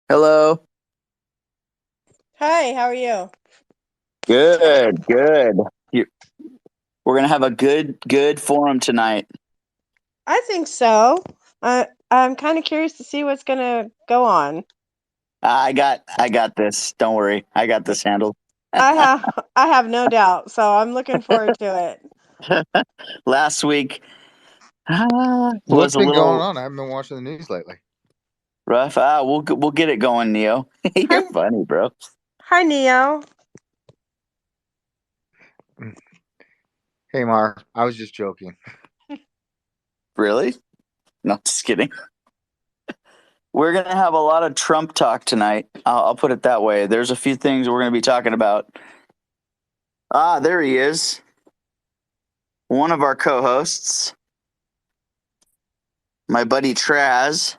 Hello. Hi, how are you? Good, good. You, we're gonna have a good forum tonight. I think so. I'm kind of curious to see what's gonna go on. I got this. Don't worry. I got this handled. I have no doubt, so I'm looking forward to it. Last week What's was a been going little on? I haven't been watching the news lately. rough. We'll get it going, Neo. You're Hi, funny, bro. hi, Neo. Mm. Hey, Mar, I was just joking. Really? No, just kidding. We're gonna have a lot of Trump talk tonight. I'll put it that way. There's a few things we're gonna be talking about. There he is. One of our co-hosts, my buddy Traz.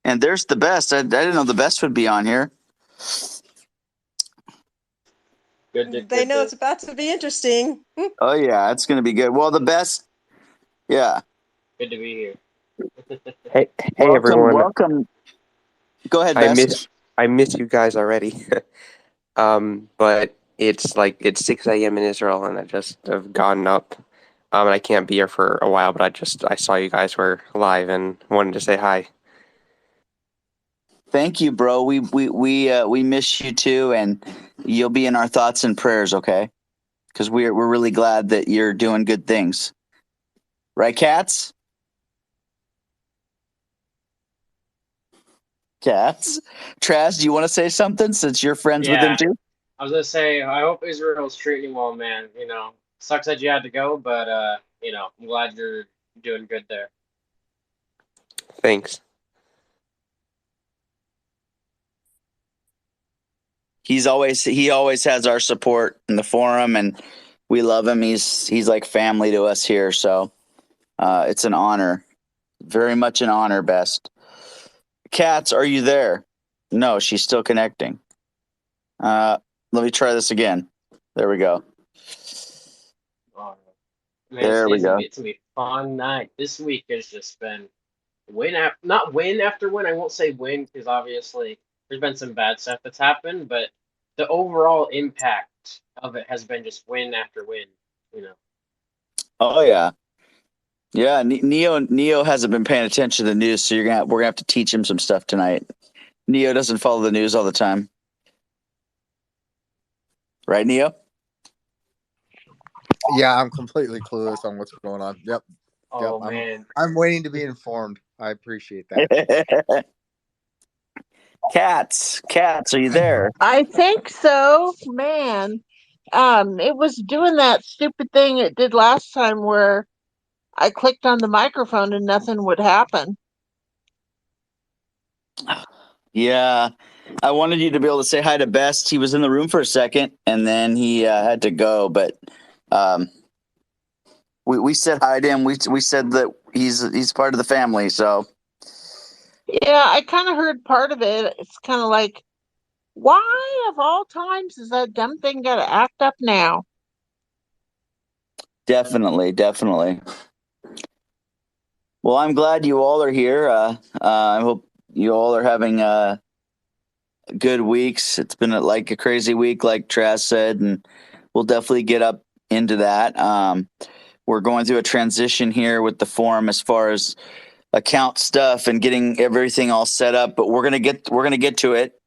And there's the best. I didn't know the best would be on here. They know it's about to be interesting. Oh yeah, it's gonna be good. Well, the best. Yeah. Good to be here. Hey, hey Welcome, everyone. welcome. Go ahead, I miss best. I miss you guys already. But it's 6 a.m. in Israel and I just have gotten up. And I can't be here for a while, but I saw you guys were live and wanted to say hi. Thank you, bro. We miss you too, and you'll be in our thoughts and prayers, okay? Because we're really glad that you're doing good things, right, cats? Cats. Traz, do you want to say something since you're friends with him Yeah, too? I was gonna say I hope Israel's treating you well, man. Sucks that you had to go, but I'm glad you're doing good there. Thanks. He always has our support in the forum, and we love him. He's like family to us here, so it's an honor, very much an honor. Best cats, are you there? No, she's still connecting. Uh, Let me try this again. There we go. Oh, man, There we today's gonna go. be it's gonna be a fun night. This week has just been not win after win. I won't say win because obviously there's been some bad stuff that's happened, but the overall impact of it has been just win after win. You know. Oh yeah, yeah. Neo hasn't been paying attention to the news, so we're gonna have to teach him some stuff tonight. Neo doesn't follow the news all the time, right, Neo? Yeah, I'm completely clueless on what's going on. Yep. Oh man, I'm waiting to be informed. I appreciate that. Cats, are you there? I think so, man. It was doing that stupid thing it did last time where I clicked on the microphone and nothing would happen. Yeah, I wanted you to be able to say hi to Best. He was in the room for a second, and then he had to go. But um, we said hi to him. We said that he's part of the family. So Yeah, I kind of heard part of it. It's kind of like, why of all times is that dumb thing got to act up now? definitely, definitely. Well, I'm glad you all are here. I hope you all are having good weeks. It's been like a crazy week, like Traz said, and we'll definitely get up into that. We're going through a transition here with the forum as far as account stuff and getting everything all set up, but we're gonna get to it.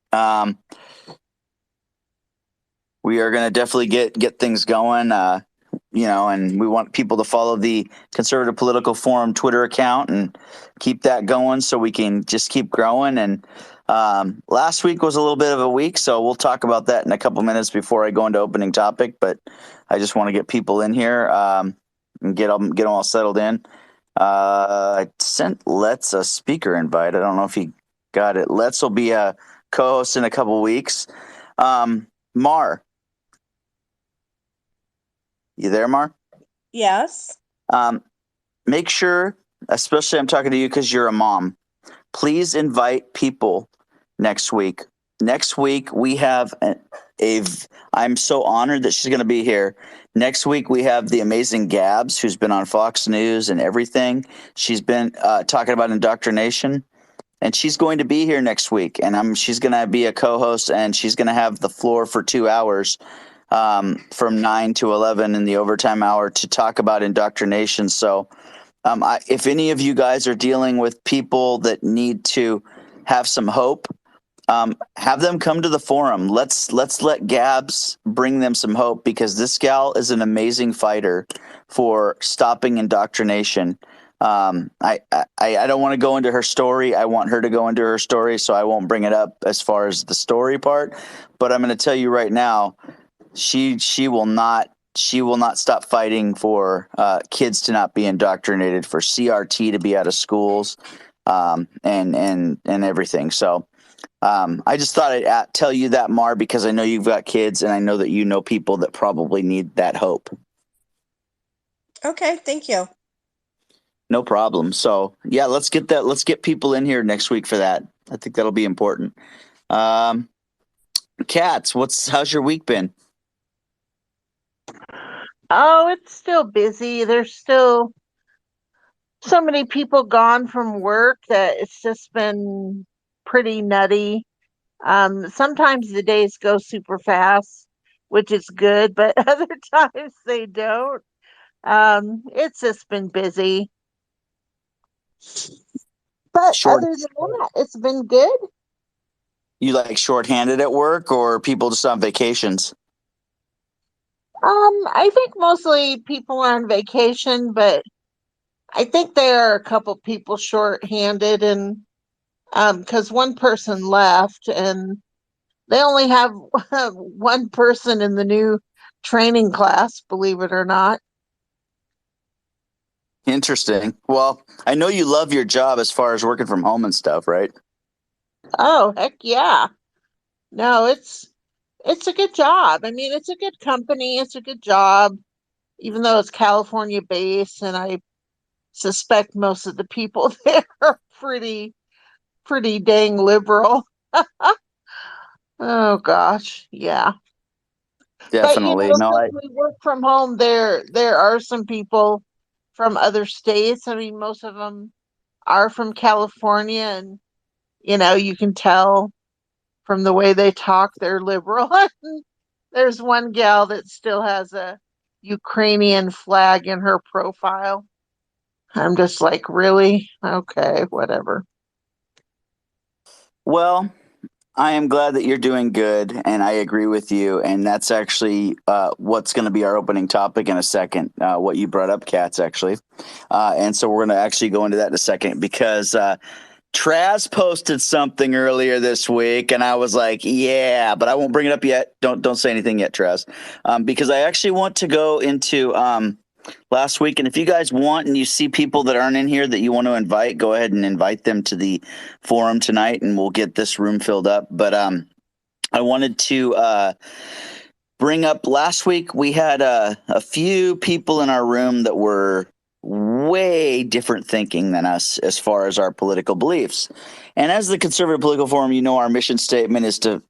We are gonna definitely get things going. And we want people to follow the Conservative Political Forum Twitter account and keep that going so we can just keep growing. And last week was a little bit of a week, so we'll talk about that in a couple minutes before I go into opening topic. But I just want to get people in here and get them all settled in. I sent Let's a speaker invite. I don't know if he got it. Let's will be a co-host in a couple weeks. Mar, you there, Mar? Yes. Um, Make sure, especially I'm talking to you because you're a mom, please invite people next week. Next week we have I'm so honored that she's going to be here. Next week we have the amazing Gabs, who's been on Fox News and everything. She's been talking about indoctrination, and she's going to be here next week, and she's going to be a co-host, and she's going to have the floor for 2 hours, from 9 to 11 in the overtime hour to talk about indoctrination. So, if any of you guys are dealing with people that need to have some hope, have them come to the forum. Let's let Gabs bring them some hope, because this gal is an amazing fighter for stopping indoctrination. I don't want to go into her story. I want her to go into her story, so I won't bring it up as far as the story part. But I'm going to tell you right now, she will not stop fighting for kids to not be indoctrinated, for CRT to be out of schools, and everything. So. I just thought I'd tell you that, Mar, because I know you've got kids, and I know that you know people that probably need that hope. Okay, thank you. No problem. So yeah, let's get people in here next week for that. I think that'll be important. Cats, how's your week been? Oh, it's still busy. There's still so many people gone from work that it's just been pretty nutty. Sometimes the days go super fast, which is good, but other times they don't. It's just been busy. But Short, other than that, it's been good. you like shorthanded at work, or people just on vacations? I think mostly people are on vacation, but I think there are a couple people short-handed, and because one person left and they only have one person in the new training class, believe it or not. Interesting. Well, I know you love your job as far as working from home and stuff, right? Oh, heck yeah. No, it's a good job. I mean, it's a good company, it's a good job, even though it's California based, and I suspect most of the people there are pretty dang liberal. Oh gosh, yeah. But Definitely. No, since we work from home, there are some people from other states. I mean, most of them are from California, and you can tell from the way they talk, they're liberal. There's one gal that still has a Ukrainian flag in her profile. I'm just like, really? Okay, whatever. well, I am glad that you're doing good, and I agree with you. And that's actually what's going to be our opening topic in a second. What you brought up, cats, actually, and so we're going to actually go into that in a second, because Traz posted something earlier this week, and I was like, "Yeah," but I won't bring it up yet. Don't say anything yet, Traz, because I actually want to go into last week. And if you guys want, and you see people that aren't in here that you want to invite, go ahead and invite them to the forum tonight, and we'll get this room filled up. But I wanted to bring up, last week we had a few people in our room that were way different thinking than us as far as our political beliefs. And as the Conservative Political Forum, our mission statement is to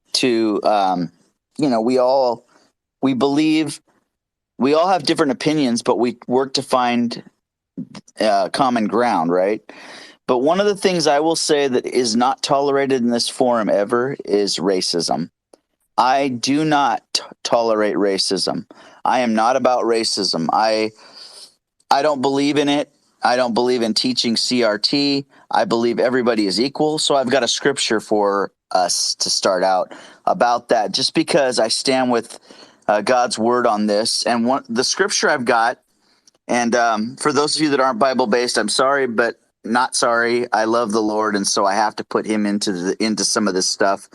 we believe, we all have different opinions, but we work to find common ground, right? But one of the things I will say that is not tolerated in this forum ever is racism. I do not tolerate racism. I am not about racism. I don't believe in it. I don't believe in teaching CRT. I believe everybody is equal. So I've got a scripture for us to start out about that, just because I stand with God's word on this. And the scripture I've got, and for those of you that aren't Bible based, I'm sorry, but not sorry. I love the Lord, and so I have to put him into some of this stuff.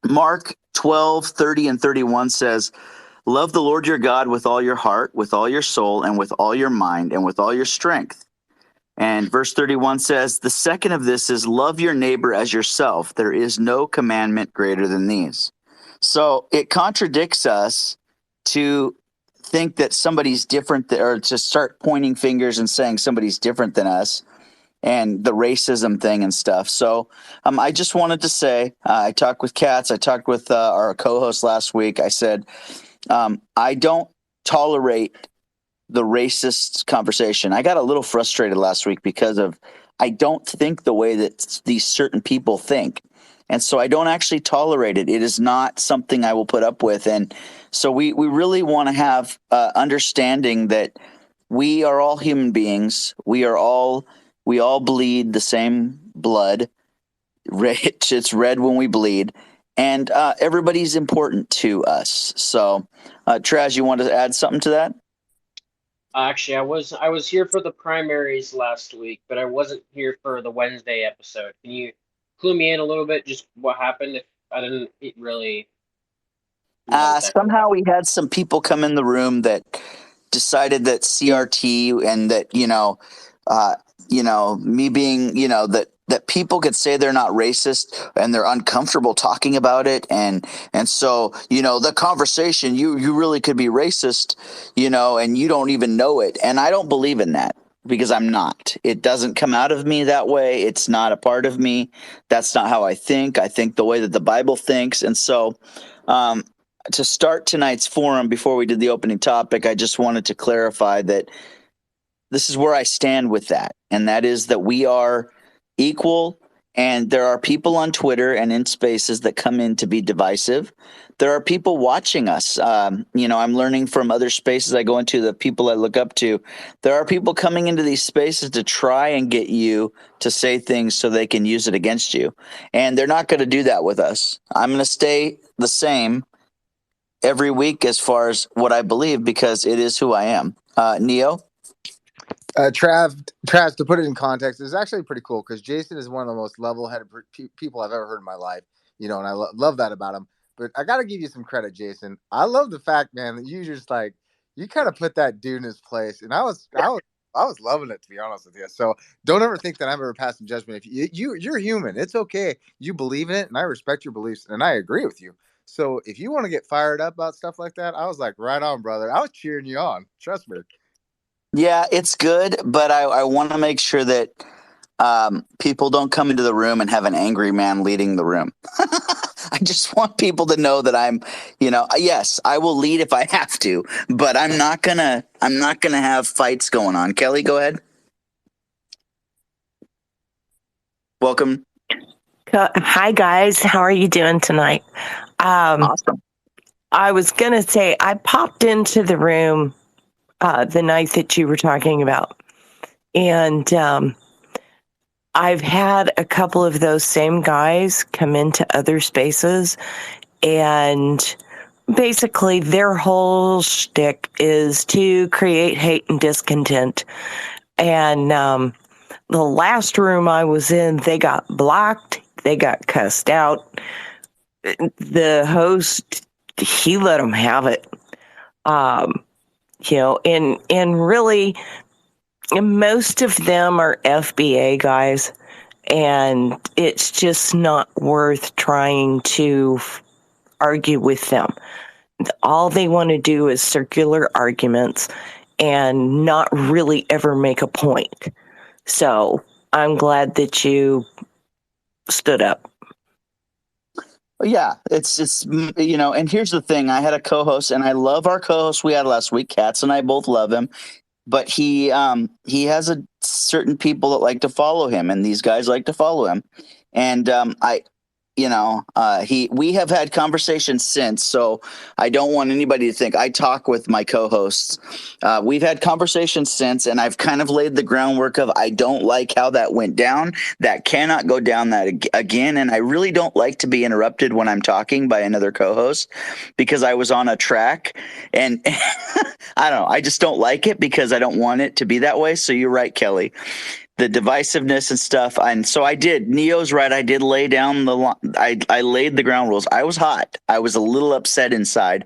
Mark 12:30 and 31 says, "Love the Lord your God with all your heart, with all your soul, and with all your mind, and with all your strength." And verse 31 says, "The second of this is love your neighbor as yourself. There is no commandment greater than these." So it contradicts us to think that somebody's different, or to start pointing fingers and saying somebody's different than us, and the racism thing and stuff. So I just wanted to say, I talked with Katz, I talked with our co-host last week. I said, I don't tolerate the racist conversation. I got a little frustrated last week because of I don't think the way that these certain people think. And so I don't actually tolerate it. It is not something I will put up with. And so we really want to have understanding that we are all human beings. We all bleed the same blood. It's red when we bleed, and everybody's important to us. So, Traz, you want to add something to that? Actually, I was here for the primaries last week, but I wasn't here for the Wednesday episode. Can you clue me in a little bit, just what happened? If I didn't really note that. Somehow we had some people come in the room that decided that CRT and that me being that people could say they're not racist and they're uncomfortable talking about it, and so the conversation you really could be racist, and you don't even know it, and I don't believe in that because I'm not. It doesn't come out of me that way. It's not a part of me. That's not how I think. I think the way that the Bible thinks, and so. To start tonight's forum, before we did the opening topic, I just wanted to clarify that this is where I stand with that. And that is that we are equal. And there are people on Twitter and in spaces that come in to be divisive. There are people watching us. I'm learning from other spaces I go into, the people I look up to. There are people coming into these spaces to try and get you to say things so they can use it against you. And they're not going to do that with us. I'm going to stay the same every week as far as what I believe, because it is who I am. Neo? Traz, to put it in context, is actually pretty cool because Jason is one of the most level-headed people I've ever heard in my life, and I love that about him. But I got to give you some credit, Jason. I love the fact, man, that you just you kind of put that dude in his place, and I was loving it, to be honest with you. So don't ever think that I'm ever passing judgment. If you're human, it's okay. You believe in it, and I respect your beliefs, and I agree with you. So if you want to get fired up about stuff like that, I was like, right on, brother. I was cheering you on. Trust me. Yeah, it's good, but I want to make sure that people don't come into the room and have an angry man leading the room. I just want people to know that I'm, yes, I will lead if I have to, but I'm not gonna have fights going on. Kelly, go ahead. Welcome. Hi guys, how are you doing tonight? Awesome. I was gonna say I popped into the room the night that you were talking about, and I've had a couple of those same guys come into other spaces, and basically their whole shtick is to create hate and discontent. And the last room I was in, they got blocked, they got cussed out. The host, he let them have it. And really, most of them are FBA guys, and it's just not worth trying to argue with them. All they want to do is circular arguments and not really ever make a point. So I'm glad that you stood up. Yeah, it's and here's the thing. I had a co-host, and I love our co-host we had last week. Katz and I both love him, but he has a certain people that like to follow him, and these guys like to follow him, and we have had conversations since, so I don't want anybody to think I talk with my co-hosts. We've had conversations since, and I've kind of laid the groundwork of I don't like how that went down. That cannot go down that again, and I really don't like to be interrupted when I'm talking by another co-host because I was on a track, and I don't know. I just don't like it because I don't want it to be that way. So you're right, Kelly. The divisiveness and stuff, and so I did. Neo's right. I did lay down I laid the ground rules. I was hot. I was a little upset inside,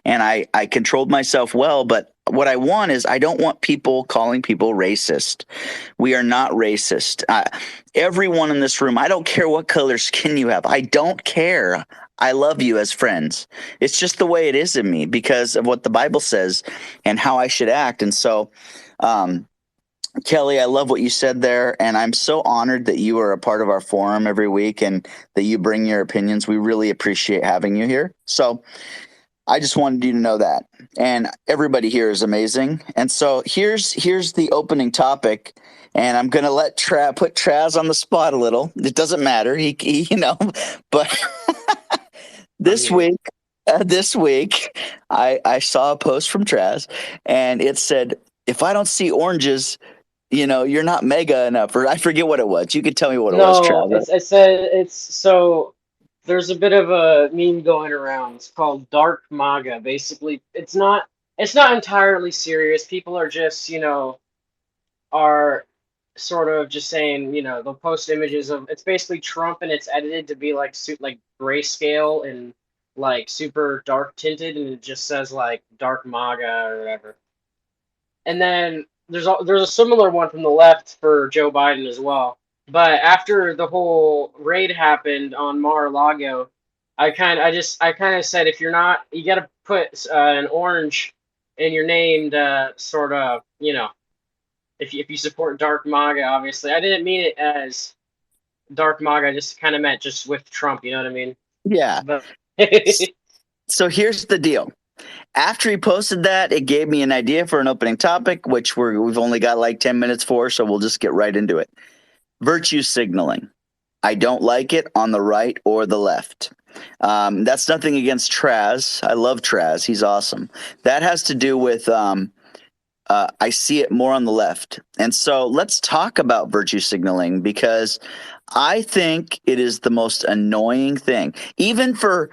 and I controlled myself well. But what I want is I don't want people calling people racist. We are not racist. Everyone in this room, I don't care what color skin you have. I don't care. I love you as friends. It's just the way it is in me because of what the Bible says and how I should act. And so, Kelly, I love what you said there, and I'm so honored that you are a part of our forum every week and that you bring your opinions. We really appreciate having you here. So I just wanted you to know that. And everybody here is amazing. And so here's the opening topic, and I'm gonna let put Traz on the spot a little. It doesn't matter, he but this here. week, I saw a post from Traz, and it said, "If I don't see oranges, you're not mega enough." Or I forget what it was. You could tell me what it was, No, Traz. it said it's so there's a bit of a meme going around. It's called Dark MAGA. Basically, it's not entirely serious. People are just, are sort of just saying, they'll post images of it's basically Trump and it's edited to be like like grayscale and like super dark tinted and it just says like Dark MAGA or whatever. And then there's a similar one from the left for Joe Biden as well. But after the whole raid happened on Mar-a-Lago, I kind of said if you're not, you got to put an orange in your name to sort of, if you support Dark MAGA, obviously. I didn't mean it as Dark MAGA, I just kind of meant just with Trump, you know what I mean? Yeah. But So here's the deal. After he posted that, it gave me an idea for an opening topic, which we've only got like 10 minutes for, so we'll just get right into it. Virtue signaling. I don't like it on the right or the left. That's nothing against Traz. I love Traz. He's awesome. That has to do with I see it more on the left. And so let's talk about virtue signaling because I think it is the most annoying thing. Even for,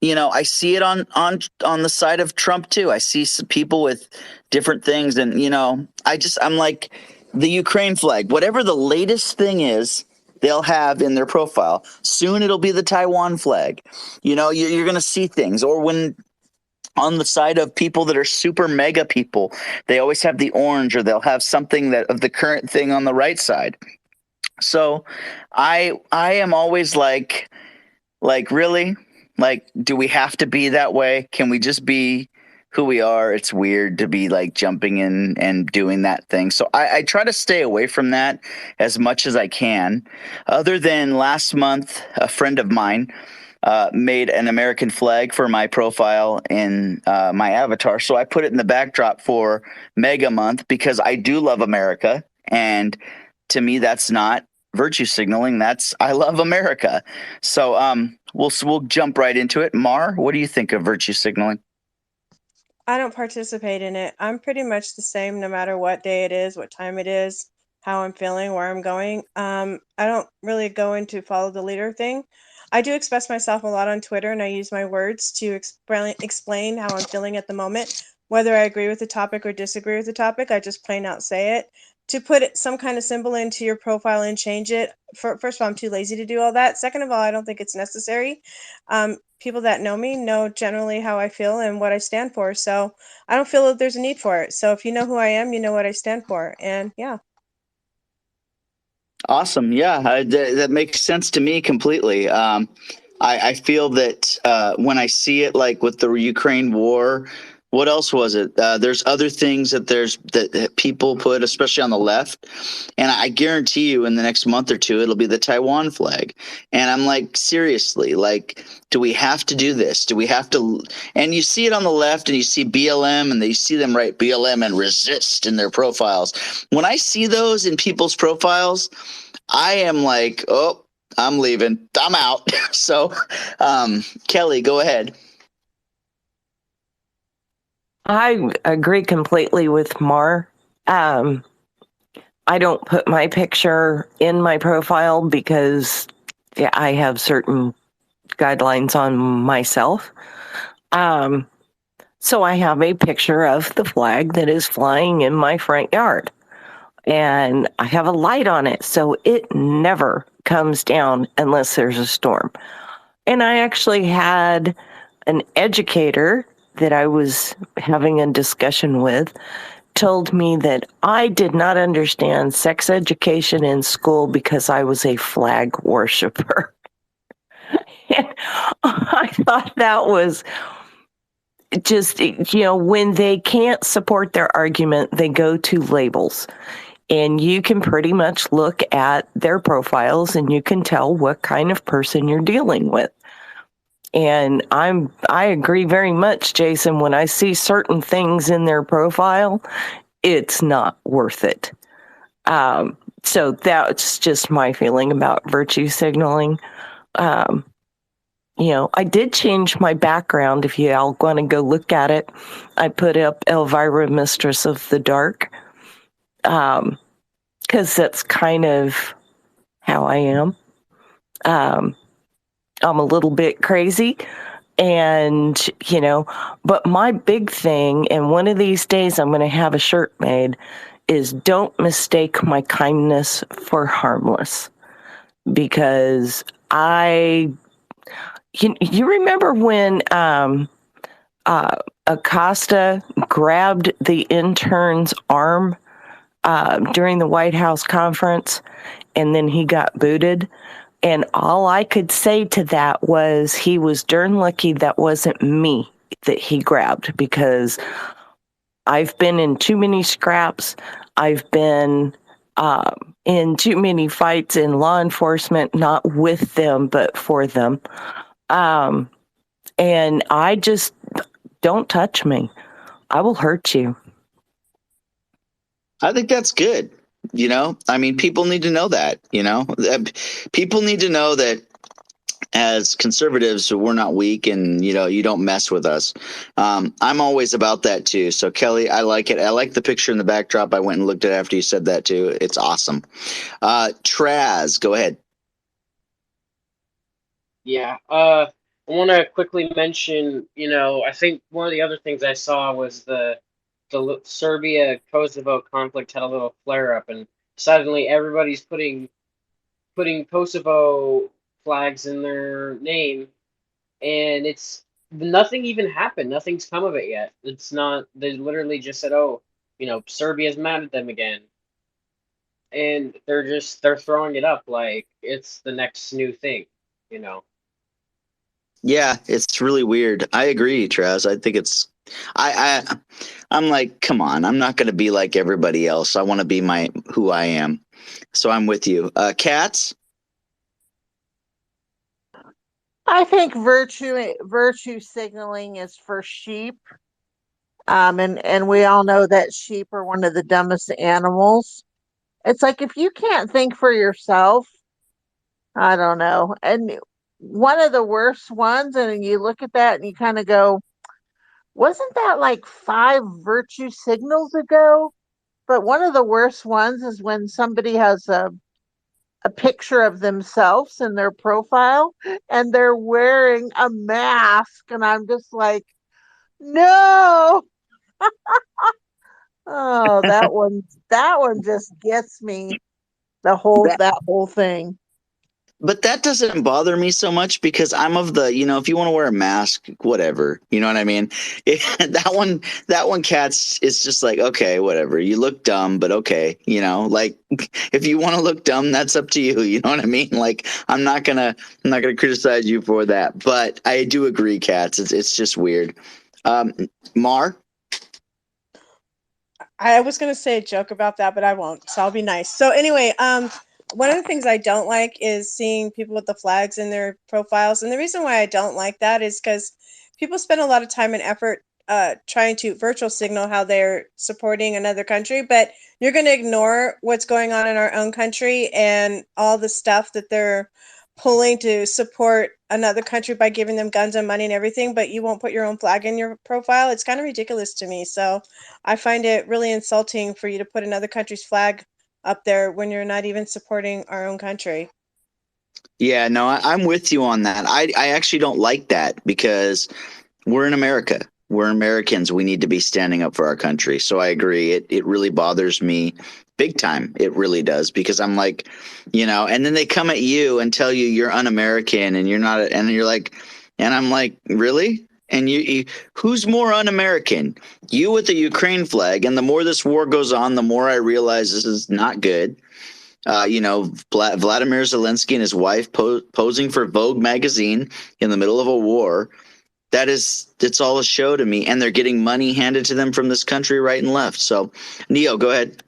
I see it on the side of Trump too. I see some people with different things and I'm like the Ukraine flag, whatever the latest thing is, they'll have in their profile. Soon it'll be the Taiwan flag. You're going to see things. Or when on the side of people that are super mega people, they always have the orange or they'll have something that of the current thing on the right side. So I am always like really? Like, do we have to be that way? Can we just be who we are? It's weird to be like jumping in and doing that thing. So I try to stay away from that as much as I can. Other than last month, a friend of mine made an American flag for my profile in my avatar. So I put it in the backdrop for Mega Month because I do love America. And to me, that's not virtue signaling. That's I love America. So we'll jump right into it. Mar, what do you think of virtue signaling? I don't participate in it. I'm pretty much the same no matter what day it is, what time it is, how I'm feeling, where I'm going. I don't really go into follow the leader thing. I do express myself a lot on Twitter and I use my words to explain how I'm feeling at the moment. Whether I agree with the topic or disagree with the topic, I just plain out say it. To put some kind of symbol into your profile and change it, first of all, I'm too lazy to do all that. Second of all, I don't think it's necessary. People that know me know generally how I feel and what I stand for. So I don't feel that there's a need for it. So if you know who I am, you know what I stand for. And yeah. Awesome. Yeah, that makes sense to me completely. I feel that when I see it, like with the Ukraine war, what else was it? There's other things that people put, especially on the left, and I guarantee you, in the next month or two, it'll be the Taiwan flag. And I'm like, seriously, like, do we have to do this? Do we have to? And you see it on the left, and you see BLM, and you see them write BLM and resist in their profiles. When I see those in people's profiles, I am like, oh, I'm leaving. I'm out. So, Kelly, go ahead. I agree completely with Mar. I don't put my picture in my profile because I have certain guidelines on myself. So I have a picture of the flag that is flying in my front yard. And I have a light on it, so it never comes down unless there's a storm. And I actually had an educator that I was having a discussion with told me that I did not understand sex education in school because I was a flag worshiper. And I thought that was just, when they can't support their argument, they go to labels. And you can pretty much look at their profiles and you can tell what kind of person you're dealing with. And I agree very much, Jason, when I see certain things in their profile, it's not worth it. So that's just my feeling about virtue signaling. I did change my background. If you all want to go look at it, I put up Elvira, Mistress of the Dark, because that's kind of how I am. I'm a little bit crazy, and but my big thing, and one of these days I'm going to have a shirt made, is don't mistake my kindness for harmless. Because you remember when Acosta grabbed the intern's arm during the White House conference, and then he got booted? And all I could say to that was he was darn lucky that wasn't me that he grabbed, because I've been in too many scraps. I've been in too many fights in law enforcement, not with them, but for them. And I just, don't touch me. I will hurt you. I think that's good. I mean, people need to know that. People need to know that as conservatives, we're not weak, and you don't mess with us. I'm always about that too. So Kelly, I like it. I like the picture in the backdrop. I went and looked at it after you said that too. It's awesome. Traz, go ahead. Yeah. I want to quickly mention, I think one of the other things I saw was the Serbia Kosovo conflict had a little flare up, and suddenly everybody's putting Kosovo flags in their name, and it's nothing even happened. Nothing's come of it yet. It's not. They literally just said, "Oh, Serbia's mad at them again," and they're throwing it up like it's the next new thing. You know. Yeah, it's really weird. I agree, Traz. I think I'm like, come on, I'm not going to be like everybody else. I want to be who I am. So I'm with you. Cats? I think virtue signaling is for sheep. And we all know that sheep are one of the dumbest animals. It's like if you can't think for yourself, I don't know. And one of the worst ones, and you look at that and you kind of go, wasn't that like 5 virtue signals ago? But one of the worst ones is when somebody has a picture of themselves in their profile and they're wearing a mask. And I'm just like, no. Oh, that one just gets me, that whole thing. But that doesn't bother me so much because I'm of the, if you want to wear a mask, whatever, you know what I mean? That one, cats is just like, okay, whatever. You look dumb, but okay, like if you want to look dumb, that's up to you. You know what I mean? Like I'm not gonna criticize you for that, but I do agree, cats. It's just weird. Mar? I was gonna say a joke about that, but I won't. So I'll be nice. So anyway, one of the things I don't like is seeing people with the flags in their profiles, and the reason why I don't like that is because people spend a lot of time and effort trying to virtual signal how they're supporting another country, but you're going to ignore what's going on in our own country and all the stuff that they're pulling to support another country by giving them guns and money and everything, but you won't put your own flag in your profile. It's kind of ridiculous to me. So I find it really insulting for you to put another country's flag up there when you're not even supporting our own country. Yeah, no, I'm with you on that. I actually don't like that because we're in America. We're Americans. We need to be standing up for our country. So I agree. It really bothers me big time. It really does because I'm like, and then they come at you and tell you you're un-American and you're not, and you're like, and I'm like, really? And who's more un-American? You with the Ukraine flag. And the more this war goes on, the more I realize this is not good. Vladimir Zelensky and his wife posing for Vogue magazine in the middle of a war. It's all a show to me, and they're getting money handed to them from this country right and left. So, Neo, go ahead.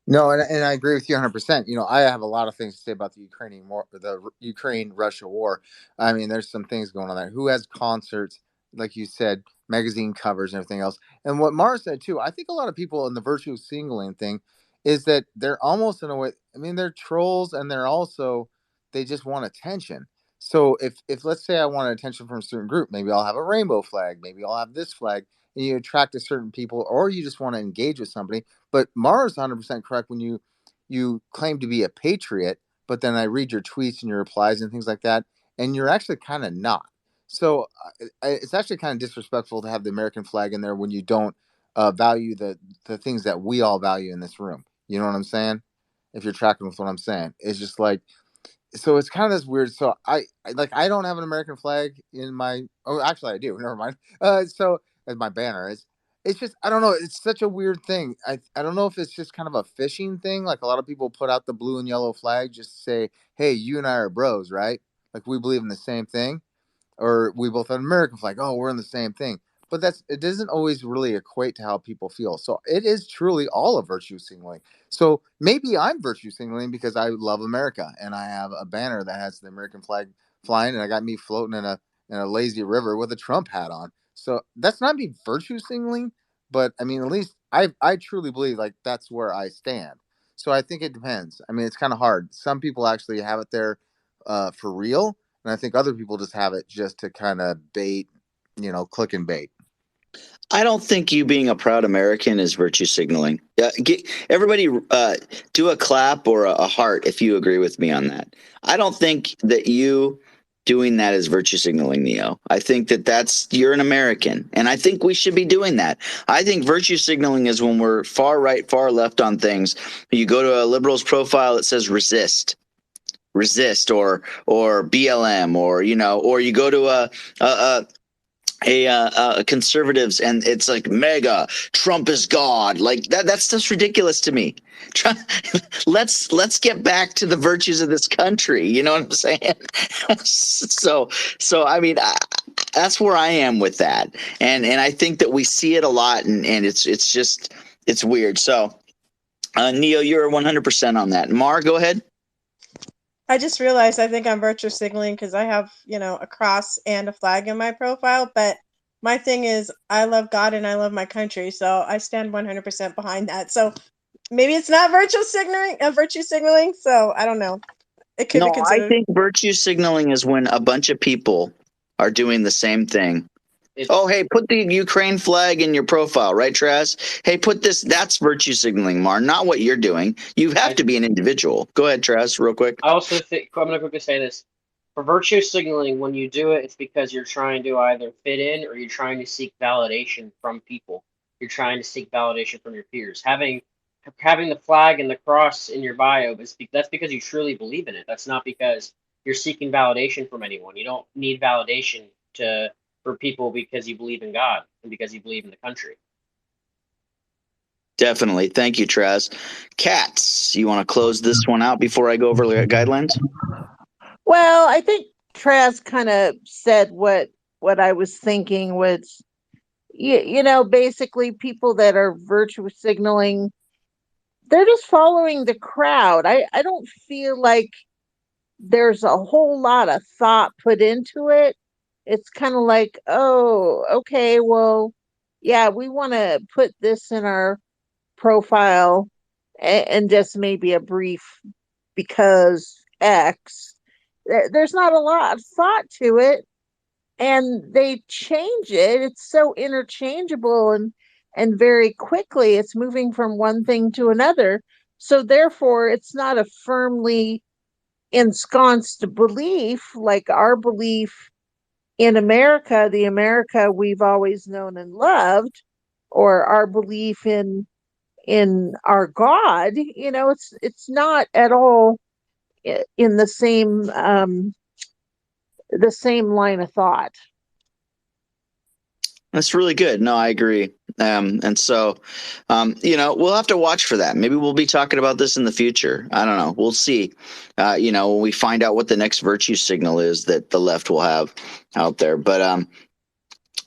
No, and I agree with you 100%. I have a lot of things to say about the Ukrainian war, the Ukraine-Russia war. I mean, there's some things going on there. Who has concerts, like you said, magazine covers and everything else. And what Mara said too, I think a lot of people in the virtue signaling thing, is that they're almost in a way. I mean, they're trolls, and they just want attention. So if let's say I want attention from a certain group, maybe I'll have a rainbow flag, maybe I'll have this flag, and you attract a certain people, or you just want to engage with somebody. But Mara's 100% correct when you claim to be a patriot, but then I read your tweets and your replies and things like that, and you're actually kind of not. So it's actually kind of disrespectful to have the American flag in there when you don't value the things that we all value in this room. You know what I'm saying? If you're tracking with what I'm saying, it's just like, so it's kind of this weird. So I don't have an American flag in my. Oh, actually, I do. Never mind. So as my banner is, it's just I don't know. It's such a weird thing. I don't know if it's just kind of a fishing thing. Like a lot of people put out the blue and yellow flag just to say, hey, you and I are bros, right? Like we believe in the same thing, or we both have an American flag. Oh, we're in the same thing. But it doesn't always really equate to how people feel. So it is truly all a virtue signaling. So maybe I'm virtue signaling because I love America and I have a banner that has the American flag flying, and I got me floating in a lazy river with a Trump hat on. So that's not me virtue signaling, but I mean, at least I truly believe like that's where I stand. So I think it depends. I mean, it's kind of hard. Some people actually have it there for real, and I think other people just have it just to kind of bait, click and bait. I don't think you being a proud American is virtue signaling. Everybody do a clap or a heart if you agree with me on that. I don't think that you doing that is virtue signaling, Neo. I think that you're an American, and I think we should be doing that. I think virtue signaling is when we're far right, far left on things. You go to a liberal's profile, it says resist or BLM, or or you go to a conservatives and it's like mega Trump is God, like that's just ridiculous to me. Let's get back to the virtues of this country, you know what I'm saying? So I mean, that's where I am with that, and I think that we see it a lot, and it's just it's weird. So Neo, you're 100% on that. Mar, go ahead. I just realized I think I'm virtue signaling because I have, a cross and a flag in my profile. But my thing is, I love God and I love my country, so I stand 100% behind that. So maybe it's not virtue signaling. Virtue signaling. So I don't know. It could be No, I considered. think virtue signaling is when a bunch of people are doing the same thing. Oh, hey, put the Ukraine flag in your profile, right, Traz? Hey, put this. That's virtue signaling, Mar, not what you're doing. You have to be an individual. Go ahead, Traz, real quick. I also think I'm gonna quickly say this. For virtue signaling, when you do it, it's because you're trying to either fit in or you're trying to seek validation from people. You're trying to seek validation from your peers. Having the flag and the cross in your bio that's because you truly believe in it. That's not because you're seeking validation from anyone. You don't need validation for people because you believe in God and because you believe in the country. Definitely. Thank you, Traz. Cats, you want to close this one out before I go over the guidelines? Well, I think Traz kind of said what I was thinking was, basically people that are virtue signaling, they're just following the crowd. I don't feel like there's a whole lot of thought put into it. It's kind of like, oh, okay, well, yeah, we want to put this in our profile and just maybe a brief because X. There's not a lot of thought to it, and they change it. It's so interchangeable and very quickly it's moving from one thing to another. So therefore, it's not a firmly ensconced belief like our belief in America, the America we've always known and loved, or our belief in our God. It's not at all in the same line of thought. That's really good. No, I agree. And so, we'll have to watch for that. Maybe we'll be talking about this in the future. I don't know. We'll see. When we find out what the next virtue signal is that the left will have out there. But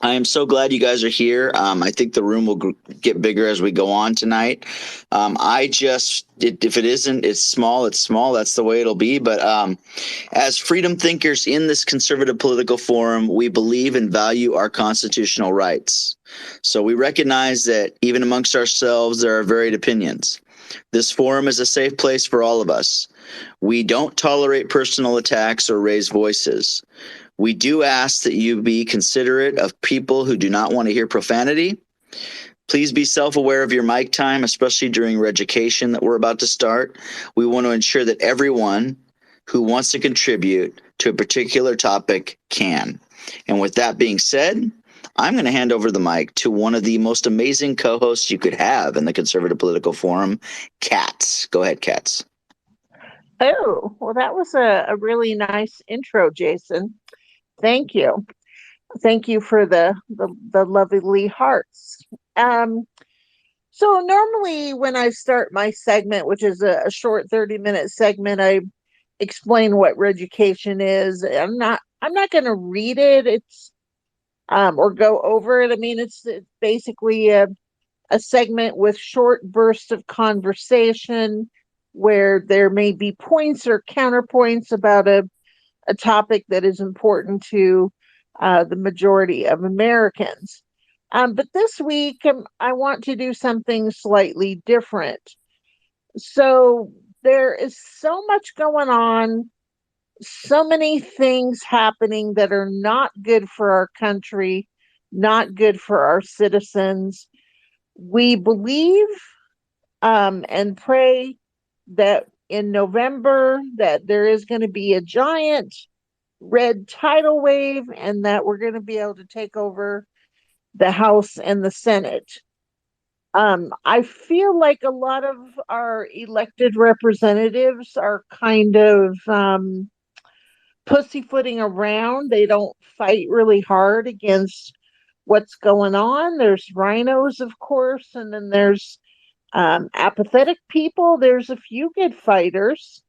I am so glad you guys are here. I think the room will get bigger as we go on tonight. If it isn't, it's small. It's small. That's the way it'll be. But as freedom thinkers in this conservative political forum, we believe and value our constitutional rights. So we recognize that even amongst ourselves, there are varied opinions. This forum is a safe place for all of us. We don't tolerate personal attacks or raise voices. We do ask that you be considerate of people who do not want to hear profanity. Please be self-aware of your mic time, especially during Reducation that we're about to start. We want to ensure that everyone who wants to contribute to a particular topic can. And with that being said, I'm going to hand over the mic to one of the most amazing co-hosts you could have in the Conservative Political Forum, Katz. Go ahead, Katz. Oh, well, that was a really nice intro, Jason. Thank you. Thank you for the lovely hearts. So normally when I start my segment, which is a short 30-minute segment, I explain what Reducation is. I'm not going to read it. It's or go over it. I mean, it's basically a segment with short bursts of conversation where there may be points or counterpoints about a topic that is important to the majority of Americans. But this week, I want to do something slightly different. So there is so much going on, so many things happening that are not good for our country, not good for our citizens. We believe and pray that in November that there is going to be a giant red tidal wave and that we're going to be able to take over the House and the Senate. I feel like a lot of our elected representatives are kind of pussyfooting around. They don't fight really hard against what's going on. There's rhinos, of course, and then there's apathetic people. There's a few good fighters.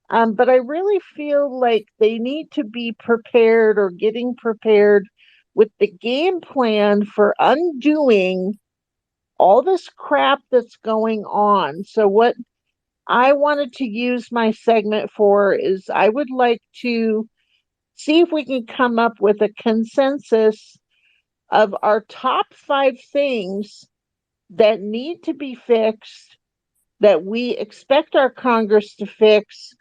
But I really feel like they need to be prepared or getting prepared with the game plan for undoing all this crap that's going on. So what I wanted to use my segment for is I would like to see if we can come up with a consensus of our top 5 things that need to be fixed, that we expect our Congress to fix.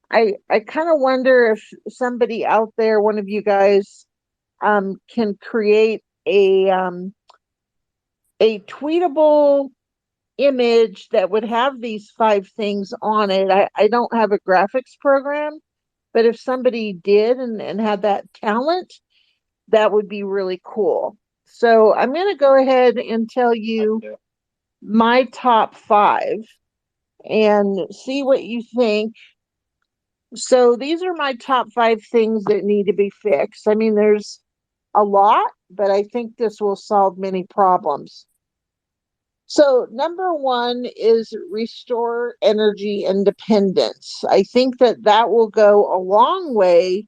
I kind of wonder if somebody out there, one of you guys, can create a tweetable image that would have these 5 things on it. I don't have a graphics program, but if somebody did and had that talent, that would be really cool. So I'm going to go ahead and tell you my top 5 and see what you think. So these are my top 5 things that need to be fixed. I mean, there's a lot, but I think this will solve many problems. So number 1 is restore energy independence. I think that will go a long way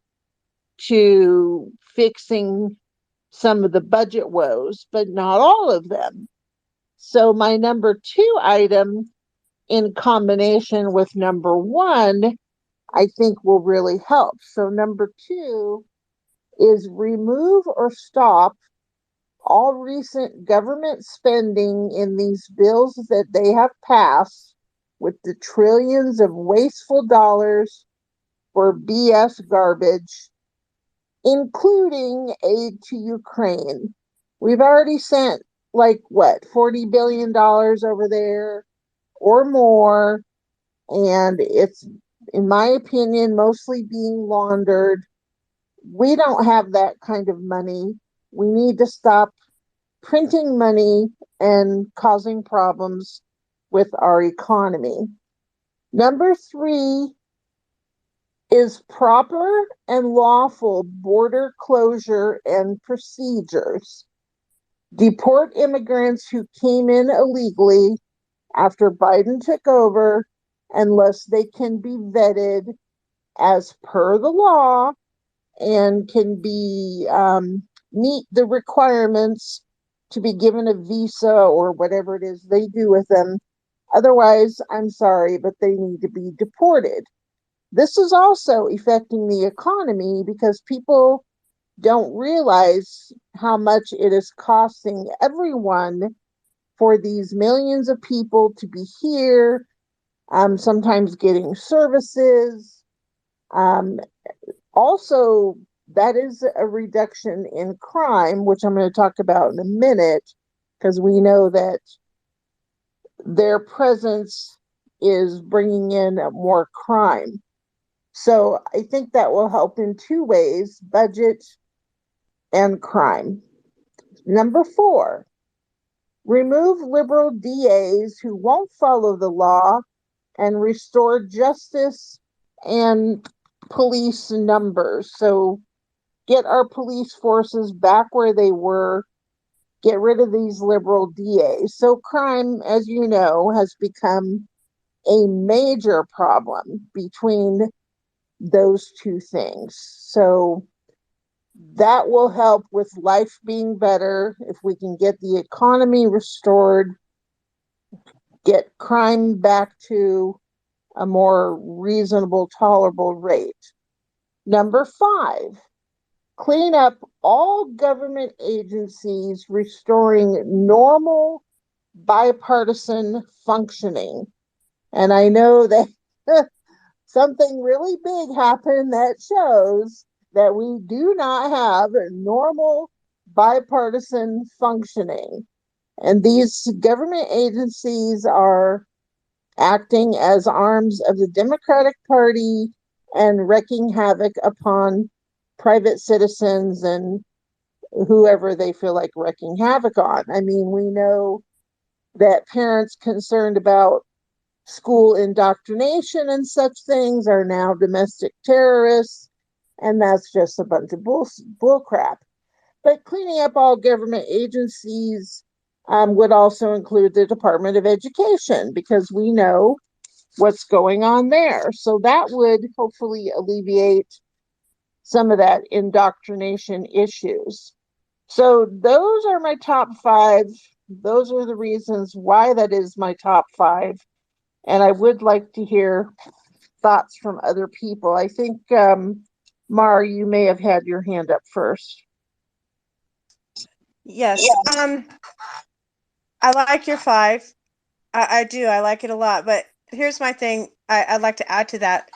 to fixing some of the budget woes, but not all of them. So my number 2 item in combination with number 1, I think will really help. So number 2 is remove or stop all recent government spending in these bills that they have passed with the trillions of wasteful dollars for BS garbage, including aid to Ukraine. We've already sent $40 billion over there or more, and it's, in my opinion, mostly being laundered. We don't have that kind of money. We need to stop printing money and causing problems with our economy. Number 3 is proper and lawful border closure and procedures. Deport immigrants who came in illegally after Biden took over unless they can be vetted as per the law and can be meet the requirements to be given a visa or whatever it is they do with them. Otherwise, I'm sorry, but they need to be deported. This is also affecting the economy because people don't realize how much it is costing everyone for these millions of people to be here, sometimes getting services. Also, that is a reduction in crime, which I'm going to talk about in a minute, because we know that their presence is bringing in more crime. So I think that will help in two ways: budget and crime. Number 4, remove liberal DAs who won't follow the law and restore justice and police numbers. So get our police forces back where they were, get rid of these liberal DAs. So crime, as you know, has become a major problem between those two things. So that will help with life being better if we can get the economy restored, get crime back to a more reasonable, tolerable rate. Number 5, clean up all government agencies, restoring normal bipartisan functioning. And I know that something really big happened that shows that we do not have normal bipartisan functioning. And these government agencies are acting as arms of the Democratic Party and wreaking havoc upon private citizens and whoever they feel like wreaking havoc on. I mean, we know that parents concerned about school indoctrination and such things are now domestic terrorists, and that's just a bunch of bull crap. But cleaning up all government agencies would also include the Department of Education, because we know what's going on there. So that would hopefully alleviate some of that indoctrination issues. So those are my top 5. Those are the reasons why that is my top 5. And I would like to hear thoughts from other people. I think, Mar, you may have had your hand up first. Yes. I like your 5. I do. I like it a lot. But here's my thing. I'd like to add to that.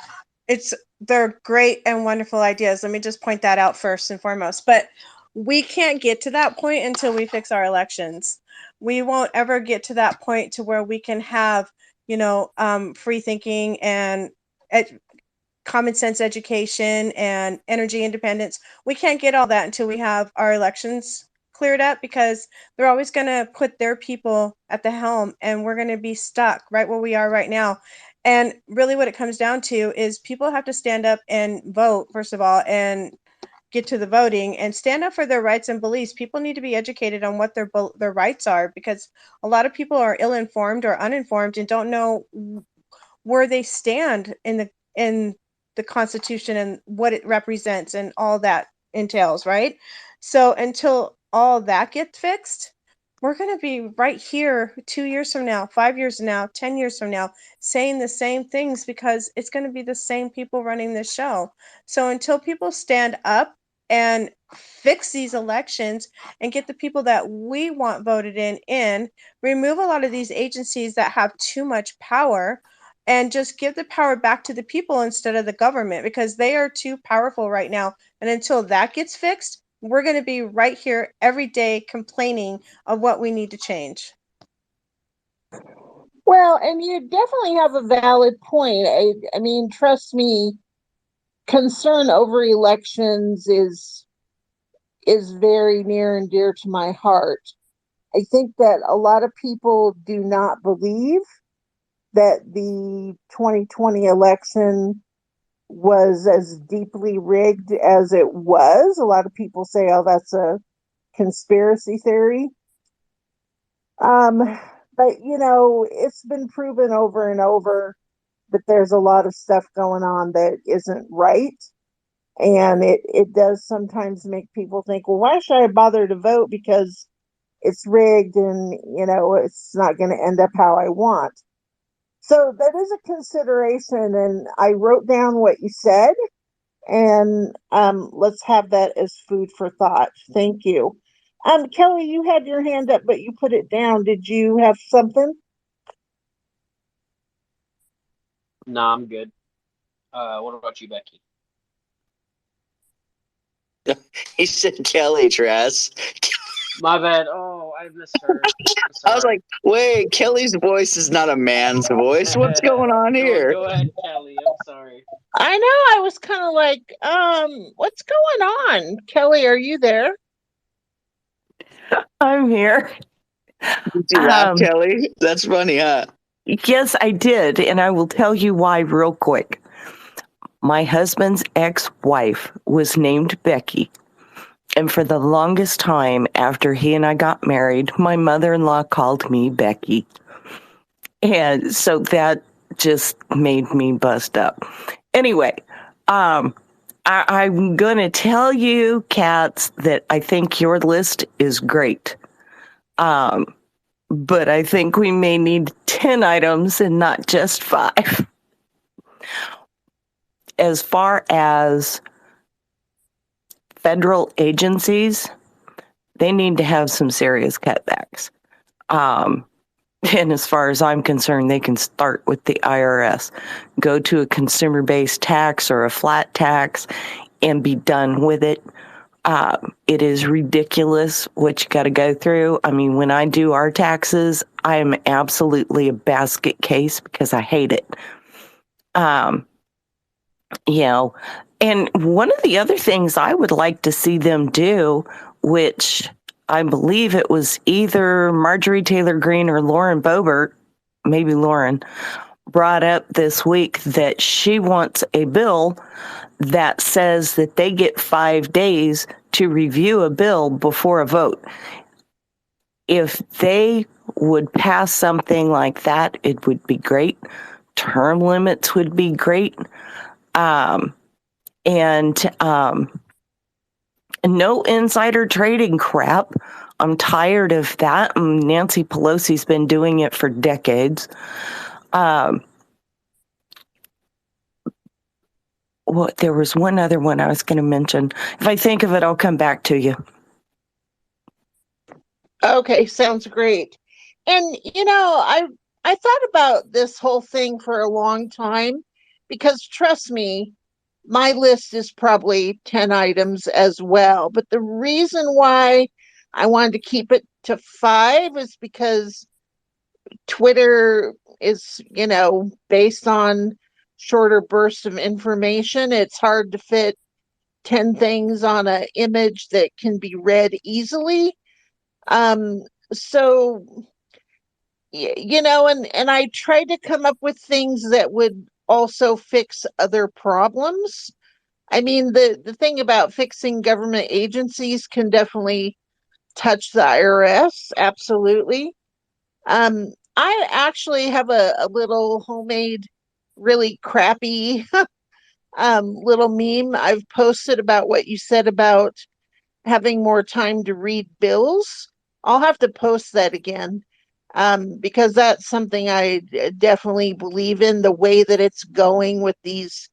They're great and wonderful ideas. Let me just point that out first and foremost. But we can't get to that point until we fix our elections. We won't ever get to that point to where we can have, free thinking and common sense education and energy independence. We can't get all that until we have our elections cleared up, because they're always going to put their people at the helm and we're going to be stuck right where we are right now. And really what it comes down to is people have to stand up and vote, first of all, and get to the voting and stand up for their rights and beliefs. People need to be educated on what their rights are, because a lot of people are ill-informed or uninformed and don't know where they stand in the Constitution and what it represents and all that entails, right? So until all that gets fixed, we're going to be right here 2 years from now, 5 years from now, 10 years from now, saying the same things, because it's going to be the same people running this show. So until people stand up and fix these elections and get the people that we want voted in, remove a lot of these agencies that have too much power, and just give the power back to the people instead of the government, because they are too powerful right now. And until that gets fixed, we're going to be right here every day complaining of what we need to change. Well, and you definitely have a valid point. I mean, trust me, concern over elections is very near and dear to my heart. I think that a lot of people do not believe that the 2020 election was as deeply rigged as it was. A lot of people say, oh, that's a conspiracy theory. But, it's been proven over and over that there's a lot of stuff going on that isn't right. And it does sometimes make people think, well, why should I bother to vote? Because it's rigged and, it's not going to end up how I want. So that is a consideration. And I wrote down what you said. And let's have that as food for thought. Thank you. Kelly, you had your hand up, but you put it down. Did you have something? Nah, I'm good. What about you, Becky? He said Kelly, Traz. My bad. Oh, I misheard. I'm I was sorry. like, wait, Kelly's voice is not a man's voice. What's going on Go here? go ahead, Kelly. I'm sorry. I know. I was kind of like, what's going on? Kelly, are you there? I'm here. Did you laugh, Um, Kelly? That's funny, huh? yes, I did. And I will tell you why real quick. My husband's ex wife was named Becky. And for the longest time after he and I got married, my mother in law called me Becky. And so that just made me bust up. Anyway, I'm going to tell you, Cats, that I think your list is great. But I think we may need 10 items and not just 5. As far as federal agencies, they need to have some serious cutbacks. And as far as I'm concerned, they can start with the IRS, go to a consumer based tax or a flat tax and be done with it. It is ridiculous what you got to go through. I mean, when I do our taxes, I am absolutely a basket case because I hate it. You know, and one of the other things I would like to see them do, which I believe it was either Marjorie Taylor Greene or Lauren Boebert, maybe Lauren, brought up this week that she wants a bill that says that they get 5 days to review a bill before a vote. If they would pass something like that, it would be great. Term limits would be great. And no insider trading crap. I'm tired of that. Nancy Pelosi's been doing it for decades. Well, there was one other one I was going to mention. If I think of it, I'll come back to you. Okay, sounds great. And I thought about this whole thing for a long time because trust me, my list is probably 10 items as well. But the reason why I wanted to keep it to 5 is because Twitter is, based on shorter bursts of information. It's hard to fit 10 things on an image that can be read easily. Um, so and I tried to come up with things that would also fix other problems. I mean, the thing about fixing government agencies can definitely touch the IRS, absolutely. I actually have a little homemade, really crappy little meme I've posted about what you said about having more time to read bills. I'll have to post that again because that's something I definitely believe in the way that it's going with these,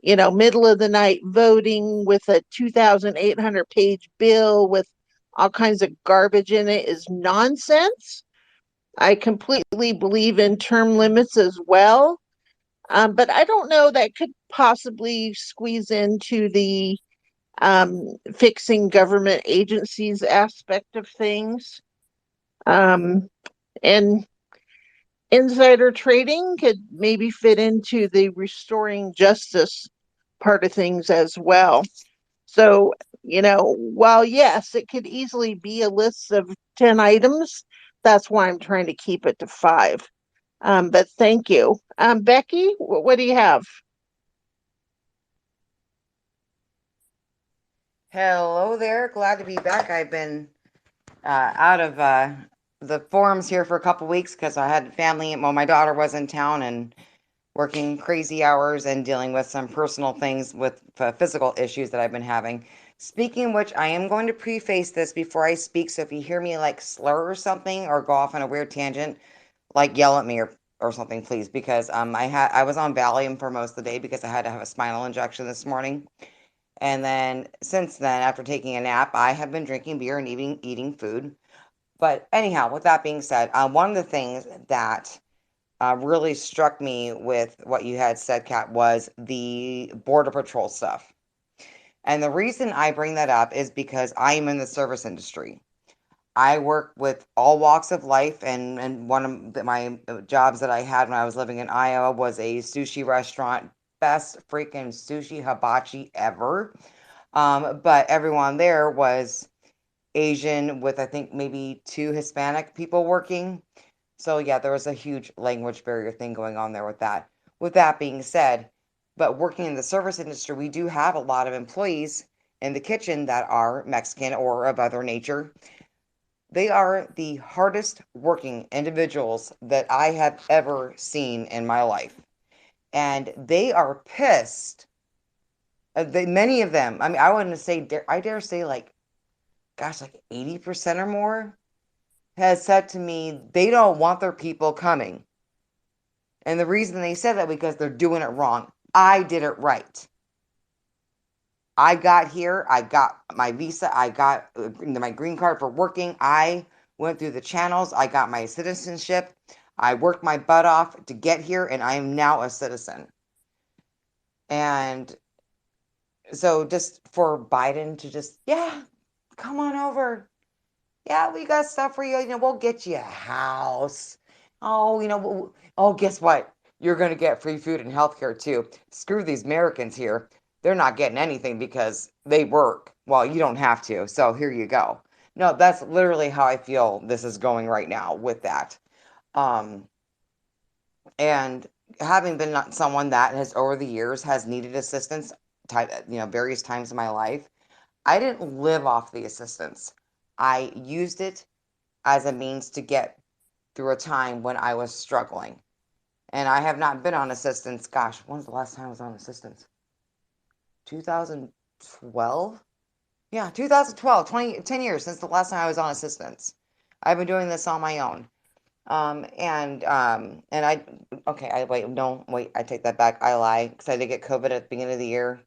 middle of the night voting with a 2,800 page bill with all kinds of garbage in it is nonsense. I completely believe in term limits as well. But I don't know, that could possibly squeeze into the fixing government agencies aspect of things. And insider trading could maybe fit into the restoring justice part of things as well. So, while yes, it could easily be a list of 10 items, that's why I'm trying to keep it to 5. But thank you. Becky, what do you have? Hello there. Glad to be back. I've been out of the forums here for a couple weeks because I had family. Well, my daughter was in town and working crazy hours and dealing with some personal things with physical issues that I've been having. Speaking of which, I am going to preface this before I speak. So if you hear me like slur or something or go off on a weird tangent, like yell at me or something, please, because I was on Valium for most of the day because I had to have a spinal injection this morning. And then since then, after taking a nap, I have been drinking beer and eating food. But anyhow, with that being said, one of the things that really struck me with what you had said, Kat, was the Border Patrol stuff. And the reason I bring that up is because I am in the service industry. I work with all walks of life, and one of my jobs that I had when I was living in Iowa was a sushi restaurant. Best freaking sushi hibachi ever. But everyone there was Asian with, I think, maybe 2 Hispanic people working. So yeah, there was a huge language barrier thing going on there with that. With that being said, but working in the service industry, we do have a lot of employees in the kitchen that are Mexican or of other nature. They are the hardest working individuals that I have ever seen in my life. And they are pissed. Many of them, I mean, I wouldn't say, I dare say like, gosh, like 80% or more has said to me they don't want their people coming. And the reason they said that because they're doing it wrong. I did it right. I got here, I got my visa, I got my green card for working. I went through the channels, I got my citizenship. I worked my butt off to get here, and I am now a citizen. And so just for Biden to just, yeah, come on over. Yeah, we got stuff for you. We'll get you a house. Oh, guess what? You're going to get free food and healthcare too. Screw these Americans here. They're not getting anything because they work. Well, you don't have to. So here you go. No, that's literally how I feel this is going right now with that. Um, and having been not someone that has over the years has needed assistance, various times in my life, I didn't live off the assistance. I used it as a means to get through a time when I was struggling. And I have not been on assistance. Gosh, when's the last time I was on assistance? 2012? Yeah, 2012, 10 years since the last time I was on assistance. I've been doing this on my own. I take that back. I lie, because I did get COVID at the beginning of the year.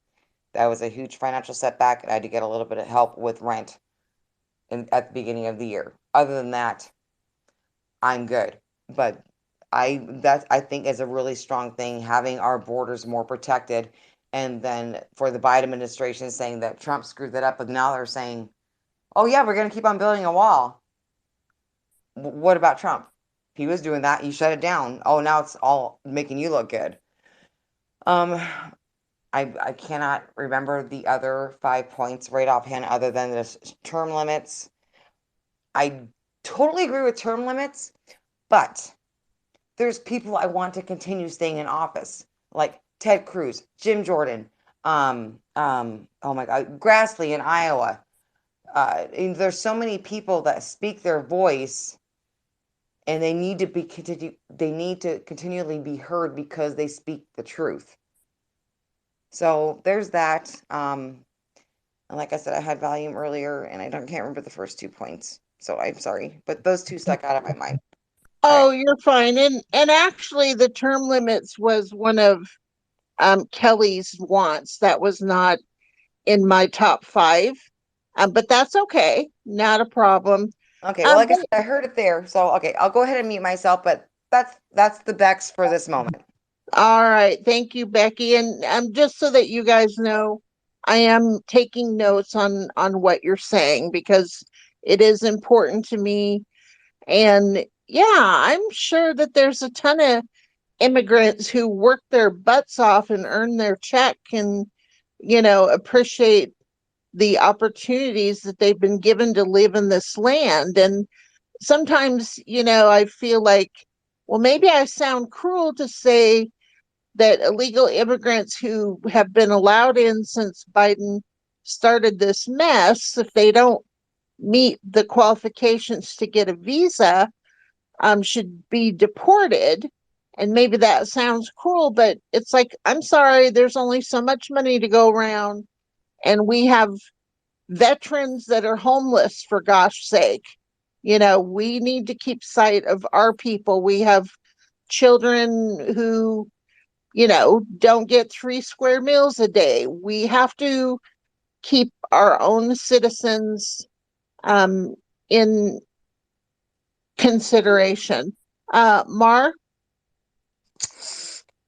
That was a huge financial setback, and I had to get a little bit of help with rent at the beginning of the year. Other than that, I'm good. But I think is a really strong thing, having our borders more protected. And then for the Biden administration saying that Trump screwed that up, but now they're saying, oh yeah, we're going to keep on building a wall. What about Trump? He was doing that. You shut it down. Oh, now it's all making you look good. Um, I cannot remember the other 5 points right offhand other than this term limits. I totally agree with term limits, but there's people I want to continue staying in office, like Ted Cruz, Jim Jordan, oh my God, Grassley in Iowa. And there's so many people that speak their voice, and they need to continually be heard because they speak the truth. So there's that. And like I said, I had volume earlier, and can't remember the first 2 points. So I'm sorry, but those two stuck out of my mind. Oh, you're fine. And actually, the term limits was one of Kelly's wants. That was not in my top 5, but that's okay. Not a problem. Okay, well, like I said, I heard it there. So, okay, I'll go ahead and mute myself, but that's the Bex for this moment. All right. Thank you, Becky. And just so that you guys know, I am taking notes on what you're saying because it is important to me. And yeah, I'm sure that there's a ton of immigrants who work their butts off and earn their check and, appreciate the opportunities that they've been given to live in this land. And sometimes, I feel like, well, maybe I sound cruel to say that illegal immigrants who have been allowed in since Biden started this mess, if they don't meet the qualifications to get a visa, should be deported. And maybe that sounds cruel, but it's like, I'm sorry, there's only so much money to go around. And we have veterans that are homeless, for gosh sake. We need to keep sight of our people. We have children who don't get 3 square meals a day. We have to keep our own citizens in consideration. Mark?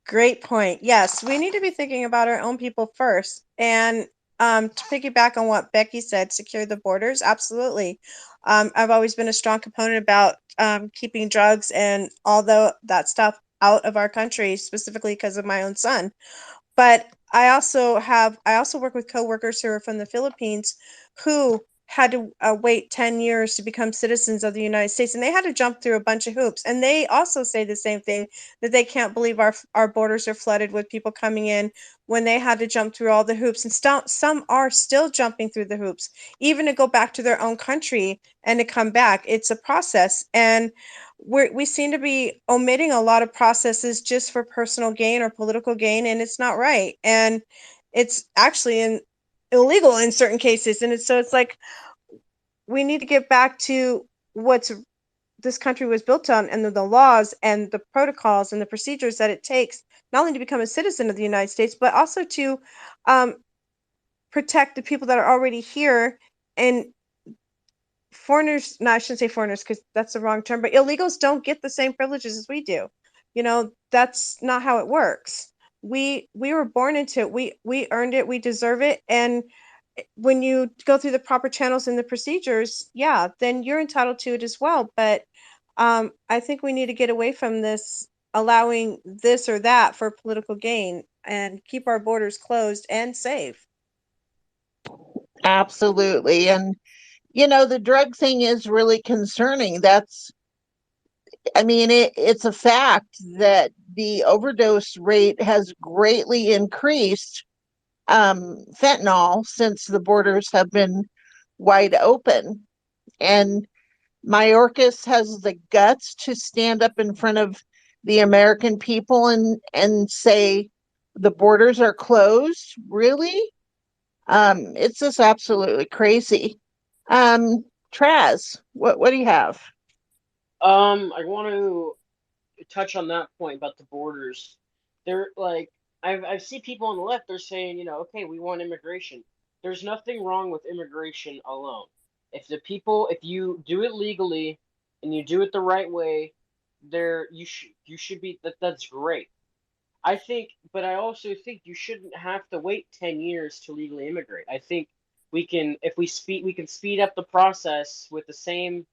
Great point. Yes, we need to be thinking about our own people first. And to piggyback on what Becky said, secure the borders. Absolutely. I've always been a strong component about keeping drugs and all that stuff out of our country, specifically because of my own son. But I also work with coworkers who are from the Philippines who had to wait 10 years to become citizens of the United States, and they had to jump through a bunch of hoops. And they also say the same thing, that they can't believe our borders are flooded with people coming in when they had to jump through all the hoops. And some are still jumping through the hoops, even to go back to their own country and to come back. It's a process, and we seem to be omitting a lot of processes just for personal gain or political gain, and it's not right. And it's actually illegal in certain cases. And it's like we need to get back to what's this country was built on, and the laws and the protocols and the procedures that it takes not only to become a citizen of the United States, but also to um, protect the people that are already here. And foreigners, no, I shouldn't say foreigners because that's the wrong term, but illegals don't get the same privileges as we do. That's not how it works. We were born into it. We earned it. We deserve it. And when you go through the proper channels and the procedures, yeah, then you're entitled to it as well. But I think we need to get away from this, allowing this or that for political gain, and keep our borders closed and safe. Absolutely. And, the drug thing is really concerning. It's a fact that the overdose rate has greatly increased, fentanyl, since the borders have been wide open. And Mayorkas has the guts to stand up in front of the American people and say the borders are closed. Really? It's just absolutely crazy. Traz, what do you have? I want to touch on that point about the borders. They're like, I've seen people on the left. They're saying, okay, we want immigration. There's nothing wrong with immigration alone. If you do it legally and you do it the right way, you should be that's great. I think, but I also think you shouldn't have to wait 10 years to legally immigrate. I think we can speed up the process with the same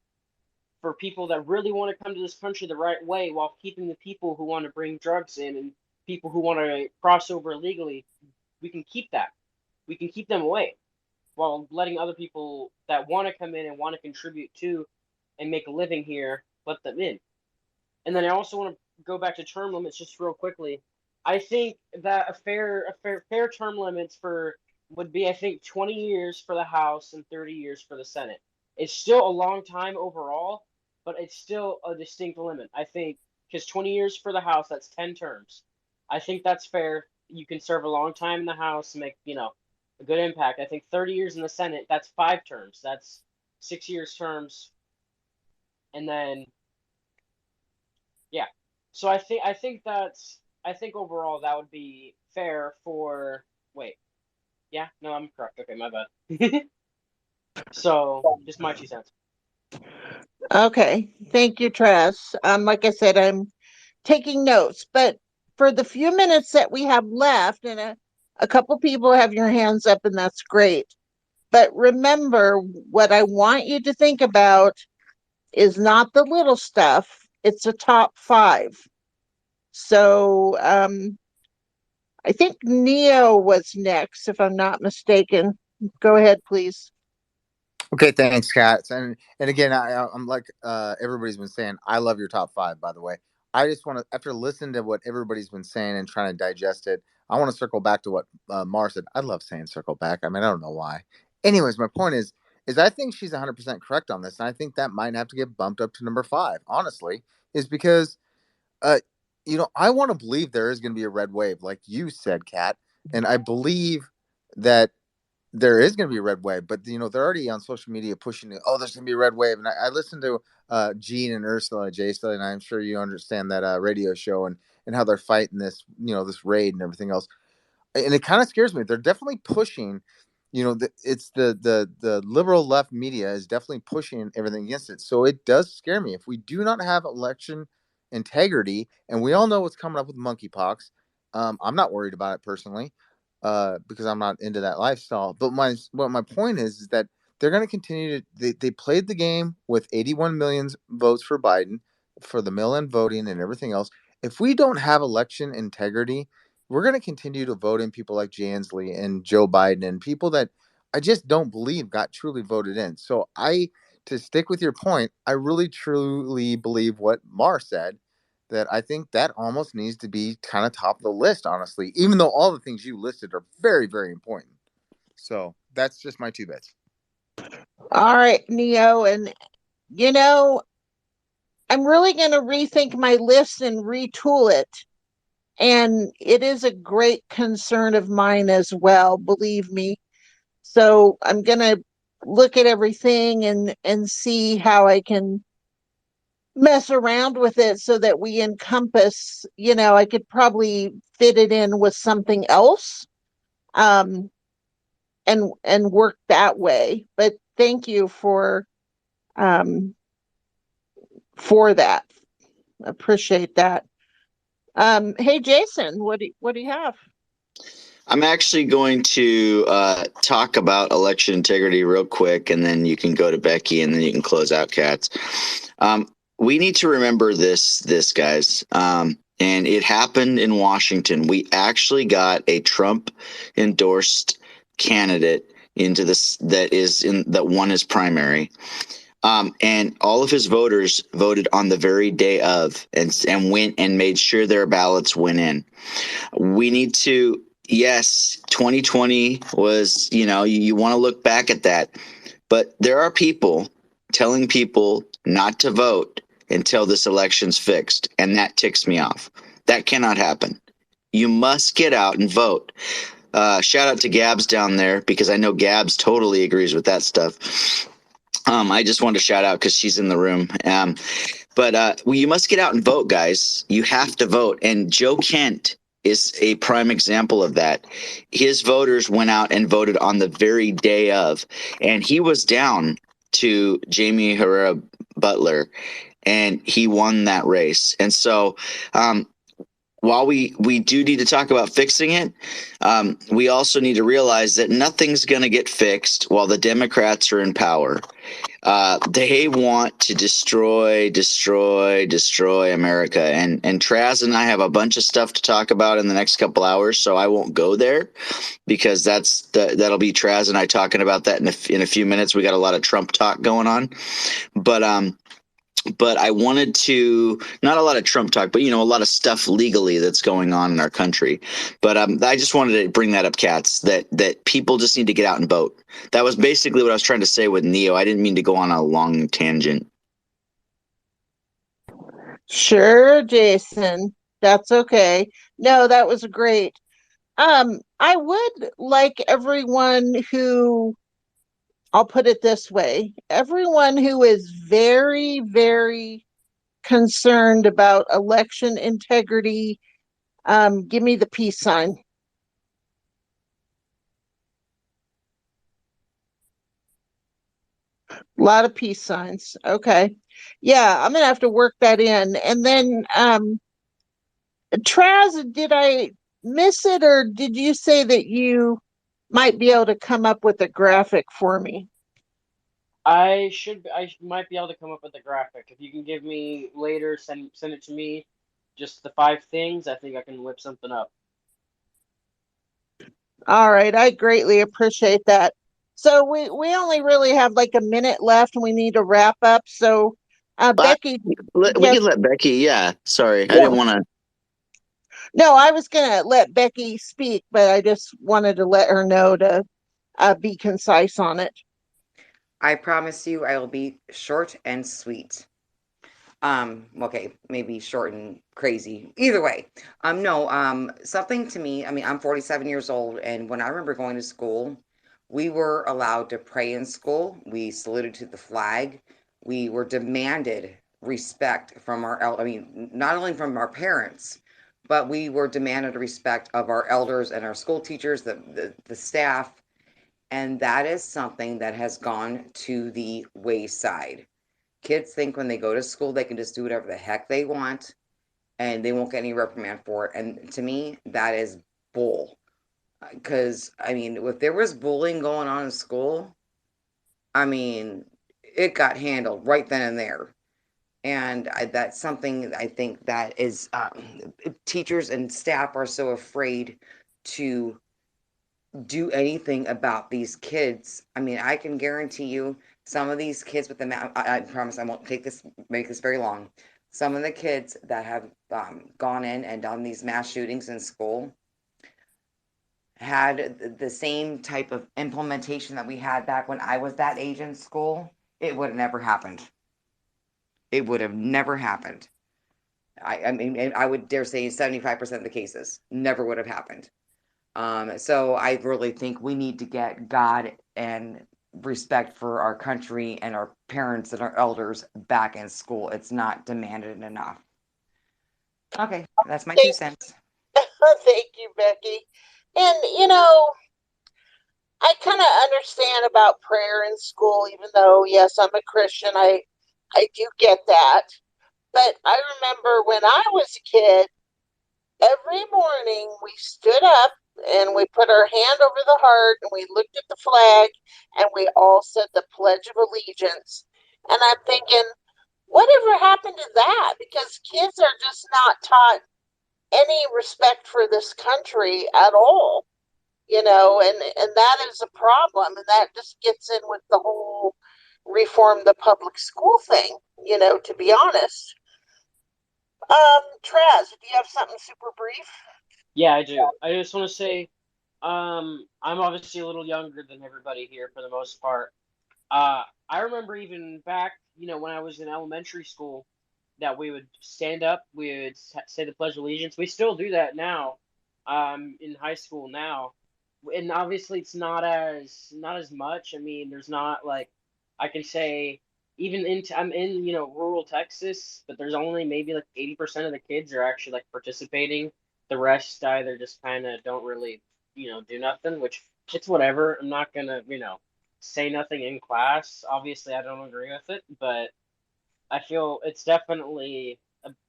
for people that really want to come to this country the right way while keeping the people who want to bring drugs in and people who want to cross over illegally. We can keep that. We can keep them away while letting other people that want to come in and want to contribute to and make a living here, let them in. And then I also want to go back to term limits just real quickly. I think that a fair term limits for would be, I think, 20 years for the House and 30 years for the Senate. It's still a long time overall, but it's still a distinct limit. I think because 20 years for the House, that's 10 terms. I think that's fair. You can serve a long time in the House and make, a good impact. I think 30 years in the Senate, that's 5 terms. That's 6 years terms. And then yeah. So I think overall that would be fair for wait. Yeah, no, I'm correct. Okay, my bad. So just my 2 cents. Okay, thank you, Traz. Like I said, I'm taking notes, but for the few minutes that we have left, and a couple people have your hands up, and that's great. But remember, what I want you to think about is not the little stuff, it's a top five. So I think Neo was next, if I'm not mistaken. Go ahead, please. Okay, thanks, Kat. And again, I'm like everybody's been saying. I love your top five, by the way. I just want to, after listening to what everybody's been saying and trying to digest it, I want to circle back to what Mar said. I love saying circle back. I mean, I don't know why. Anyways, my point is I think she's 100% correct on this, and I think that might have to get bumped up to number five. Honestly, is because uh, I want to believe there is going to be a red wave, like you said, Kat, and I believe that there is going to be a red wave, but they're already on social media pushing it. Oh, there's going to be a red wave, and I listened to Gene and Ursula, Jason, and I'm sure you understand that radio show and how they're fighting this, this raid and everything else, and it kind of scares me. They're definitely pushing, it's the liberal left media is definitely pushing everything against it. So it does scare me if we do not have election integrity, and we all know what's coming up with monkeypox. I'm not worried about it personally, because I'm not into that lifestyle. But my point is that they're going to continue to they played the game with 81 million votes for Biden for the mail-in voting and everything else. If we don't have election integrity, we're going to continue to vote in people like Jansley and Joe Biden and people that I just don't believe got truly voted in. So to stick with your point, I really truly believe what Mar said, that I think that almost needs to be kind of top of the list, honestly, even though all the things you listed are very, very important. So that's just my 2 bits. All right, Neo. And, you know, I'm really going to rethink my list and retool it. And it is a great concern of mine as well, believe me. So I'm going to look at everything and see how I can mess around with it so that we encompass, I could probably fit it in with something else, um, and work that way. But thank you um, for that. Appreciate that. Hey, Jason, what do you have? I'm actually going to talk about election integrity real quick, and then you can go to Becky, and then you can close out, Cats. We need to remember this, guys. And it happened in Washington. We actually got a Trump endorsed candidate into this that won his primary. And all of his voters voted on the very day of, and went and made sure their ballots went in. We need to, yes, 2020 was, you want to look back at that, but there are people telling people not to vote until this election's fixed, and that ticks me off. That cannot happen. You must get out and vote. Shout out to Gabs down there, because I know Gabs totally agrees with that stuff. I just wanted to shout out because she's in the room. But you must get out and vote, guys. You have to vote. And Joe Kent is a prime example of that. His voters went out and voted on the very day of, and he was down to Jamie Herrera Butler, and he won that race. And so, while we do need to talk about fixing it, we also need to realize that nothing's going to get fixed while the Democrats are in power. They want to destroy America, and Traz and I have a bunch of stuff to talk about in the next couple hours, so I won't go there, because that'll be Traz and I talking about that in a few minutes. We got a lot of Trump talk going on, but I wanted to, not a lot of Trump talk, but a lot of stuff legally that's going on in our country. But I just wanted to bring that up, Cats, that people just need to get out and vote. That was basically what I was trying to say with Neo. I didn't mean to go on a long tangent. Sure, Jason. That's okay. No, that was great. I would like everyone who, I'll put it this way, everyone who is very, very concerned about election integrity, give me the peace sign. A lot of peace signs. Okay. Yeah, I'm gonna have to work that in. And then Traz, did I miss it, or did you say that you might be able to come up with a graphic for me? I might be able to come up with a graphic. If you can give me later, send it to me. Just the 5 things. I think I can whip something up. All right, I greatly appreciate that. So we only really have like a minute left and we need to wrap up. So Becky, We yes, can let Becky. Yeah, sorry, I yeah. didn't want to. No, I was gonna let Becky speak, but I just wanted to let her know to be concise on it. I promise you I will be short and sweet. Okay, maybe short and crazy. Either way. No, something to me, I mean, I'm 47 years old, and when I remember going to school, we were allowed to pray in school. We saluted to the flag. We were demanded respect from I mean, not only from our parents, but we were demanded respect of our elders and our school teachers, the staff. And that is something that has gone to the wayside. Kids think when they go to school, they can just do whatever the heck they want and they won't get any reprimand for it. And to me, that is bull. Because, I mean, if there was bullying going on in school, I mean, it got handled right then and there. And that's something I think that is teachers and staff are so afraid to do anything about these kids. I mean, I can guarantee you some of these kids with the I promise I won't make this very long. Some of the kids that have gone in and done these mass shootings in school had the same type of implementation that we had back when I was that age in school. It would have never happened. It would have never happened. I mean, I would dare say 75% of the cases never would have happened. So I really think we need to get God and respect for our country and our parents and our elders back in school. It's not demanded enough. Okay, that's my 2 cents. Thank you, Becky. And I kind of understand about prayer in school, even though yes, I'm a Christian. I do get that. But I remember when I was a kid, every morning we stood up and we put our hand over the heart and we looked at the flag and we all said the Pledge of Allegiance. And I'm thinking, whatever happened to that? Because kids are just not taught any respect for this country at all, and that is a problem. And that just gets in with the whole reform the public school thing, to be honest. Traz, do you have something super brief? Yeah, I do. I just want to say, I'm obviously a little younger than everybody here for the most part. I remember even back, when I was in elementary school, that we would stand up, we would say the Pledge of Allegiance. We still do that now, in high school now, and obviously it's not as much. I mean, there's not like I can say even I'm in rural Texas, but there's only maybe like 80% of the kids are actually like participating. The rest either just kind of don't really do nothing, which it's whatever. I'm not gonna say nothing in class. Obviously, I don't agree with it, but I feel it's definitely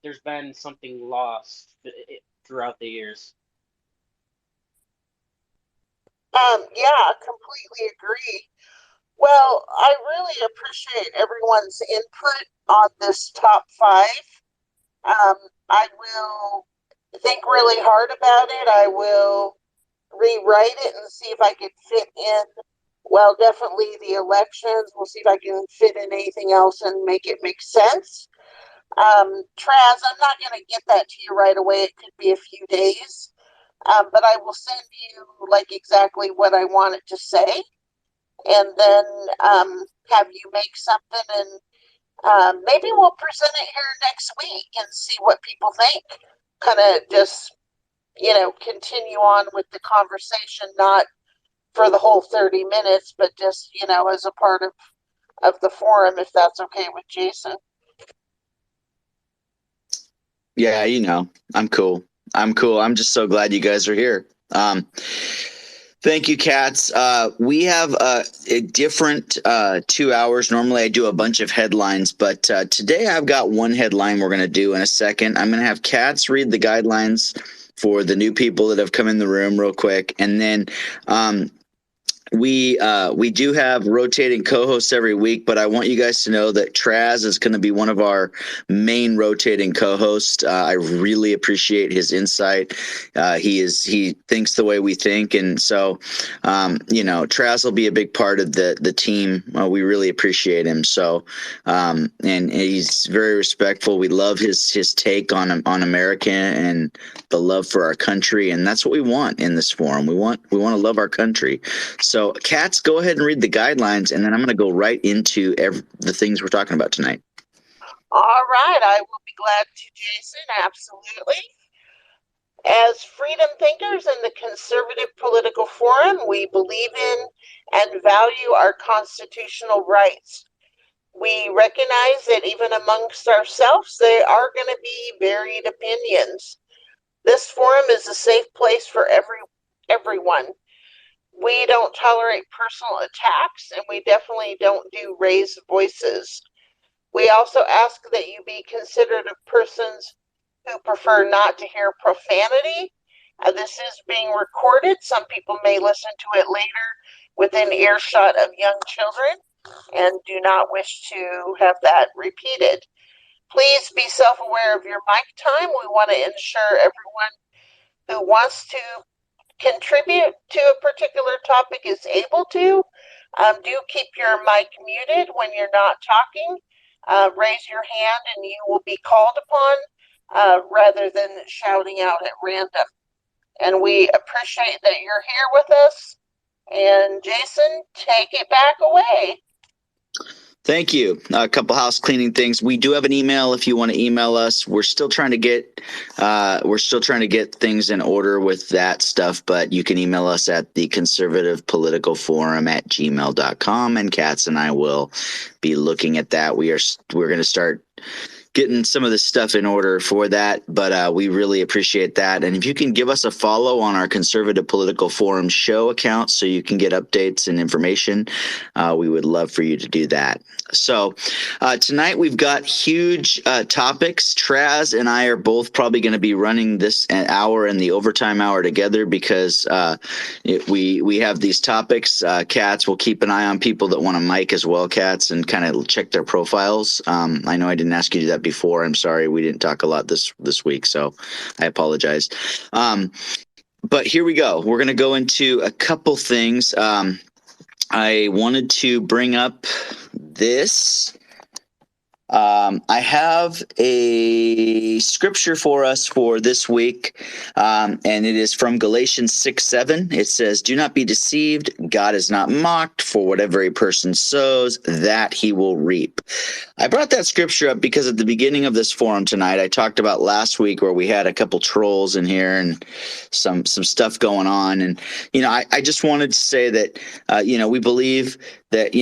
there's been something lost throughout the years. Yeah, completely agree. Well, I really appreciate everyone's input on this top five. I will think really hard about it. I will rewrite it and see if I can fit in, well, definitely the elections. We'll see if I can fit in anything else and make it make sense. Traz, I'm not going to get that to you right away. It could be a few days. But I will send you like exactly what I want it to say, and then have you make something, and maybe we'll present it here next week and see what people think. Kind of just continue on with the conversation, not for the whole 30 minutes, but just as a part of the forum, if that's okay with Jason. Yeah, I'm cool. I'm cool. I'm just so glad you guys are here. Thank you, Cats. We have a different 2 hours. Normally, I do a bunch of headlines, but today I've got one headline we're going to do in a second. I'm going to have Cats read the guidelines for the new people that have come in the room real quick, and then we do have rotating co-hosts every week, but I want you guys to know that Traz is going to be one of our main rotating co-hosts. I really appreciate his insight. He thinks the way we think, and so Traz will be a big part of the team. We really appreciate him. So and he's very respectful. We love his take on America and the love for our country, and that's what we want in this forum. We want to love our country. So, Cats, go ahead and read the guidelines, and then I'm going to go right into the things we're talking about tonight. All right, I will be glad to, Jason. Absolutely. As freedom thinkers in the conservative political forum, we believe in and value our constitutional rights. We recognize that even amongst ourselves, there are going to be varied opinions. This forum is a safe place for everyone. We don't tolerate personal attacks, and we definitely don't do raised voices. We also ask that you be considerate of persons who prefer not to hear profanity. This is being recorded. Some people may listen to it later within earshot of young children and do not wish to have that repeated. Please be self-aware of your mic time. We want to ensure everyone who wants to contribute to a particular topic is able to. Do keep your mic muted when you're not talking. Raise your hand and you will be called upon rather than shouting out at random. And we appreciate that you're here with us. And Jason, take it back away. Thank you. A couple house cleaning things. We do have an email if you want to email us. We're still trying to get things in order with that stuff, but you can email us at the conservative political forum at gmail.com, and Katz and I will be looking at that. We're going to start getting some of this stuff in order for that, but we really appreciate that. And if you can give us a follow on our Conservative Political Forum show account so you can get updates and information, we would love for you to do that. So tonight we've got huge topics. Traz and I are both probably going to be running this hour and the overtime hour together because we have these topics. Katz will keep an eye on people that want a mic as well, Katz, and kind of check their profiles. I know I didn't ask you to do that before. I'm sorry we didn't talk a lot this week, so I apologize. But here we go. We're going to go into a couple things. I wanted to bring up this. I have a scripture for us for this week, and it is from Galatians 6:7. It says, "Do not be deceived. God is not mocked. For whatever a person sows, that he will reap." I brought that scripture up because at the beginning of this forum tonight, I talked about last week where we had a couple trolls in here and some stuff going on. And, I just wanted to say that, we believe that,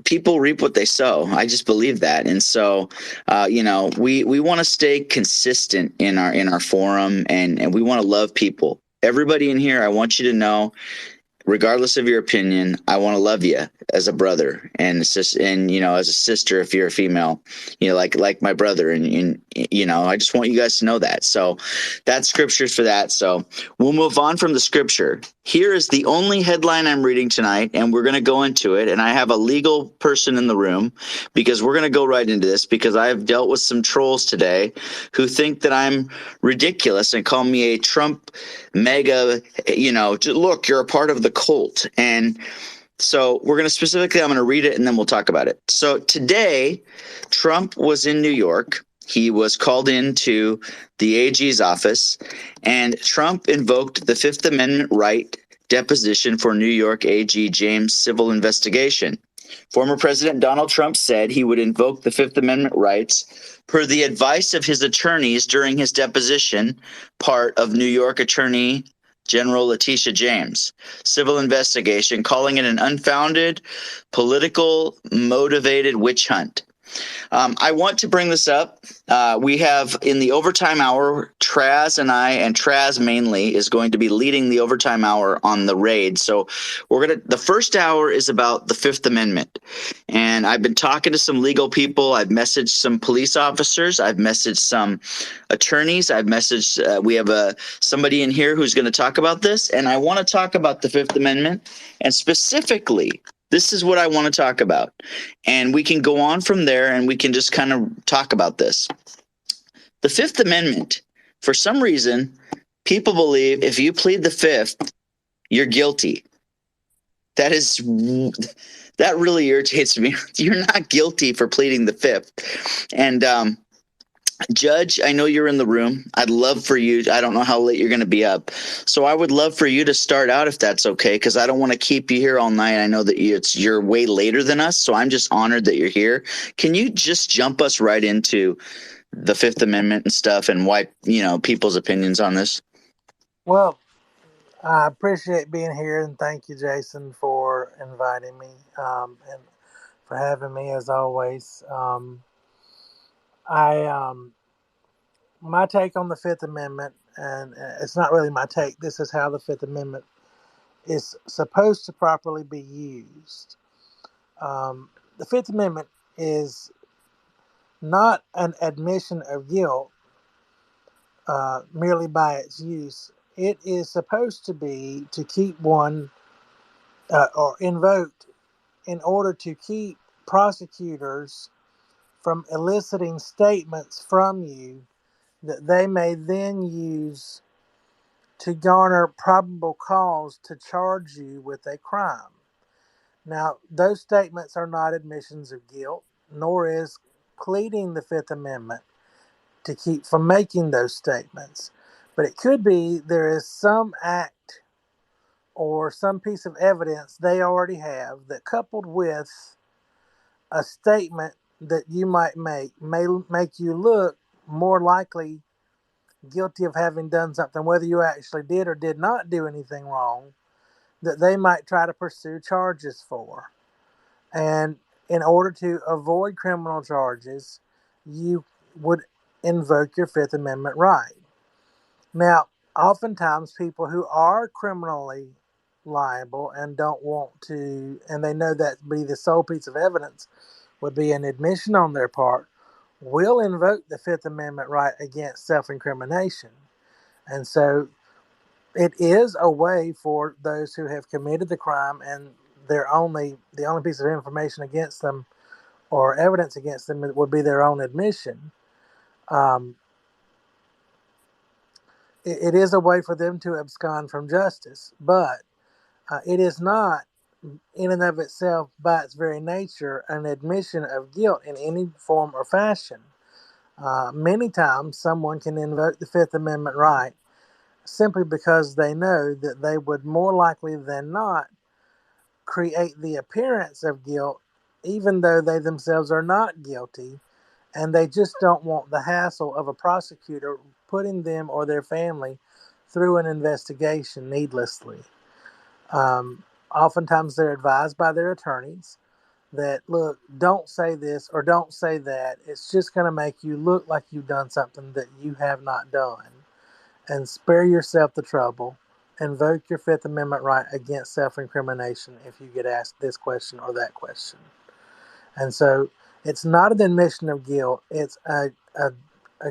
people reap what they sow. I just believe that. And so, we want to stay consistent in our forum, and we want to love people. Everybody in here, I want you to know, regardless of your opinion, I want to love you as a brother and as a sister if you're a female, like my brother, and I just want you guys to know that. So that's scriptures for that. So we'll move on from the scripture. Here is the only headline I'm reading tonight, and we're going to go into it. And I have a legal person in the room because we're going to go right into this because I have dealt with some trolls today who think that I'm ridiculous and call me a Trump mega, look, you're a part of the cult. And so I'm going to read it and then we'll talk about it. So today, Trump was in New York. He was called into the AG's office, and Trump invoked the Fifth Amendment right deposition for New York AG James' civil investigation. Former President Donald Trump said he would invoke the Fifth Amendment rights per the advice of his attorneys during his deposition, part of New York Attorney General Letitia James' civil investigation, calling it an unfounded, political motivated witch hunt. I want to bring this up. We have in the overtime hour, Traz and I, and Traz mainly is going to be leading the overtime hour on the raid. So the first hour is about the Fifth Amendment. And I've been talking to some legal people. I've messaged some police officers. I've messaged some attorneys. I've messaged, we have somebody in here who's going to talk about this. And I want to talk about the Fifth Amendment, and specifically, this is what I want to talk about. And we can go on from there and we can just kind of talk about this. The Fifth Amendment, for some reason, people believe if you plead the Fifth, you're guilty. That really irritates me. You're not guilty for pleading the Fifth. And Judge, I know you're in the room. I'd love for you. I don't know how late you're going to be up. So I would love for you to start out if that's okay, because I don't want to keep you here all night. I know that you're way later than us, so I'm just honored that you're here. Can you just jump us right into the Fifth Amendment and stuff and why, people's opinions on this? Well, I appreciate being here, and thank you, Jason, for inviting me and for having me as always. My take on the Fifth Amendment, and it's not really my take. This is how the Fifth Amendment is supposed to properly be used. The Fifth Amendment is not an admission of guilt merely by its use. It is supposed to be to keep one or invoked in order to keep prosecutors from eliciting statements from you that they may then use to garner probable cause to charge you with a crime. Now, those statements are not admissions of guilt, nor is pleading the Fifth Amendment to keep from making those statements. But it could be there is some act or some piece of evidence they already have that, coupled with a statement that you might make, may make you look more likely guilty of having done something, whether you actually did or did not do anything wrong, that they might try to pursue charges for. And in order to avoid criminal charges, you would invoke your Fifth Amendment right. Now, oftentimes people who are criminally liable and don't want to, and they know that be the sole piece of evidence would be an admission on their part, will invoke the Fifth Amendment right against self incrimination. And so it is a way for those who have committed the crime and the only piece of information against them or evidence against them would be their own admission. Um, it is a way for them to abscond from justice, but it is not, in and of itself, by its very nature, an admission of guilt in any form or fashion. Many times, someone can invoke the Fifth Amendment right simply because they know that they would more likely than not create the appearance of guilt, even though they themselves are not guilty, and they just don't want the hassle of a prosecutor putting them or their family through an investigation needlessly. Oftentimes, they're advised by their attorneys that, look, don't say this or don't say that. It's just going to make you look like you've done something that you have not done. And spare yourself the trouble. Invoke your Fifth Amendment right against self incrimination if you get asked this question or that question. And so it's not an admission of guilt, it's a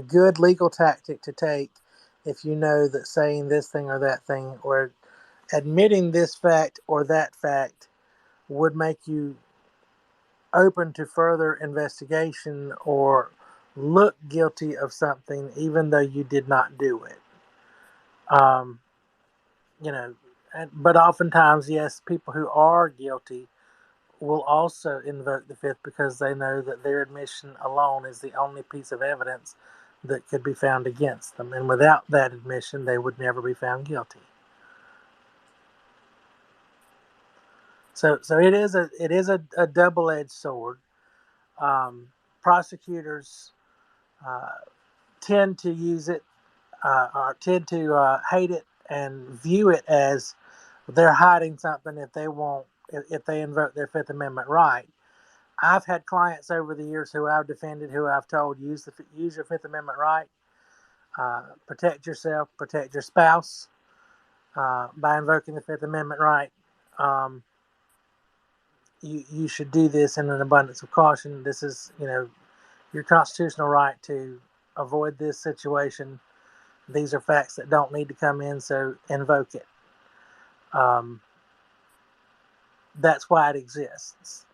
good legal tactic to take if you know that saying this thing or that thing or admitting this fact or that fact would make you open to further investigation or look guilty of something even though you did not do it. Um, you know, but oftentimes, yes, people who are guilty will also invoke the Fifth because they know that their admission alone is the only piece of evidence that could be found against them. And without that admission, they would never be found guilty. So it is a double-edged sword. Prosecutors uh, tend to use it or tend to hate it and view it as they're hiding something if they invoke their Fifth Amendment right. I've had clients over the years who I've defended, who I've told use your Fifth Amendment right, protect yourself, protect your spouse by invoking the Fifth Amendment right. You should do this in an abundance of caution. This is your constitutional right to avoid this situation. These are facts that don't need to come in, so invoke it. Um, that's why it exists.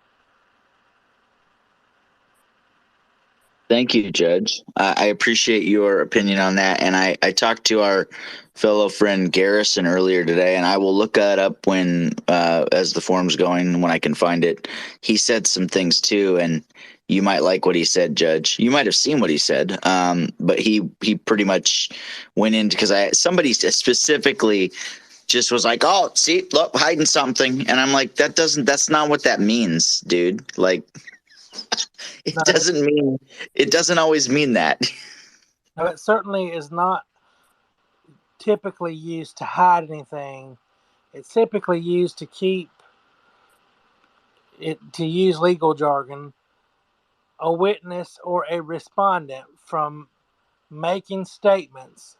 Thank you, Judge. I appreciate your opinion on that. And I talked to our fellow friend Garrison earlier today, and I will look that up when, as the forum's going, when I can find it. He said some things too, and you might like what he said, Judge. You might have seen what he said, but he pretty much went into because somebody specifically just was like, "Oh, see, look, hiding something," and I'm like, that's not what that means, dude. Like. No, It doesn't always mean that. no, it certainly is not typically used to hide anything. It's typically used to keep it, to use legal jargon, a witness or a respondent from making statements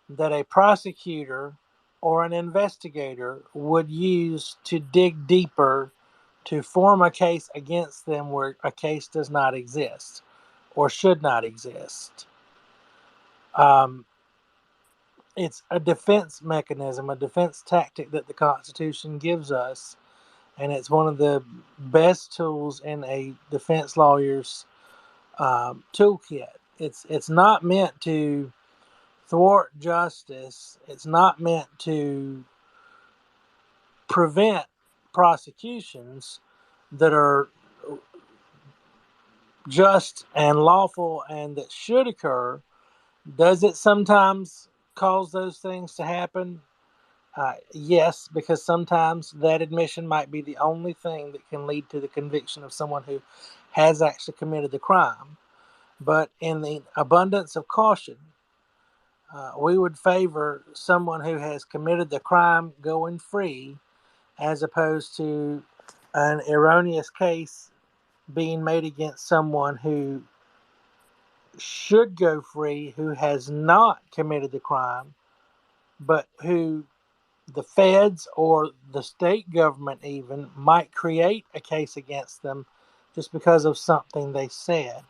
that a prosecutor or an investigator would use to dig deeper to form a case against them where a case does not exist or should not exist. Um, it's a defense mechanism, a defense tactic that the Constitution gives us, and it's one of the best tools in a defense lawyer's toolkit. It's not meant to thwart justice. It's not meant to prevent prosecutions that are just and lawful and that should occur. Does it sometimes cause those things to happen? Yes, because sometimes that admission might be the only thing that can lead to the conviction of someone who has actually committed the crime. But in the abundance of caution, we would favor someone who has committed the crime going free as opposed to an erroneous case being made against someone who should go free, who has not committed the crime, but who the feds or the state government even might create a case against them just because of something they said,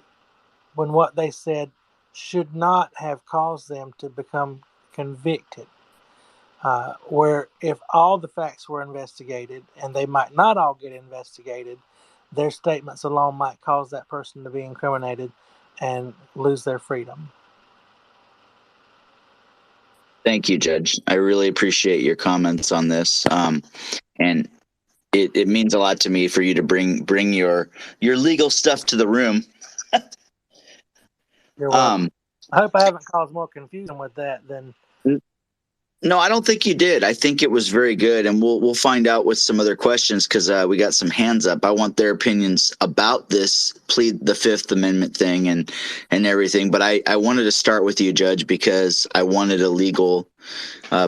when what they said should not have caused them to become convicted. Where if all the facts were investigated, and they might not all get investigated, their statements alone might cause that person to be incriminated and lose their freedom. Thank you, Judge. I really appreciate your comments on this. And it means a lot to me for you to bring your legal stuff to the room. You're welcome. Um, I hope I haven't caused more confusion with that than. no, I don't think you did. I think it was very good, and we'll find out with some other questions because we got some hands up. I want their opinions about this the Fifth Amendment thing and everything. But I wanted to start with you, Judge, because I wanted a legal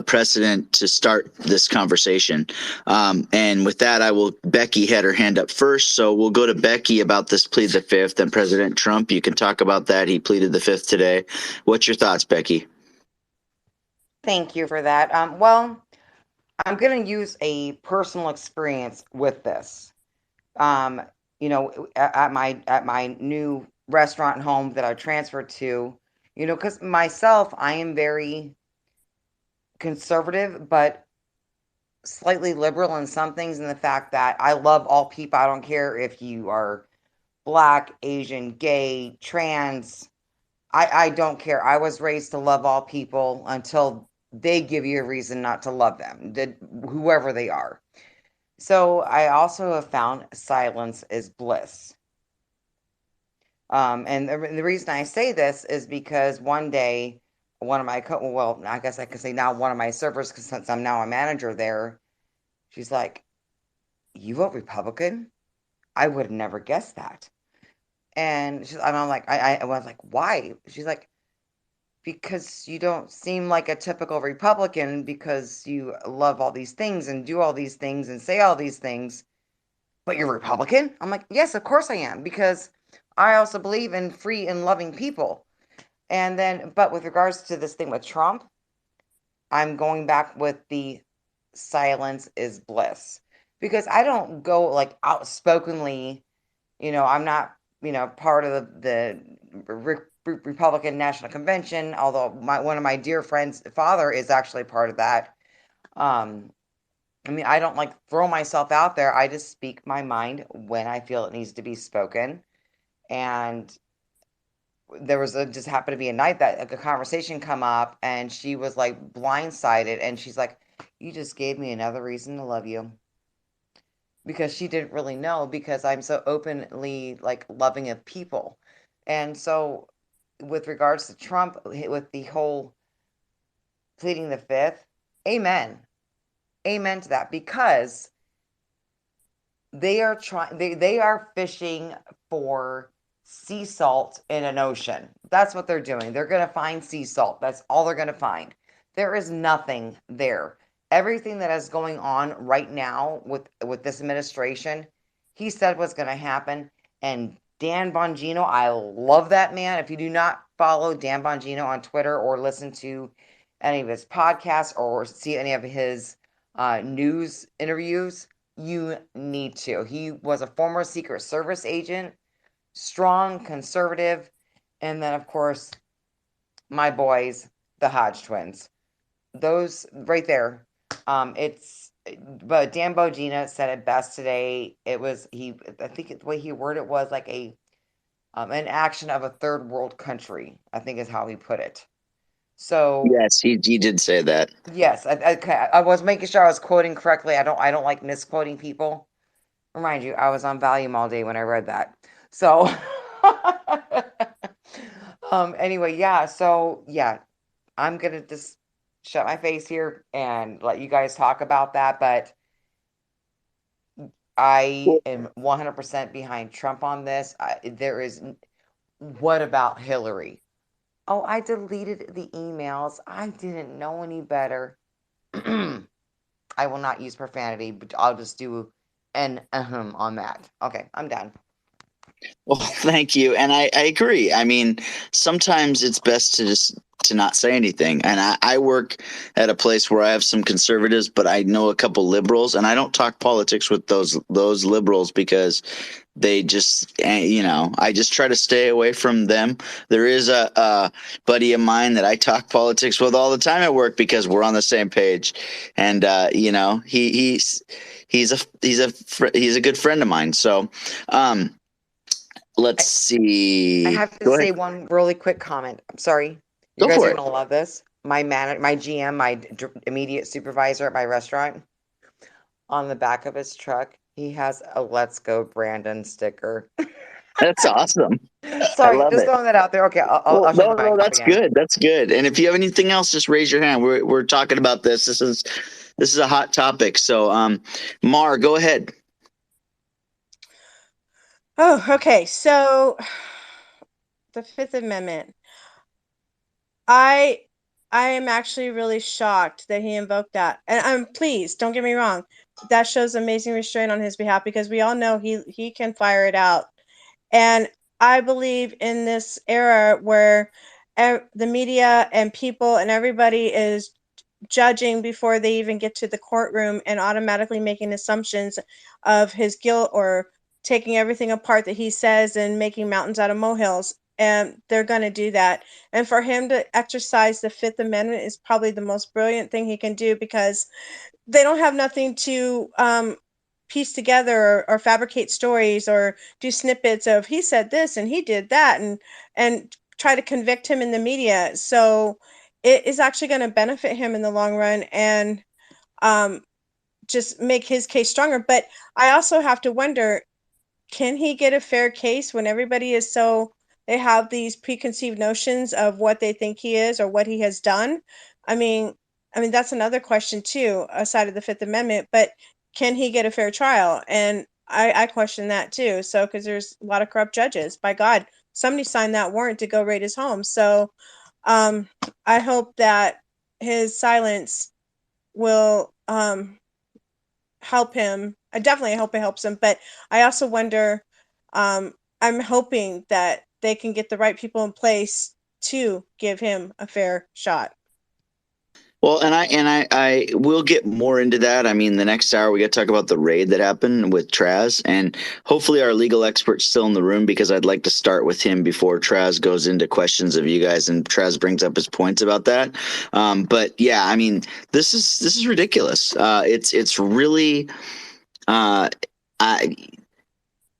precedent to start this conversation. And with that, Becky had her hand up first, so we'll go to Becky about this plead the Fifth. And President Trump, you can talk about that. He pleaded the Fifth today. What's your thoughts, Becky? Thank you for that. Well, I'm going to use a personal experience with this. Um, at my new restaurant home that I transferred to, because myself, I am very conservative, but slightly liberal in some things, in the fact that I love all people. I don't care if you are black, Asian, gay, trans. I don't care. I was raised to love all people until they give you a reason not to love them, whoever they are. So I also have found silence is bliss. And the reason I say this is because one day, one of my well, I guess I can say now one of my servers, because since I'm now a manager there, she's like, "You vote Republican? I would have never guessed that." And I'm like, I was like, "Why?" She's like, "Because you don't seem like a typical Republican because you love all these things and do all these things and say all these things, but you're Republican?" I'm like, "Yes, of course I am, because I also believe in free and loving people." And then, but with regards to this thing with Trump, I'm going back with the silence is bliss, because I don't go like outspokenly, I'm not, part of the Republican National Convention, although one of my dear friends' father is actually part of that. Um, I mean, I don't like throw myself out there. I just speak my mind when I feel it needs to be spoken. And there was just happened to be a night that a conversation come up, and she was like blindsided, and she's like, "You just gave me another reason to love you," because she didn't really know, because I'm so openly like loving of people. And so with regards to Trump, with the whole pleading the Fifth, amen, amen to that, because they are fishing for sea salt in an ocean. That's what they're doing. They're going to find sea salt. That's all they're going to find. There is nothing there. Everything that is going on right now with this administration, he said was going to happen. And Dan Bongino, I love that man. If you do not follow Dan Bongino on Twitter or listen to any of his podcasts or see any of his news interviews, you need to. He was a former Secret Service agent, strong, conservative, and then, of course, my boys, the Hodge twins. Those right there. But Dan Bogina said it best today. I think the way he worded it was like an action of a third world country, I think is how he put it. So Yes, he did say that. yes, I was making sure I was quoting correctly. I don't like misquoting people. Remind you, I was on Valium all day when I read that. So anyway, yeah. So yeah, I'm gonna just shut my face here and let you guys talk about that. But I am 100% behind Trump on this. What about Hillary? Oh, I deleted the emails. I didn't know any better. I will not use profanity, but I'll just do an on that. Okay, I'm done. Well, thank you. And I agree. I mean, sometimes it's best to not say anything. And I work at a place where I have some conservatives, but I know a couple liberals, and I don't talk politics with those liberals because they just, I just try to stay away from them. There is a buddy of mine that I talk politics with all the time at work because we're on the same page. And, he's a good friend of mine. So, let's see. I have to Go say ahead. one really quick comment. I'm sorry. You Go guys for are it. going to love this. My GM, my immediate supervisor at my restaurant, on the back of his truck, he has a "Let's Go Brandon" sticker. That's awesome. I Sorry, love just it. throwing that out there. Okay, Well, I'll shut the no, mic off that's again. good. That's good. And if you have anything else, just raise your hand. We're talking about this. This is a hot topic. So, Mar, go ahead. Oh, okay. So the Fifth Amendment. I am actually really shocked that he invoked that. And I'm pleased, don't get me wrong. That shows amazing restraint on his behalf because we all know he can fire it out. And I believe in this era where the media and people and everybody is judging before they even get to the courtroom and automatically making assumptions of his guilt or taking everything apart that he says and making mountains out of molehills. And they're going to do that. And for him to exercise the Fifth Amendment is probably the most brilliant thing he can do because they don't have nothing to piece together or fabricate stories or do snippets of he said this and he did that and try to convict him in the media. So it is actually going to benefit him in the long run and just make his case stronger. But I also have to wonder, can he get a fair case when everybody is so they have these preconceived notions of what they think he is or what he has done? I mean, that's another question too, aside of the Fifth Amendment. But can he get a fair trial? And I question that too. So because there's a lot of corrupt judges. By God, somebody signed that warrant to go raid his home. So I hope that his silence will help him. I definitely hope it helps him, but I also wonder, I'm hoping that they can get the right people in place to give him a fair shot. Well, and I will get more into that. I mean, the next hour we got to talk about the raid that happened with Traz, and hopefully our legal expert's still in the room because I'd like to start with him before Traz goes into questions of you guys and Traz brings up his points about that. But yeah, I mean, this is ridiculous. It's really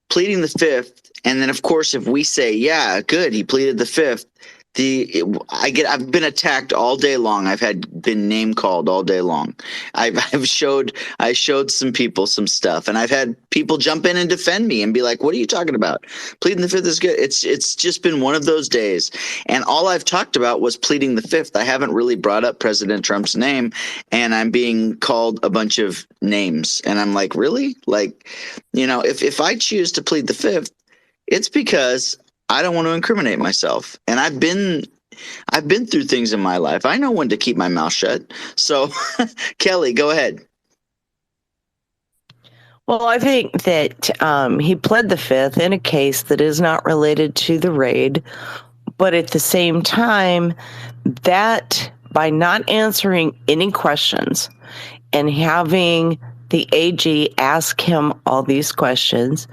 pleading the fifth, and then of course if we say yeah, good, he pleaded the fifth. I've been attacked all day long. I've been name called all day long. I showed some people some stuff, and I've had people jump in and defend me and be like, "What are you talking about? Pleading the fifth is good." It's just been one of those days, and all I've talked about was pleading the fifth. I haven't really brought up President Trump's name, and I'm being called a bunch of names, and I'm like, really? Like, if I choose to plead the fifth, it's because I don't want to incriminate myself. And I've been through things in my life. I know when to keep my mouth shut. So, Kelly, go ahead. Well, I think that he pled the fifth in a case that is not related to the raid, but at the same time, that by not answering any questions and having the AG ask him all these questions,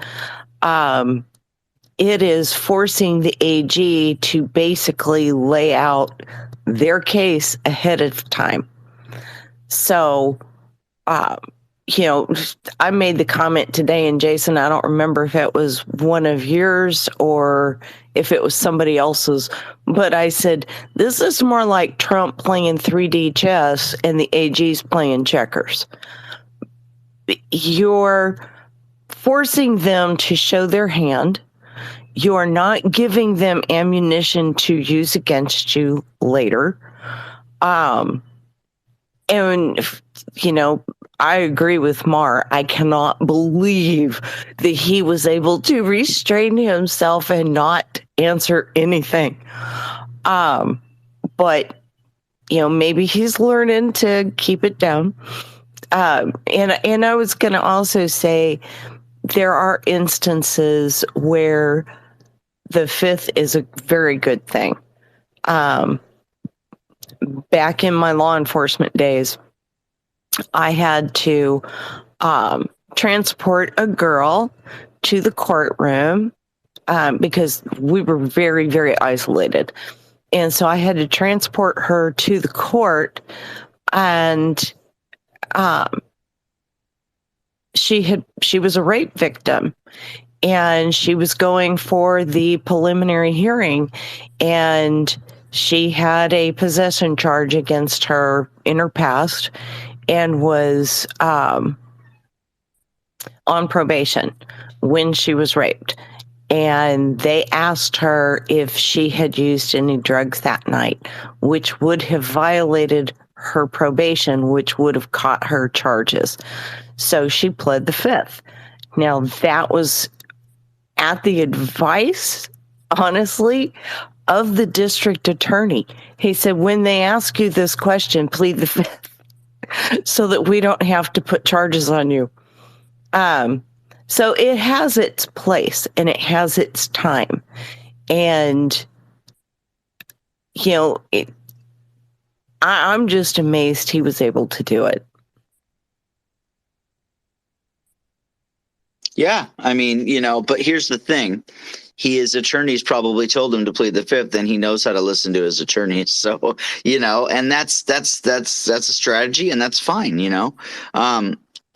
it is forcing the AG to basically lay out their case ahead of time. So, I made the comment today, and Jason, I don't remember if it was one of yours or if it was somebody else's, but I said, this is more like Trump playing 3D chess and the AG's playing checkers. You're forcing them to show their hand. You're not giving them ammunition to use against you later. And, I agree with Mar. I cannot believe that he was able to restrain himself and not answer anything. But, maybe he's learning to keep it down. And I was going to also say there are instances where the fifth is a very good thing. Back in my law enforcement days, I had to transport a girl to the courtroom because we were very, very isolated. And so I had to transport her to the court, and she was a rape victim, and she was going for the preliminary hearing, and she had a possession charge against her in her past and was on probation when she was raped. And they asked her if she had used any drugs that night, which would have violated her probation, which would have caught her charges. So she pled the fifth. Now, that was at the advice, honestly, of the district attorney. He said, when they ask you this question, plead the fifth so that we don't have to put charges on you. So it has its place and it has its time. And, I'm just amazed he was able to do it. Yeah, I mean, but here's the thing. His attorneys probably told him to plead the fifth, and he knows how to listen to his attorneys. So, and that's a strategy, and that's fine,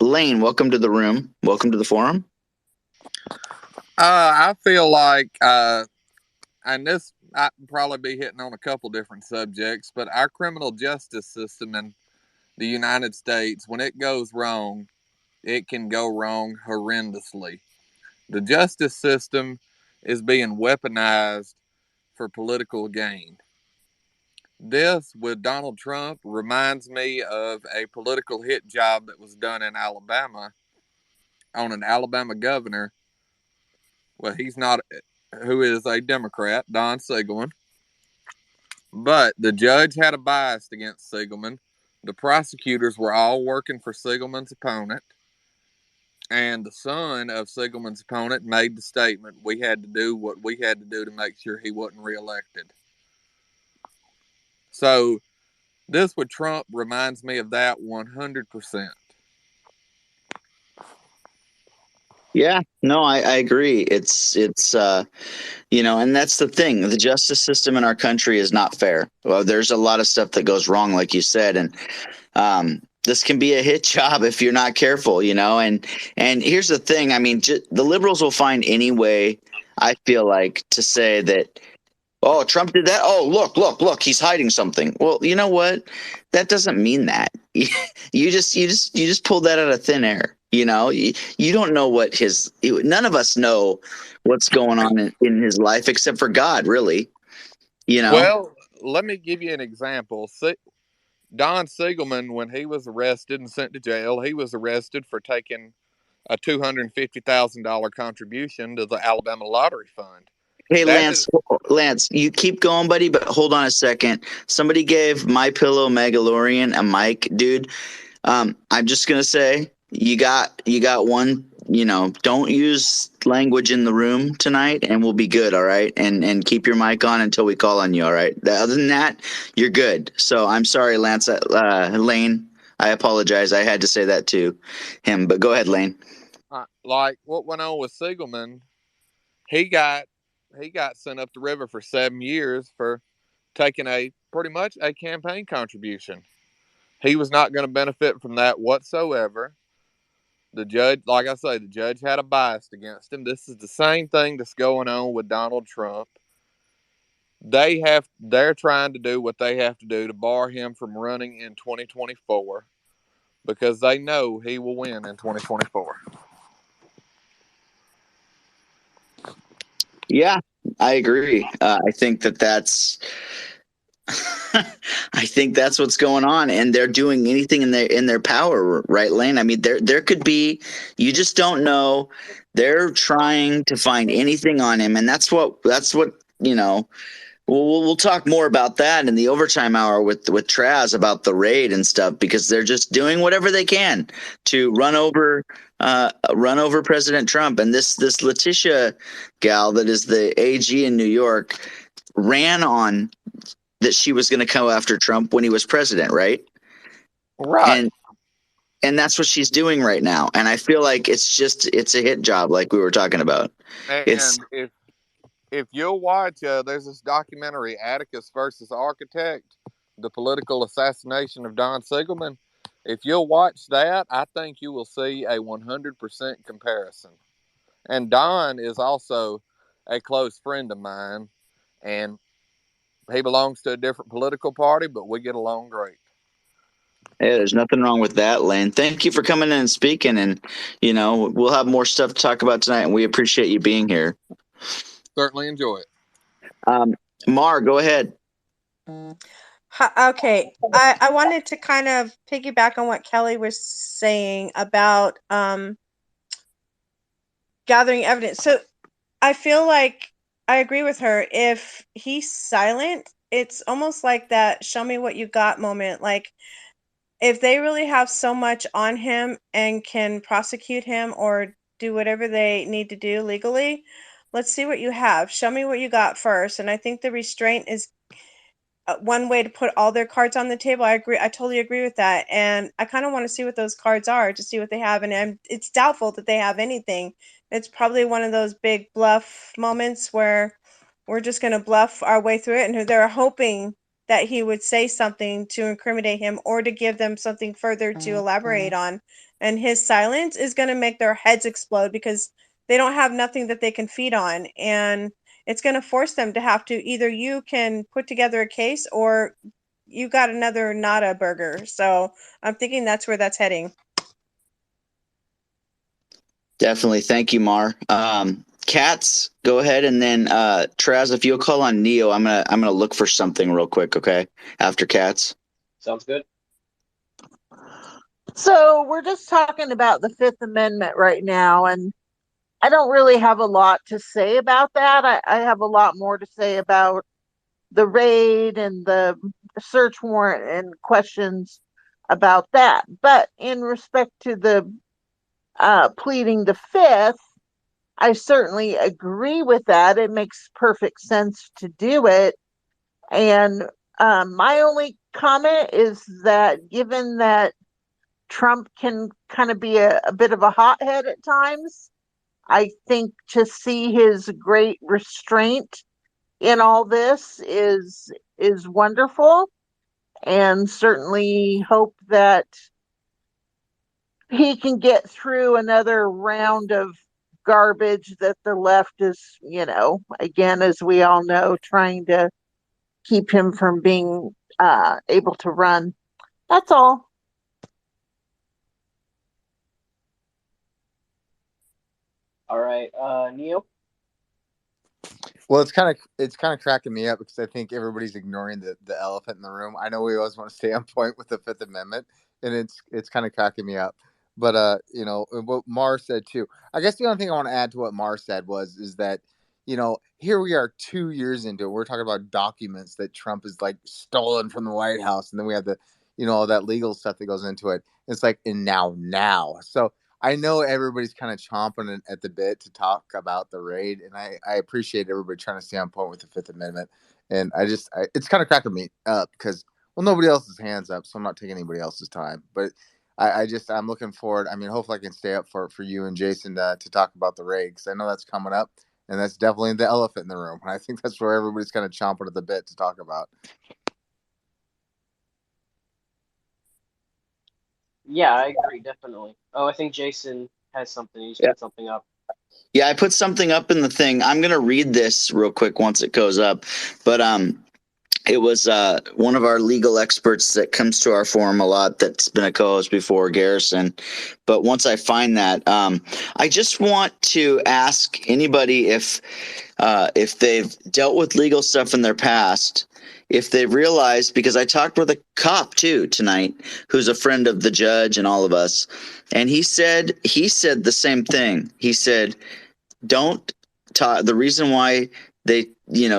Lane, welcome to the room. Welcome to the forum. I feel like, and this might probably be hitting on a couple different subjects, but our criminal justice system in the United States, when it goes wrong, it can go wrong horrendously. The justice system is being weaponized for political gain. This, with Donald Trump, reminds me of a political hit job that was done in Alabama on an Alabama governor. Well, he's not, who is a Democrat, Don Siegelman. But the judge had a bias against Siegelman. The prosecutors were all working for Siegelman's opponent. And the son of Siegelman's opponent made the statement, we had to do what we had to do to make sure he wasn't reelected. So this with Trump reminds me of that 100%. Yeah, no, I agree. It's and that's the thing. The justice system in our country is not fair. Well, there's a lot of stuff that goes wrong, like you said, and this can be a hit job if you're not careful, and here's the thing. I mean, the liberals will find any way, I feel like, to say that, oh, Trump did that. Oh, look, he's hiding something. Well, you know what? That doesn't mean that. You just pulled that out of thin air. You don't know what none of us know what's going on in his life except for God, really. Well, let me give you an example. Don Siegelman, when he was arrested and sent to jail, he was arrested for taking a $250,000 contribution to the Alabama Lottery Fund. Hey, Lance, you keep going, buddy, but hold on a second. Somebody gave My Pillow Megalorian a mic, dude. I'm just gonna say, you got one. Don't use language in the room tonight, and we'll be good. All right, and keep your mic on until we call on you. All right. Other than that, you're good. So I'm sorry, Lance, Lane. I apologize. I had to say that to him, but go ahead, Lane. Like what went on with Siegelman, he got sent up the river for 7 years for taking a pretty much a campaign contribution. He was not going to benefit from that whatsoever. The judge, like I say, the judge had a bias against him. This is the same thing that's going on with Donald Trump. They're trying to do what they have to do to bar him from running in 2024 because they know he will win in 2024. Yeah, I agree. I think that's I think that's what's going on, and they're doing anything in their power, right, Lane? I mean, there could be, you just don't know. They're trying to find anything on him, and that's what. We'll talk more about that in the overtime hour with Traz about the raid and stuff, because they're just doing whatever they can to run over President Trump. And this Letitia gal that is the AG in New York ran on that she was going to go after Trump when he was president, right? Right. And that's what she's doing right now. And I feel like it's a hit job, like we were talking about. It's And if you'll watch, there's this documentary, Atticus versus Architect, the political assassination of Don Siegelman. If you'll watch that, I think you will see a 100% comparison. And Don is also a close friend of mine, and he belongs to a different political party, but we get along great. Hey, there's nothing wrong with that, Lane. Thank you for coming in and speaking. And, we'll have more stuff to talk about tonight, and we appreciate you being here. Certainly enjoy it. Mar, go ahead. Okay, I wanted to kind of piggyback on what Kelly was saying about gathering evidence. So I feel like I agree with her. If he's silent, it's almost like that show me what you got moment. Like, if they really have so much on him and can prosecute him or do whatever they need to do legally, let's see what you have. Show me what you got first. And I think the restraint is one way to put all their cards on the table. I agree. I totally agree with that. And I kind of want to see what those cards are to see what they have. And it's doubtful that they have anything. It's probably one of those big bluff moments where we're just going to bluff our way through it. And they're hoping that he would say something to incriminate him or to give them something further to elaborate on. And his silence is going to make their heads explode because they don't have nothing that they can feed on. And it's going to force them to have to either you can put together a case or you got another nada burger. So I'm thinking that's where that's heading. Definitely. Thank you, Mar. Katz, go ahead, and then Traz, if you'll call on Neo, I'm gonna look for something real quick, okay? After Katz. Sounds good. So we're just talking about the Fifth Amendment right now, and I don't really have a lot to say about that. I have a lot more to say about the raid and the search warrant and questions about that. But in respect to the pleading the Fifth, I certainly agree with that. It makes perfect sense to do it. And my only comment is that given that Trump can kind of be a bit of a hothead at times, I think to see his great restraint in all this is wonderful, and certainly hope that he can get through another round of garbage that the left is, again, as we all know, trying to keep him from being able to run. That's all. All right, Neo. Well, it's kind of cracking me up because I think everybody's ignoring the elephant in the room. I know we always want to stay on point with the Fifth Amendment, and it's kind of cracking me up. But what Mar said too. I guess the only thing I want to add to what Mar said is that here we are 2 years into it. We're talking about documents that Trump has like stolen from the White House, and then we have the all that legal stuff that goes into it. It's like in now. So I know everybody's kind of chomping at the bit to talk about the raid, and I appreciate everybody trying to stay on point with the Fifth Amendment. And it's kind of cracking me up because, well, nobody else's hands up, so I'm not taking anybody else's time. But I'm looking forward. I mean, hopefully I can stay up for you and Jason to talk about the raid, because I know that's coming up, and that's definitely the elephant in the room. And I think that's where everybody's kind of chomping at the bit to talk about. Yeah, I agree, definitely. Oh, I think Jason has something. He's Yeah. put something up. Yeah, I put something up in the thing. I'm gonna read this real quick once it goes up, but it was one of our legal experts that comes to our forum a lot, that's been a co-host before, Garrison. But once I find that, I just want to ask anybody if they've dealt with legal stuff in their past, if they've realized, because I talked with a cop too tonight, who's a friend of the judge and all of us, and he said the same thing. He said, don't talk. The reason why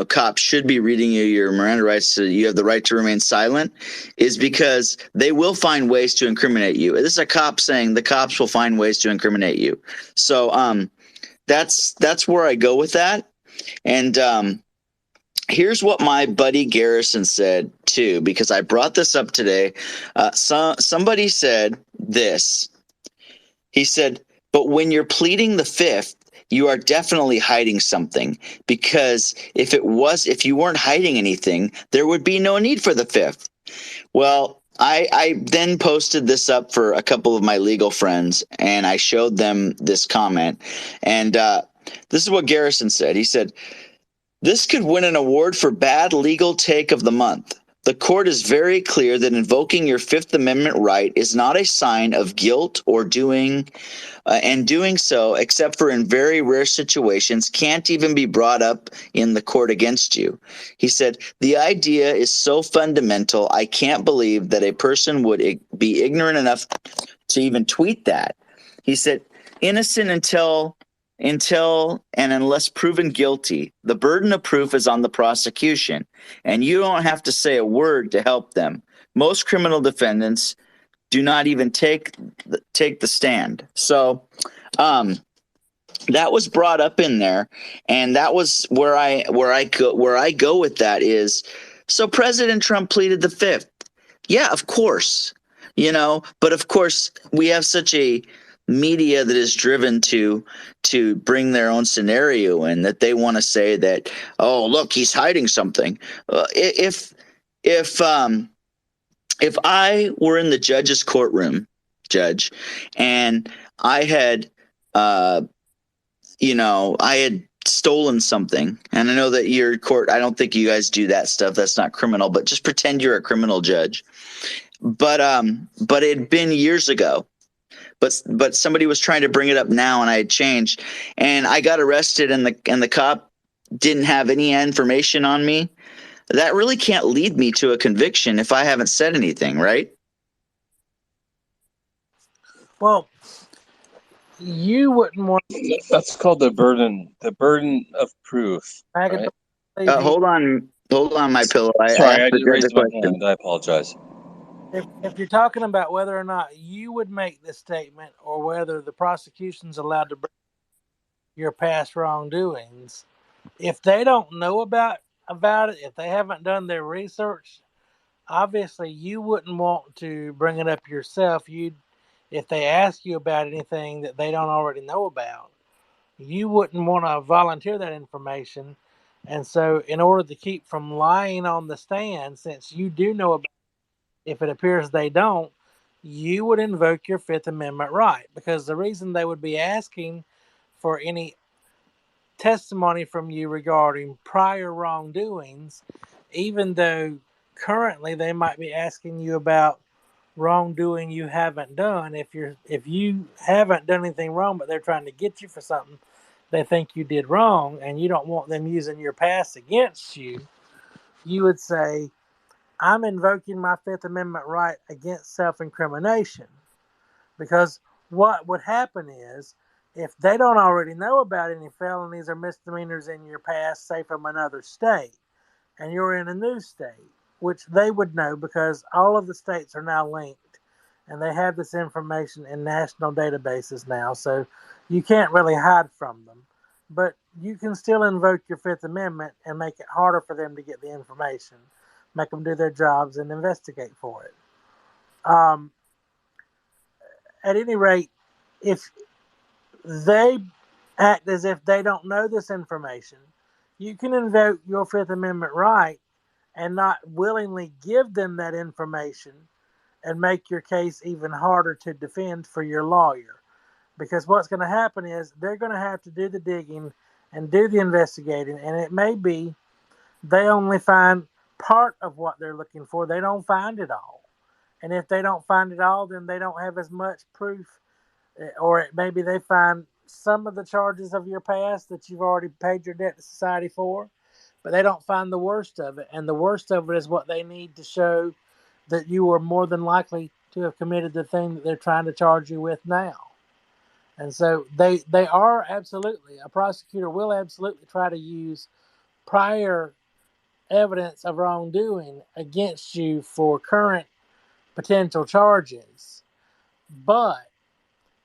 cops should be reading you your Miranda rights, so you have the right to remain silent, is because they will find ways to incriminate you. This is a cop saying the cops will find ways to incriminate you. So that's where I go with that. And here's what my buddy Garrison said too, because I brought this up today. Somebody said this. He said, but when you're pleading the Fifth, you are definitely hiding something, because if you weren't hiding anything, there would be no need for the Fifth. Well, I then posted this up for a couple of my legal friends, and I showed them this comment. And this is what Garrison said. He said, this could win an award for bad legal take of the month. The court is very clear that invoking your Fifth Amendment right is not a sign of guilt or doing so, except for in very rare situations, can't even be brought up in the court against you. He said, the idea is so fundamental, I can't believe that a person would be ignorant enough to even tweet that. He said, innocent until and unless proven guilty, the burden of proof is on the prosecution, and you don't have to say a word to help them. Most criminal defendants do not even take the stand. So that was brought up in there, and that was where I go with that is, so President Trump pleaded the Fifth. Yeah, of course. But of course we have such a media that is driven to bring their own scenario in, that they want to say that, oh, look, he's hiding something. If I were in the judge's courtroom, Judge, and I had, I had stolen something, and I know that your court, I don't think you guys do that stuff. That's not criminal, but just pretend you're a criminal judge. But it had been years ago. But somebody was trying to bring it up now, and I had changed, and I got arrested, and the cop didn't have any information on me. That really can't lead me to a conviction if I haven't said anything, right? Well, you wouldn't want. That's called the burden of proof. Right? Hold on, my pillow. Sorry, I asked the did judge raise a my question. hand. I apologize. If you're talking about whether or not you would make the statement, or whether the prosecution's allowed to bring your past wrongdoings, if they don't know about it, if they haven't done their research, obviously you wouldn't want to bring it up yourself. If they ask you about anything that they don't already know about, you wouldn't want to volunteer that information. And so, in order to keep from lying on the stand, since you do know about it, if it appears they don't, you would invoke your Fifth Amendment right. Because the reason they would be asking for any testimony from you regarding prior wrongdoings, even though currently they might be asking you about wrongdoing you haven't done. If you haven't done anything wrong, but they're trying to get you for something they think you did wrong, and you don't want them using your past against you, you would say, I'm invoking my Fifth Amendment right against self-incrimination. Because what would happen is, if they don't already know about any felonies or misdemeanors in your past, say from another state, and you're in a new state, which they would know because all of the states are now linked and they have this information in national databases now. So you can't really hide from them. But you can still invoke your Fifth Amendment and make it harder for them to get the information, make them do their jobs and investigate for it. Um, at any rate, if they act as if they don't know this information, you can invoke your Fifth Amendment right and not willingly give them that information and make your case even harder to defend for your lawyer. Because what's going to happen is they're going to have to do the digging and do the investigating, and it may be they only find part of what they're looking for. They don't find it all. And if they don't find it all, then they don't have as much proof, or maybe they find some of the charges of your past that you've already paid your debt to society for, but they don't find the worst of it. And the worst of it is what they need to show that you were more than likely to have committed the thing that they're trying to charge you with now. And so they are absolutely, a prosecutor will absolutely try to use prior evidence of wrongdoing against you for current potential charges. But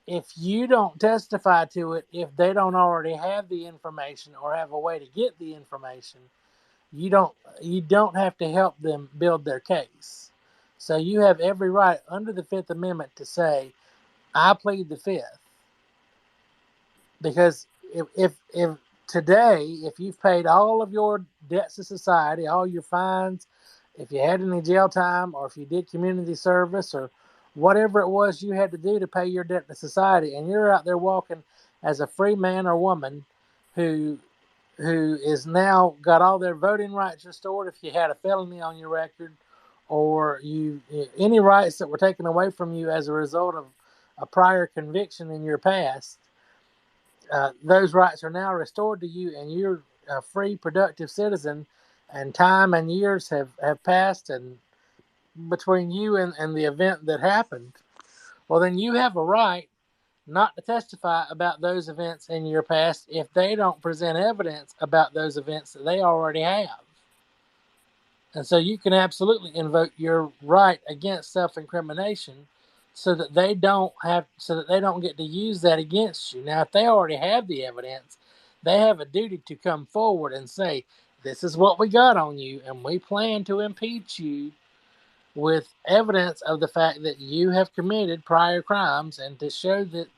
if you don't testify to it, if they don't already have the information or have a way to get the information, you don't have to help them build their case. So you have every right under the Fifth Amendment to say, I plead the Fifth. Because if today, if you've paid all of your debts to society, all your fines, if you had any jail time, or if you did community service, or whatever it was you had to do to pay your debt to society, and you're out there walking as a free man or woman who is now got all their voting rights restored, if you had a felony on your record, or you any rights that were taken away from you as a result of a prior conviction in your past, those rights are now restored to you, and you're a free, productive citizen, and time and years have passed and between you and the event that happened. Well, then you have a right not to testify about those events in your past if they don't present evidence about those events that they already have. And so you can absolutely invoke your right against self-incrimination so that they don't get to use that against you. Now, if they already have the evidence, they have a duty to come forward and say, this is what we got on you, and we plan to impeach you with evidence of the fact that you have committed prior crimes, and to show that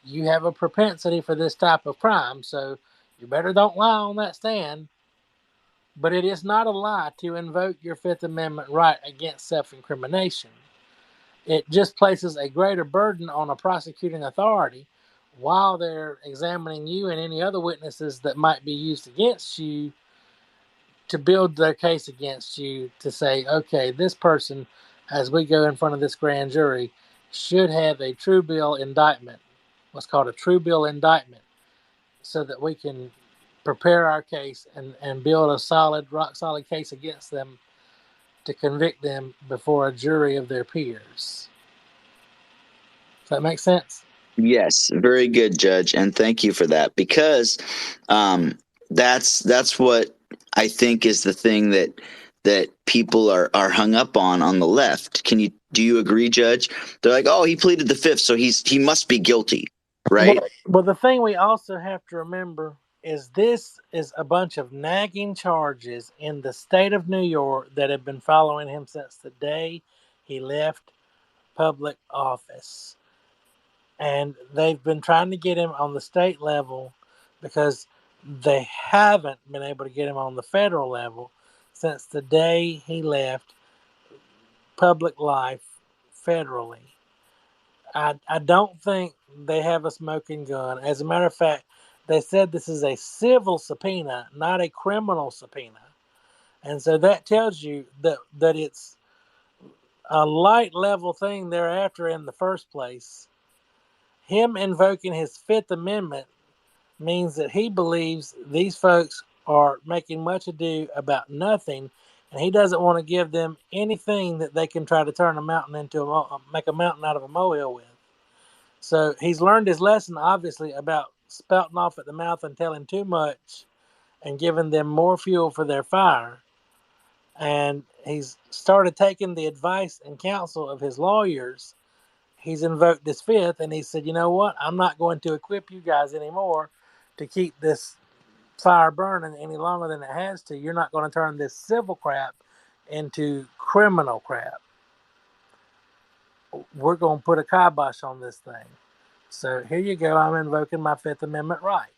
you have a propensity for this type of crime. So you better don't lie on that stand. But it is not a lie to invoke your Fifth Amendment right against self-incrimination. It just places a greater burden on a prosecuting authority while they're examining you and any other witnesses that might be used against you to build their case against you, to say, okay, this person, as we go in front of this grand jury, should have a true bill indictment, what's called a true bill indictment, so that we can prepare our case and build a rock solid case against them to convict them before a jury of their peers. Does that make sense? Yes, very good, Judge, and thank you for that, because that's what I think is the thing that people are hung up on the left. Do you agree, Judge? They're like, oh, he pleaded the Fifth, so he must be guilty, right? Well, the thing we also have to remember is this is a bunch of nagging charges in the state of New York that have been following him since the day he left public office. And they've been trying to get him on the state level because they haven't been able to get him on the federal level since the day he left public life federally. I don't think they have a smoking gun. As a matter of fact, they said this is a civil subpoena, not a criminal subpoena. And so that tells you that it's a light level thing they're after in the first place. Him invoking his Fifth Amendment means that he believes these folks are making much ado about nothing, and he doesn't want to give them anything that they can try to turn a mountain into make a mountain out of a molehill with. So he's learned his lesson, obviously, about spouting off at the mouth and telling too much and giving them more fuel for their fire. and he's started taking the advice and counsel of his lawyers. He's invoked his fifth, and he said, "You know what? I'm not going to equip you guys anymore to keep this fire burning any longer than it has to. You're not going to turn this civil crap into criminal crap. We're going to put a kibosh on this thing." So here you go. I'm invoking my Fifth Amendment right.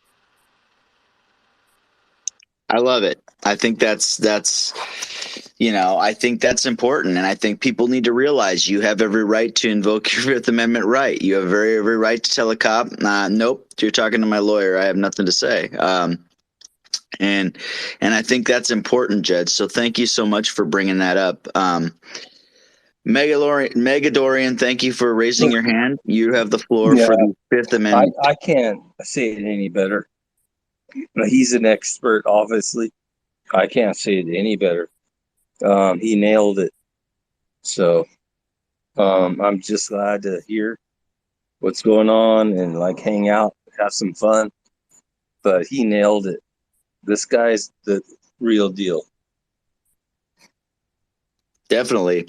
I love it. I think I think that's important, and I think people need to realize you have every right to invoke your Fifth Amendment right. You have every right to tell a cop, nope, you're talking to my lawyer. I have nothing to say. And I think that's important, Jed. So thank you so much for bringing that up. Megadorian, thank you for raising your hand. You have the floor Yeah, for the Fifth Amendment. I can't say it any better. But he's an expert, obviously. I can't say it any better. He nailed it. So I'm just glad to hear what's going on and like hang out, have some fun. But he nailed it. This guy's the real deal. Definitely.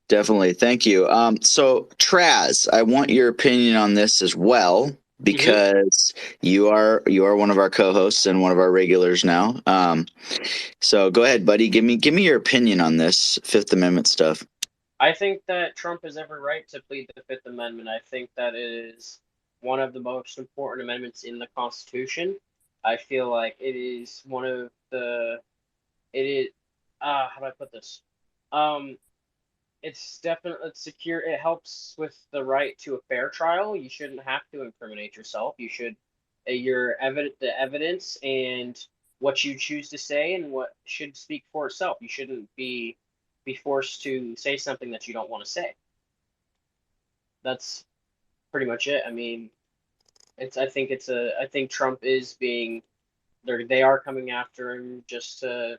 Thank you. So Traz, I want your opinion on this as well, because you are one of our co-hosts and one of our regulars now. So go ahead, buddy. Give me your opinion on this Fifth Amendment stuff. I think that Trump has every right to plead the Fifth Amendment. I think that it is one of the most important amendments in the Constitution. I feel like it is one of the it is how do I put this? Um, it's definitely secure. It helps with the right to a fair trial. You shouldn't have to incriminate yourself. You should the evidence and what you choose to say and what should speak for itself. You shouldn't be forced to say something that you don't want to say. That's pretty much it. I mean, I think Trump is being they are coming after him just to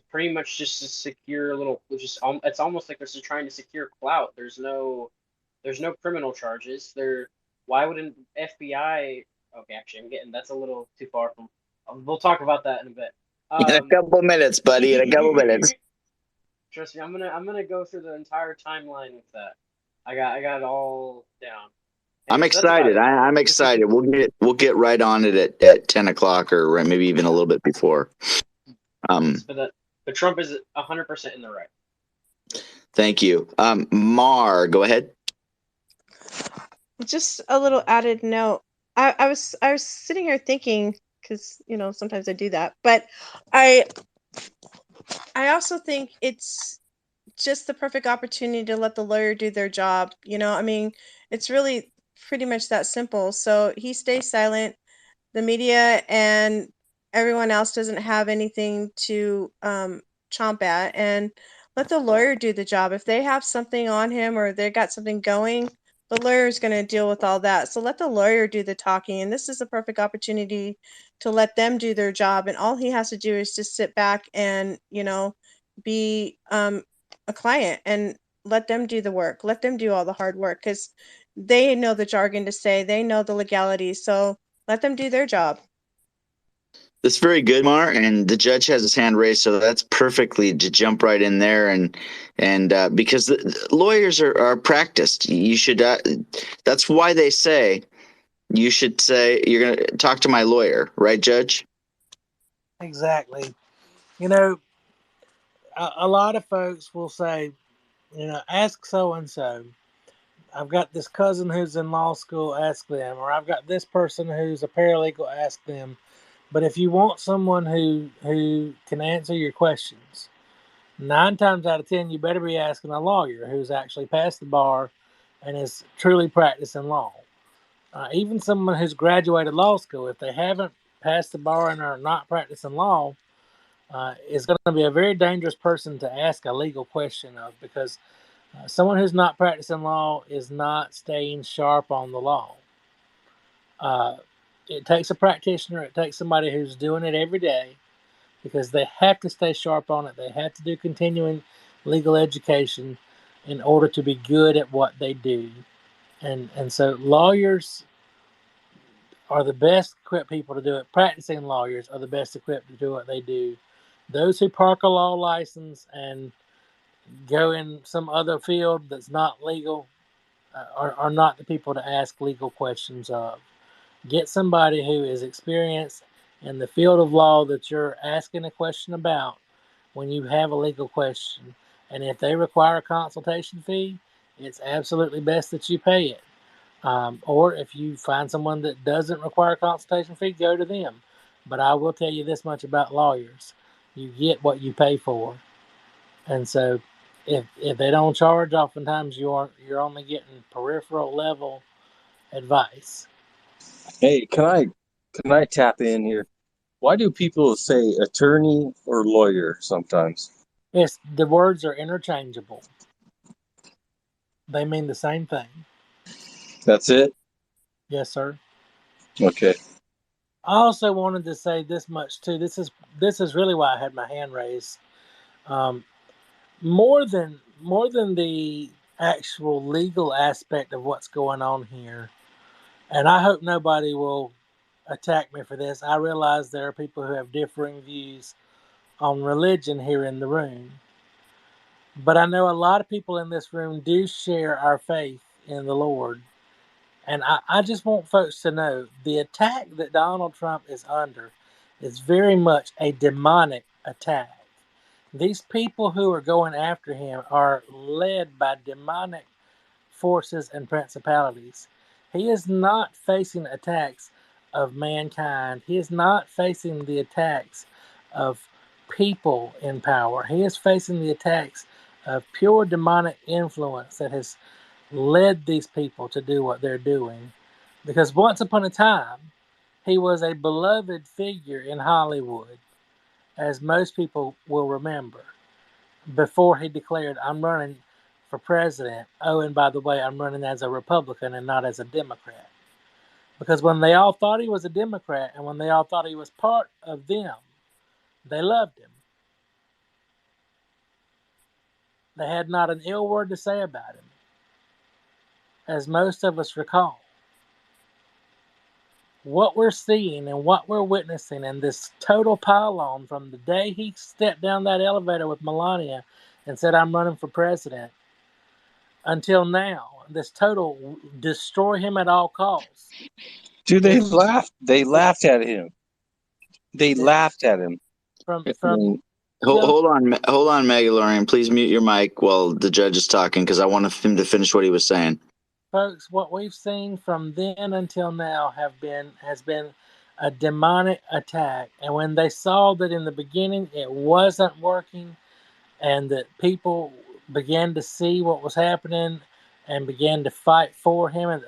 pretty much just to secure a little, it's almost like they're just trying to secure clout. There's no criminal charges. Why would an FBI? Okay, actually, that's a little too far from. We'll talk about that in a bit. In a couple minutes, buddy. In a couple minutes. Trust me, I'm gonna go through the entire timeline with that. I got it all down. I'm Anyways, that's about excited. it. I'm excited. We'll get right on it at 10 o'clock or maybe even a little bit before. But Trump is 100% in the right. Thank you. Mar, go ahead. Just a little added note. I was sitting here thinking, because sometimes I do that, but I also think it's just the perfect opportunity to let the lawyer do their job. I mean, it's really pretty much that simple. So he stays silent. The media and everyone else doesn't have anything to chomp at, and let the lawyer do the job. If they have something on him or they got something going, the lawyer is going to deal with all that. So let the lawyer do the talking, and this is a perfect opportunity to let them do their job. And all he has to do is just sit back and be a client and let them do the work. Let them do all the hard work, because they know the jargon to say, they know the legalities. So let them do their job. That's very good, Mar. And the judge has his hand raised, so that's perfectly to jump right in there. And because the lawyers are practiced, you should. That's why they say you should say you're going to talk to my lawyer, right, Judge? Exactly. A lot of folks will say, ask so and so. I've got this cousin who's in law school, ask them. Or I've got this person who's a paralegal, ask them. But if you want someone who can answer your questions, 9 times out of 10, you better be asking a lawyer who's actually passed the bar and is truly practicing law. Even someone who's graduated law school, if they haven't passed the bar and are not practicing law, is going to be a very dangerous person to ask a legal question of, because someone who's not practicing law is not staying sharp on the law. It takes a practitioner. It takes somebody who's doing it every day, because they have to stay sharp on it. They have to do continuing legal education in order to be good at what they do. And so lawyers are the best equipped people to do it. Practicing lawyers are the best equipped to do what they do. Those who park a law license and go in some other field that's not legal are not the people to ask legal questions of. Get somebody who is experienced in the field of law that you're asking a question about when you have a legal question. And if they require a consultation fee, it's absolutely best that you pay it. Or if you find someone that doesn't require a consultation fee, go to them. But I will tell you this much about lawyers: you get what you pay for. And so, if they don't charge, oftentimes you're only getting peripheral level advice. Hey, can I tap in here? Why do people say attorney or lawyer sometimes? It's the words are interchangeable. They mean the same thing. That's it? Yes, sir. Okay. I also wanted to say this much too. This is really why I had my hand raised. Um, more than the actual legal aspect of what's going on here, and I hope nobody will attack me for this. I realize there are people who have differing views on religion here in the room, but I know a lot of people in this room do share our faith in the Lord. And I just want folks to know the attack that Donald Trump is under is very much a demonic attack. These people who are going after him are led by demonic forces and principalities. He is not facing attacks of mankind. He is not facing the attacks of people in power. He is facing the attacks of pure demonic influence that has led these people to do what they're doing. Because once upon a time, he was a beloved figure in Hollywood, as most people will remember, before he declared, I'm running for president. Oh, and by the way, I'm running as a Republican and not as a Democrat. Because when they all thought he was a Democrat and when they all thought he was part of them, they loved him. They had not an ill word to say about him, as most of us recall. What we're seeing and what we're witnessing in this total pile-on from the day he stepped down that elevator with Melania and said, I'm running for president, until now, this total destroy him at all costs. Dude, they It's, laughed. They laughed at him. They it's laughed at him. from And Tim. Hold on, Megalorian. Please mute your mic while the judge is talking because I want him to finish what he was saying. Folks, what we've seen from then until now has been a demonic attack. And when they saw that in the beginning it wasn't working, and that people began to see what was happening and began to fight for him, and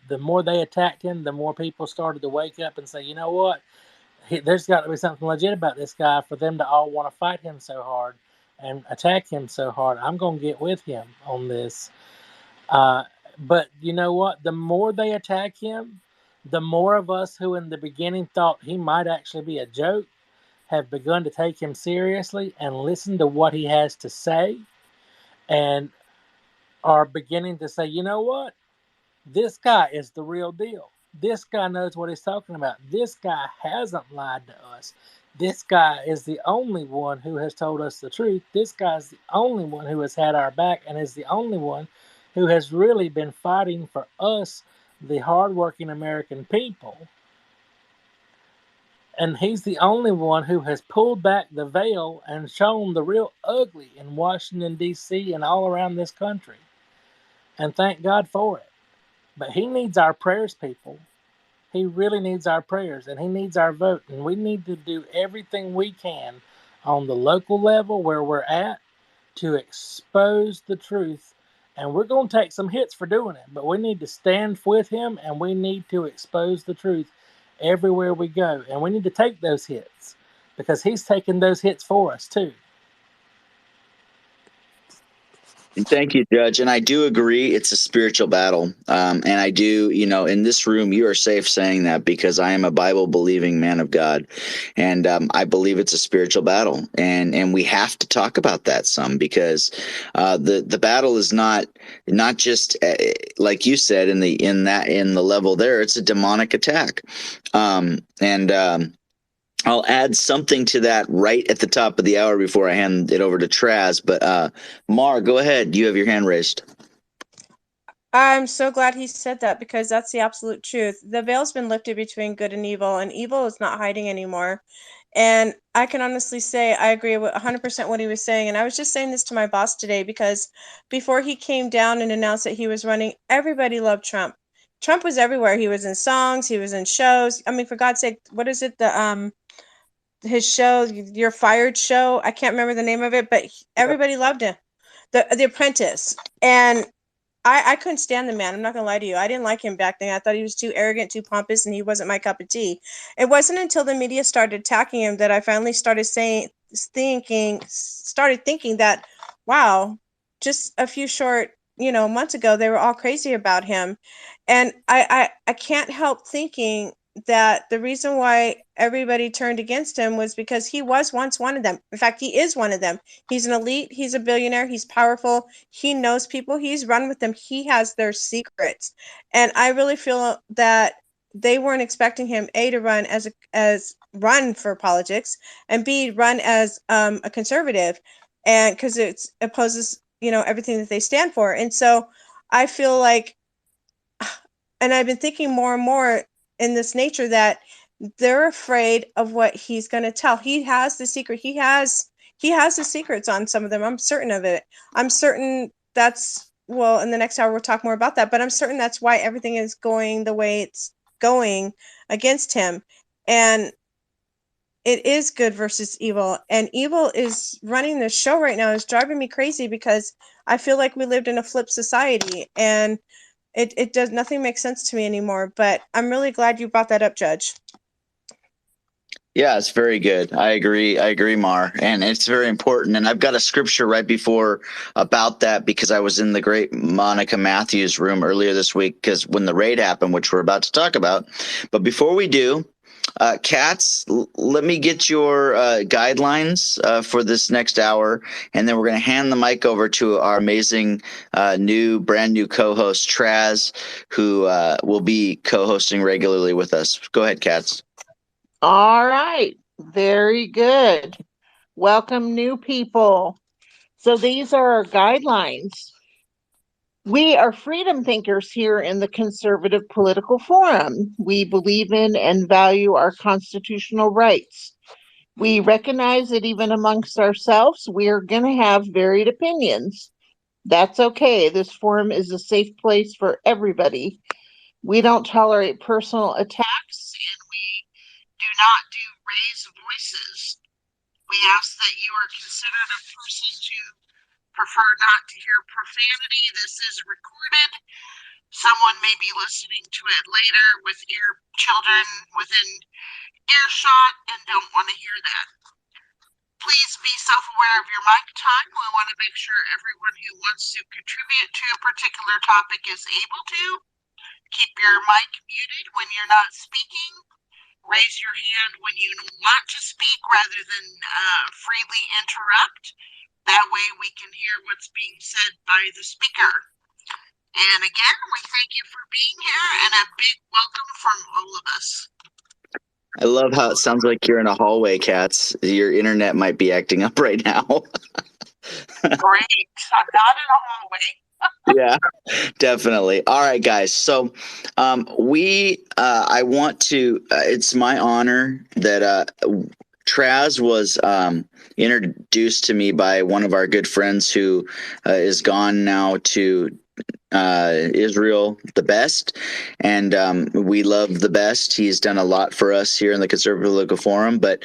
the more they attacked him, the more people started to wake up and say, you know what, there's got to be something legit about this guy for them to all want to fight him so hard and attack him so hard. I'm going to get with him on this. But you know what? The more they attack him, the more of us who in the beginning thought he might actually be a joke have begun to take him seriously and listen to what he has to say, and are beginning to say, you know what? This guy is the real deal. This guy knows what he's talking about. This guy hasn't lied to us. This guy is the only one who has told us the truth. This guy is the only one who has had our back and is the only one who has really been fighting for us, the hardworking American people. And he's the only one who has pulled back the veil and shown the real ugly in Washington, D.C. and all around this country. And thank God for it. But he needs our prayers, people. He really needs our prayers, and he needs our vote. And we need to do everything we can on the local level where we're at to expose the truth. And we're going to take some hits for doing it, but we need to stand with him, and we need to expose the truth everywhere we go. And we need to take those hits because he's taking those hits for us too. Thank you, Judge. And I do agree it's a spiritual battle. And I do, in this room, you are safe saying that because I am a Bible believing man of God. And I believe it's a spiritual battle. And we have to talk about that some because the battle is not just like you said in the level there, it's a demonic attack. I'll add something to that right at the top of the hour before I hand it over to Traz. But Mar, go ahead. You have your hand raised. I'm so glad he said that because that's the absolute truth. The veil's been lifted between good and evil is not hiding anymore. And I can honestly say I agree with 100% what he was saying. And I was just saying this to my boss today because before he came down and announced that he was running, everybody loved Trump. Trump was everywhere. He was in songs, he was in shows. I mean, for God's sake, what is it? The his show, Your Fired show. I can't remember the name of it, but everybody loved him. The Apprentice. And I couldn't stand the man. I'm not gonna lie to you. I didn't like him back then. I thought he was too arrogant, too pompous, and he wasn't my cup of tea. It wasn't until the media started attacking him that I finally started thinking that, wow, just a few short, months ago, they were all crazy about him, and I can't help thinking that the reason why everybody turned against him was because he was once one of them. In fact, he is one of them. He's an elite. He's a billionaire. He's powerful. He knows people. He's run with them. He has their secrets. And I really feel that they weren't expecting him, A, to run as run for politics, and B, run as a conservative, and because it opposes, everything that they stand for. And so I feel like, and I've been thinking more and more in this nature that they're afraid of what he's going to tell. He has the secret. He has the secrets on some of them. I'm certain of it. I'm certain that's, well, in the next hour we'll talk more about that, but I'm certain that's why everything is going the way it's going against him. And it is good versus evil, and evil is running the show right now. It's driving me crazy because I feel like we lived in a flip society, and it does nothing makes sense to me anymore. But I'm really glad you brought that up, Judge. Yeah, it's very good. I agree, Mar. And it's very important. And I've got a scripture right before about that because I was in the great Monica Matthews room earlier this week because when the raid happened, which we're about to talk about. But before we do, Katz, let me get your guidelines for this next hour. And then we're going to hand the mic over to our amazing brand new co-host, Traz, who will be co-hosting regularly with us. Go ahead, Katz. All right. Very good. Welcome, new people. So these are our guidelines. We are freedom thinkers here in the Conservative Political Forum. We believe in and value our constitutional rights. We recognize that even amongst ourselves, we are going to have varied opinions. That's okay. This forum is a safe place for everybody. We don't tolerate personal attacks, and we do not do raised voices. We ask that you are considered a person to prefer not to hear profanity. This is recorded. Someone may be listening to it later with your children within earshot and don't want to hear that. Please be self-aware of your mic time. We want to make sure everyone who wants to contribute to a particular topic is able to. Keep your mic muted when you're not speaking. Raise your hand when you want to speak rather than freely interrupt. That way we can hear what's being said by the speaker. And again, we thank you for being here and a big welcome from all of us. I love how it sounds like you're in a hallway, Katz. Your internet might be acting up right now. Great. I'm not in a hallway. Yeah, definitely. All right, guys. So I want to, it's my honor that Traz was introduced to me by one of our good friends who is gone now to Israel, the best, and we love the best. He's done a lot for us here in the Conservative Political Forum, but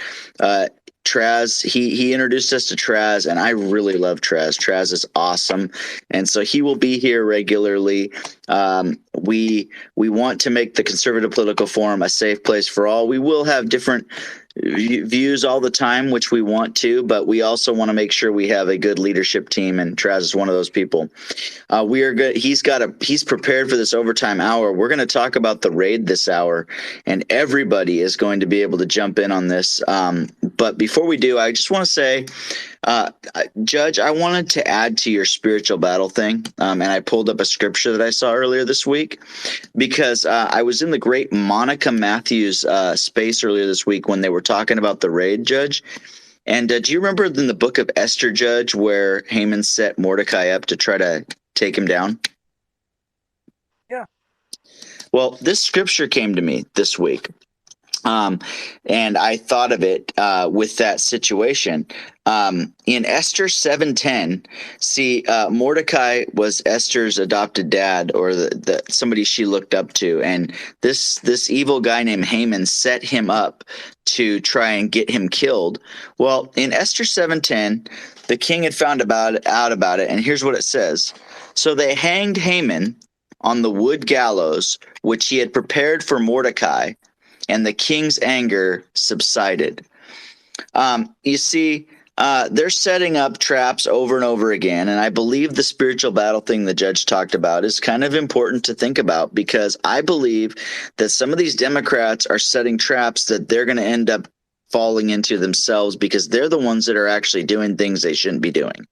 Traz, he introduced us to Traz, and I really love Traz. Traz is awesome, and so he will be here regularly. We want to make the Conservative Political Forum a safe place for all. We will have different views all the time, which we want to, but we also want to make sure we have a good leadership team, and Traz is one of those people. We are good. He's prepared for this overtime hour. We're going to talk about the raid this hour, and everybody is going to be able to jump in on this. But before we do, I just want to say Judge, I wanted to add to your spiritual battle thing, and I pulled up a scripture that I saw earlier this week because I was in the great Monica Matthews space earlier this week when they were talking about the raid, Judge. And do you remember in the book of Esther, Judge, where Haman set Mordecai up to try to take him down? Yeah. Well, this scripture came to me this week. And I thought of it with that situation. In Esther 7:10, see, Mordecai was Esther's adopted dad, or the somebody she looked up to, and this evil guy named Haman set him up to try and get him killed. Well, in Esther 7:10, the king had found out about it, and here's what it says: so they hanged Haman on the wood gallows which he had prepared for Mordecai, and the king's anger subsided. You see, they're setting up traps over and over again, and I believe the spiritual battle thing the judge talked about is kind of important to think about, because I believe that some of these Democrats are setting traps that they're going to end up falling into themselves, because they're the ones that are actually doing things they shouldn't be doing.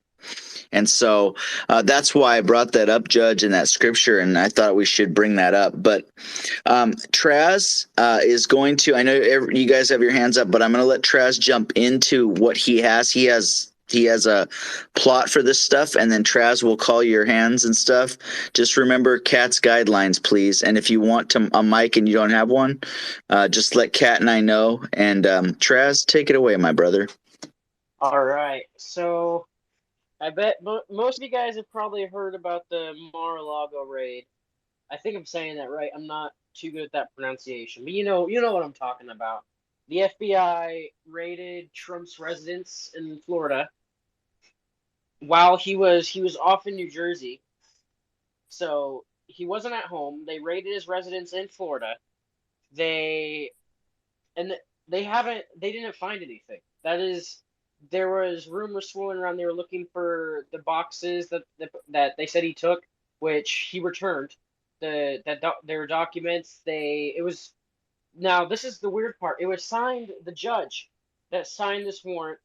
And so that's why I brought that up, Judge, in that scripture, and I thought we should bring that up. But Traz is going to, I know you guys have your hands up, but I'm going to let Traz jump into what he has. He has a plot for this stuff, and then Traz will call your hands and stuff. Just remember Kat's guidelines, please. And if you want a mic and you don't have one, just let Kat and I know. And Traz, take it away, my brother. All right. So I bet most of you guys have probably heard about the Mar-a-Lago raid. I think I'm saying that right. I'm not too good at that pronunciation, but you know what I'm talking about. The FBI raided Trump's residence in Florida while he was off in New Jersey. So he wasn't at home. They raided his residence in Florida. They didn't find anything. That is, there was rumors swirling around. They were looking for the boxes that they said he took, which he returned. Their documents. Now this is the weird part. It was signed, the judge that signed this warrant.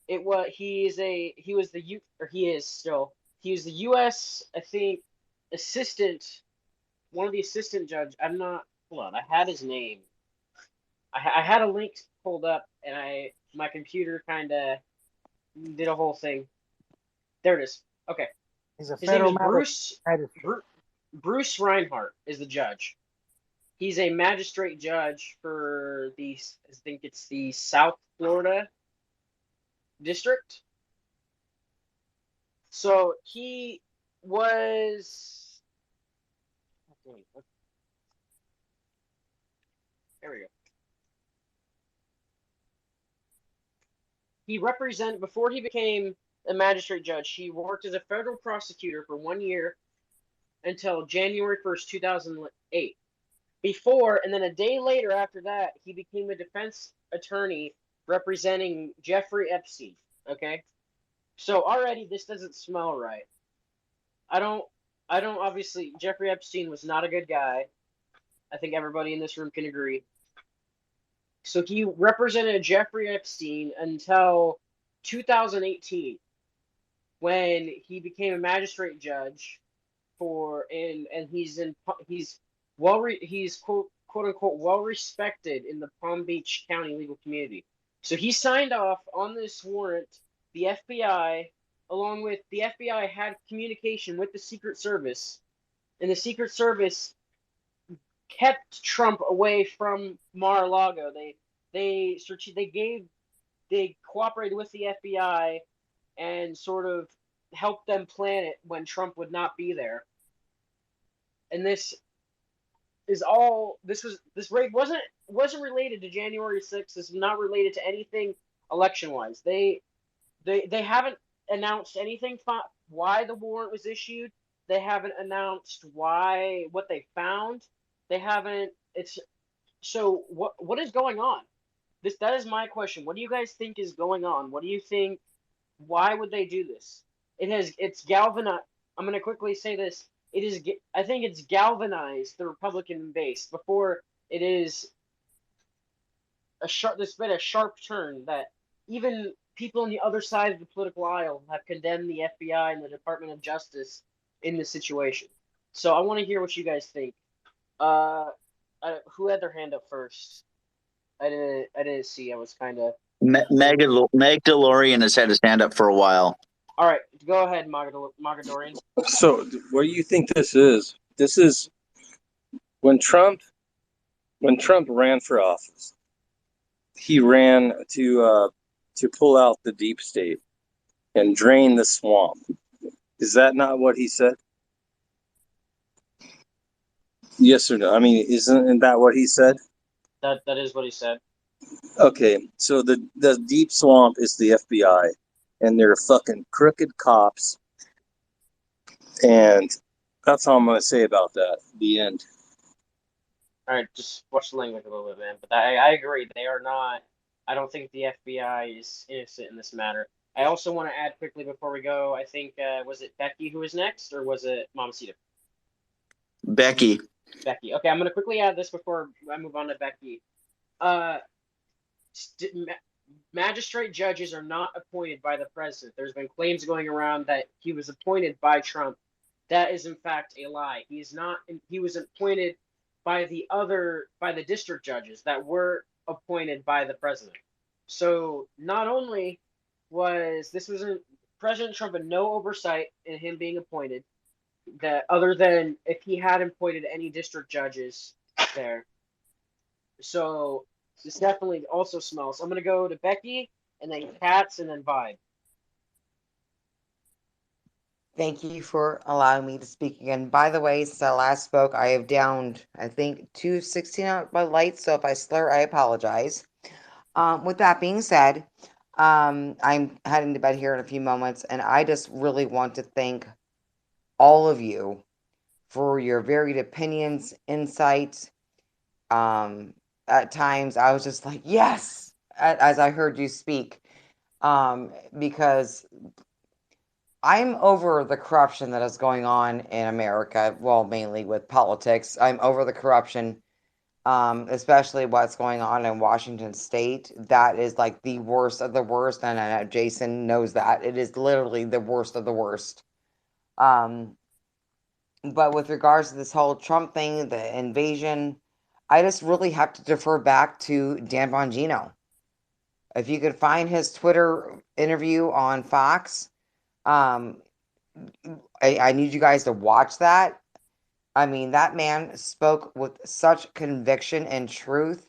He is the U.S. I think one of the assistant judge. I'm not. Hold on, I had his name. I had a link pulled up, and my computer kind of did a whole thing. There it is. Okay. He's a His name federal is Bruce Reinhardt is the judge. He's a magistrate judge for I think it's the South Florida district. So he was. There we go. Before he became a magistrate judge, he worked as a federal prosecutor for 1 year until January 1st, 2008. And then a day later after that, he became a defense attorney representing Jeffrey Epstein. Okay? So already this doesn't smell right. I don't obviously, Jeffrey Epstein was not a good guy. I think everybody in this room can agree. So he represented Jeffrey Epstein until 2018, when he became a magistrate judge and he's quote unquote well respected in the Palm Beach County legal community. So he signed off on this warrant. The FBI had communication with the Secret Service, and the Secret Service kept Trump away from Mar-a-Lago. They cooperated with the FBI and sort of helped them plan it when Trump would not be there. And this raid wasn't related to January 6th. This is not related to anything election-wise. They haven't announced anything why the warrant was issued. They haven't announced what they found. They haven't. So what is going on? That is my question. What do you guys think is going on? What do you think? Why would they do this? It's galvanized. I'm going to quickly say this. I think it's galvanized the Republican base. Before there's been a sharp turn that even people on the other side of the political aisle have condemned the FBI and the Department of Justice in this situation. So I want to hear what you guys think. Who had their hand up first? I didn't see. I was kind of. Meg DeLorean has had his hand up for a while. All right, go ahead, Mogadorian. So, what do you think this is? This is when Trump ran for office. He ran to pull out the deep state and drain the swamp. Is that not what he said? Yes or no? I mean, isn't that what he said? That is what he said. Okay, so the deep swamp is the FBI, and they're fucking crooked cops, and that's all I'm gonna say about that. The end. All right, just watch the language a little bit, man. But I agree. They are not. I don't think the FBI is innocent in this matter. I also want to add quickly before we go. I think was it Becky who was next, or was it Mamacita? Becky. Becky. Okay, I'm gonna quickly add this before I move on to Becky. Magistrate judges are not appointed by the president. There's been claims going around that he was appointed by Trump. That is in fact a lie. He is not. He was appointed by the district judges that were appointed by the president. So not only was President Trump had no oversight in him being appointed, that other than if he had appointed any district judges there. So this definitely also smells. I'm gonna go to Becky and then Katz and then Vibe. Thank you for allowing me to speak again. By the way, since I last spoke, I have downed, I think, 216 out my lights, so if I slur, I apologize. With that being said, I'm heading to bed here in a few moments, and I just really want to thank all of you for your varied opinions, insights. At times, I was just like, yes, as I heard you speak, because I'm over the corruption that is going on in America, well, mainly with politics. I'm over the corruption, especially what's going on in Washington State. That is like the worst of the worst, and I know Jason knows that. It is literally the worst of the worst. But with regards to this whole Trump thing, the invasion, I just really have to defer back to Dan Bongino. If you could find his Twitter interview on Fox, um, I need you guys to watch that. I mean, that man spoke with such conviction and truth.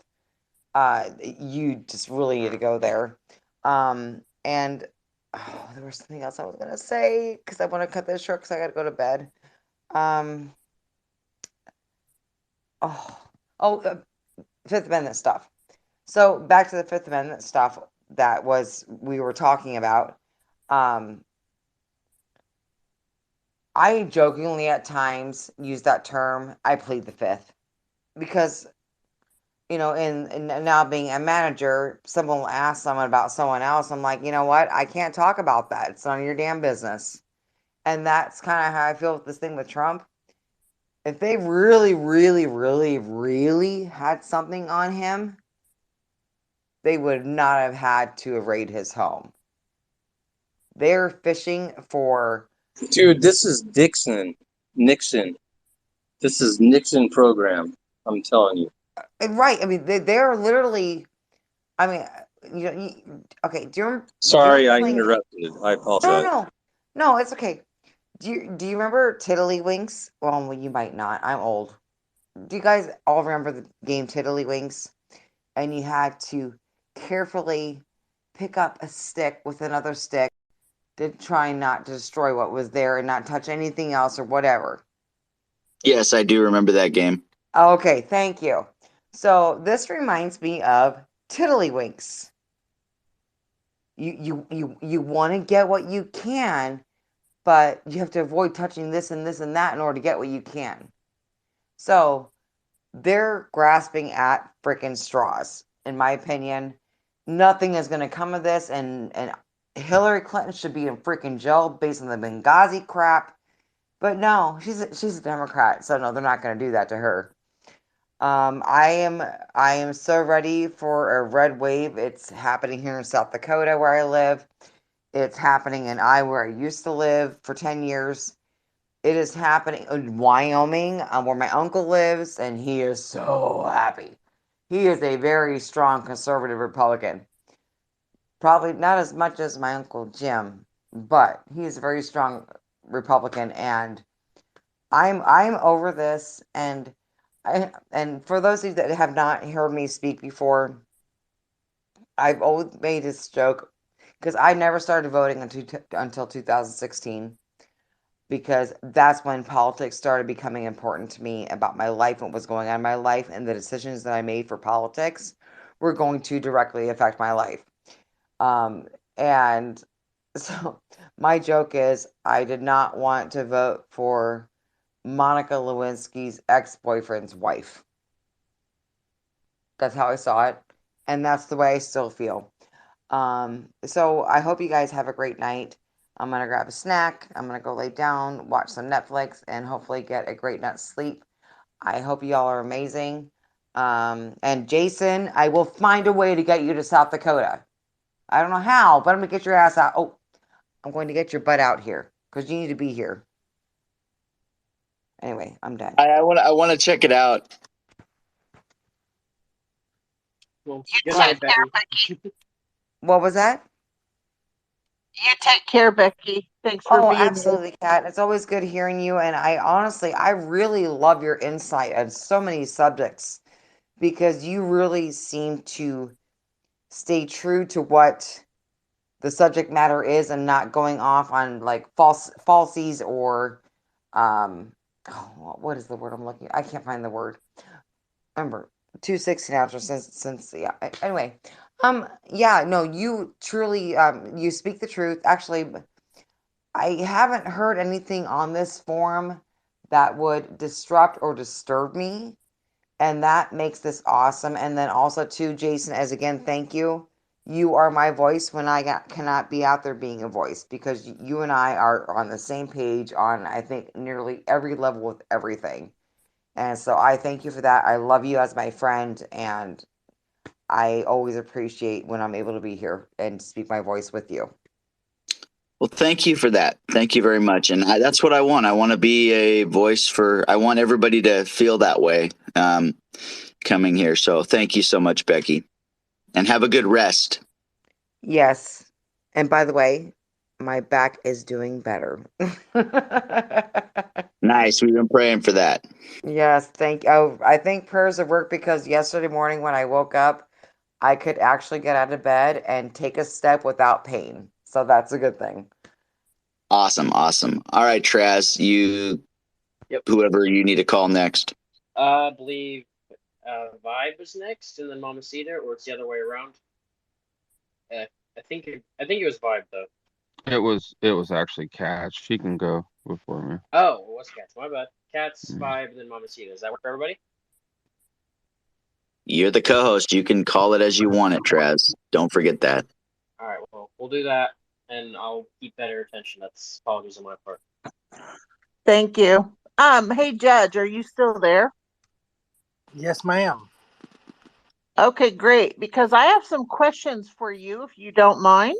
You just really need to go there. And there was something else I was gonna say because I want to cut this short because I got to go to bed. Um, Fifth Amendment stuff. So back to the Fifth Amendment stuff that we were talking about. I jokingly at times use that term, I plead the fifth, because, in now being a manager, someone will ask someone about someone else. I'm like, you know what? I can't talk about that. It's none of your damn business. And that's kind of how I feel with this thing with Trump. If they really, really, really, really had something on him, they would not have had to raid his home. They're fishing for. Dude, this is Nixon. This is Nixon program. I'm telling you. Right. I mean, they're literally. I mean, okay. Do you Sorry, I playing? interrupted. I No, apologize. no, it's okay. Do you remember Tiddlywinks? Well, you might not. I'm old. Do you guys all remember the game Tiddlywinks? And you had to carefully pick up a stick with another stick to try not to destroy what was there and not touch anything else or whatever. Yes, I do remember that game. Okay, thank you. So this reminds me of Tiddlywinks. You want to get what you can, but you have to avoid touching this and this and that in order to get what you can. So they're grasping at freaking straws, in my opinion. Nothing is going to come of this, and Hillary Clinton should be in freaking jail based on the Benghazi crap. But no, she's a Democrat, so no, they're not going to do that to her. I am so ready for a red wave. It's happening here in South Dakota where I live. It's happening in Iowa where I used to live for 10 years. It is happening in Wyoming, where my uncle lives, and he is so happy. He is a very strong conservative Republican. Probably not as much as my uncle Jim, but he's a very strong Republican, and I'm over this. And for those of you that have not heard me speak before, I've always made this joke because I never started voting until 2016, because that's when politics started becoming important to me about my life, what was going on in my life, and the decisions that I made for politics were going to directly affect my life. And so my joke is I did not want to vote for Monica Lewinsky's ex-boyfriend's wife. That's how I saw it, and that's the way I still feel. So I hope you guys have a great night. I'm gonna grab a snack. I'm gonna go lay down, watch some Netflix, and hopefully get a great night's sleep. I hope y'all are amazing. And Jason, I will find a way to get you to South Dakota. I don't know how, but I'm gonna get your ass out. Oh, I'm going to get your butt out here because you need to be here. Anyway, I'm done. I want to check it out. Well, You good take night, care, Becky. Becky. What was that? You take care, Becky. Thanks for Oh, being here. absolutely, Kat. It's always good hearing you. And I honestly, I really love your insight on so many subjects because you really seem to stay true to what the subject matter is and not going off on like falsies or um what is the word I'm looking at? I can't find the word. Remember, 260 now since yeah. Anyway, yeah, no, you truly you speak the truth. Actually, I haven't heard anything on this forum that would disrupt or disturb me, and that makes this awesome. And then also too, Jason, as again, thank you. You are my voice when cannot be out there being a voice, because you and I are on the same page on, I think, nearly every level with everything. And so I thank you for that. I love you as my friend, and I always appreciate when I'm able to be here and speak my voice with you. Well, thank you for that. Thank you very much. And that's what I want. I want to be a voice for, I want everybody to feel that way coming here. So thank you so much, Becky. And have a good rest. Yes. And by the way, my back is doing better. Nice. We've been praying for that. Yes, thank you. I think prayers have worked because yesterday morning when I woke up, I could actually get out of bed and take a step without pain. So that's a good thing. Awesome. Awesome. All right, Traz, Yep. whoever you need to call next. I believe Vibe was next, and then Mamacita, or it's the other way around. I think it was Vibe though. It was actually Cat. She can go before me. Oh, it was Cats. My bad. Cats, Vibe, and then Mamacita. Does that work for everybody? You're the co-host. You can call it as you want it, Traz. Don't forget that. All right. Well, we'll do that, and I'll keep better attention. That's apologies on my part. Thank you. Hey Judge, are you still there? Yes, ma'am. Okay, great. Because I have some questions for you, if you don't mind.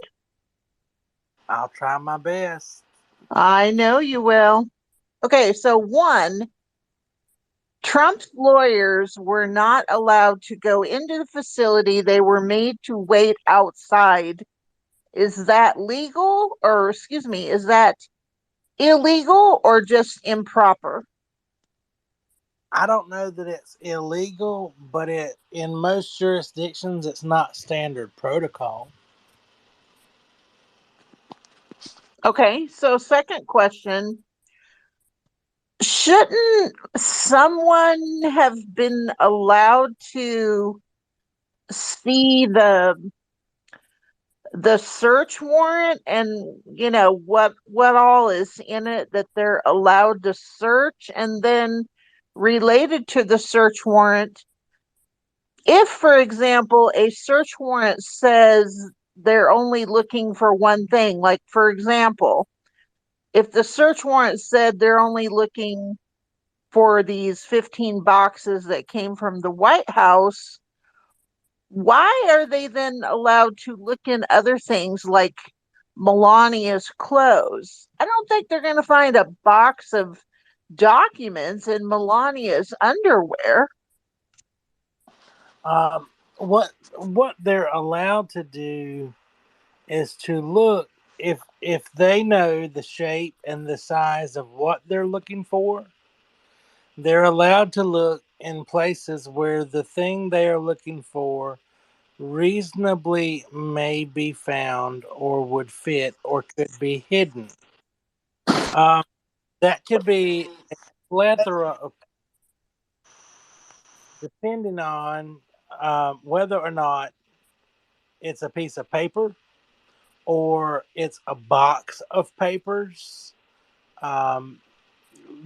I'll try my best. I know you will. Okay, so one, Trump's lawyers were not allowed to go into the facility. They were made to wait outside. Is that legal, or excuse me, is that illegal or just improper? I don't know that it's illegal, but in most jurisdictions it's not standard protocol. Okay, so second question, shouldn't someone have been allowed to see the search warrant and what all is in it that they're allowed to search? And then related to the search warrant, if for example a search warrant says they're only looking for one thing, like for example, if the search warrant said they're only looking for these 15 boxes that came from the White House, why are they then allowed to look in other things like Melania's clothes? I don't think they're going to find a box of documents in Melania's underwear. What they're allowed to do is to look if they know the shape and the size of what they're looking for. They're allowed to look in places where the thing they are looking for reasonably may be found or would fit or could be hidden. Um, that could be a plethora of, depending on whether or not it's a piece of paper or it's a box of papers. Um,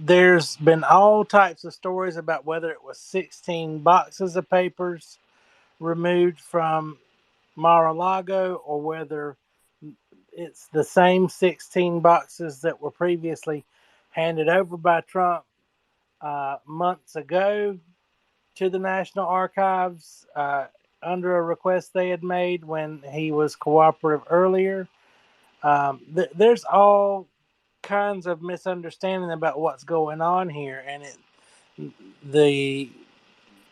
there's been all types of stories about whether it was 16 boxes of papers removed from Mar-a-Lago or whether it's the same 16 boxes that were previously handed over by Trump months ago to the National Archives under a request they had made when he was cooperative earlier. There's all kinds of misunderstanding about what's going on here, and the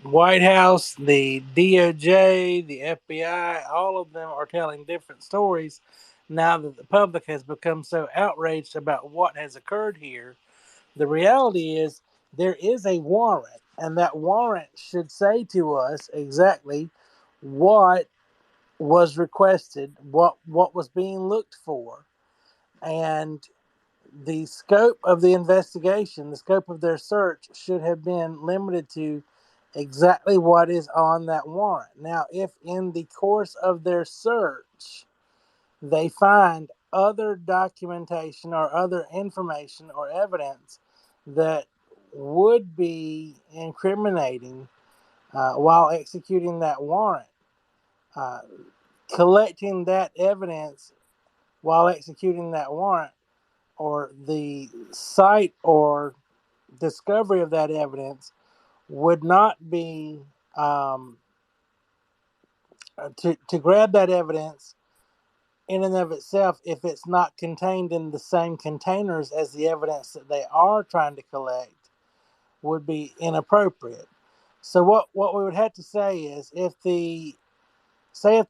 White House, the DOJ, the FBI, all of them are telling different stories now that the public has become so outraged about what has occurred here. The reality is there is a warrant, and that warrant should say to us exactly what was requested, what was being looked for, and the scope of the investigation, the scope of their search should have been limited to exactly what is on that warrant. Now, if in the course of their search they find other documentation or other information or evidence that would be incriminating while executing that warrant, uh, collecting that evidence while executing that warrant, or the sight or discovery of that evidence would not be to grab that evidence in and of itself, if it's not contained in the same containers as the evidence that they are trying to collect, would be inappropriate. So what we would have to say is if the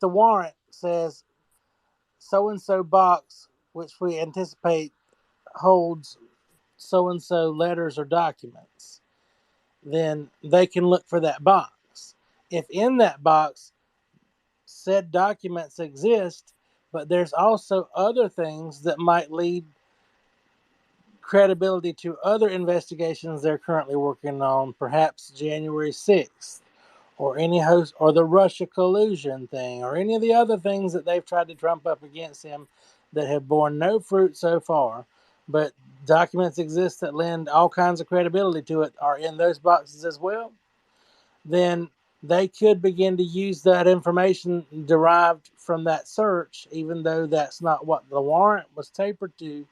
warrant says so and so box, which we anticipate holds so and so letters or documents, then they can look for that box. If in that box said documents exist, but there's also other things that might lead credibility to other investigations they're currently working on, perhaps January 6th, or any host, or the Russia collusion thing, or any of the other things that they've tried to trump up against him that have borne no fruit so far, but documents exist that lend all kinds of credibility to it, are in those boxes as well, then they could begin to use that information derived from that search, even though that's not what the warrant was tapered to,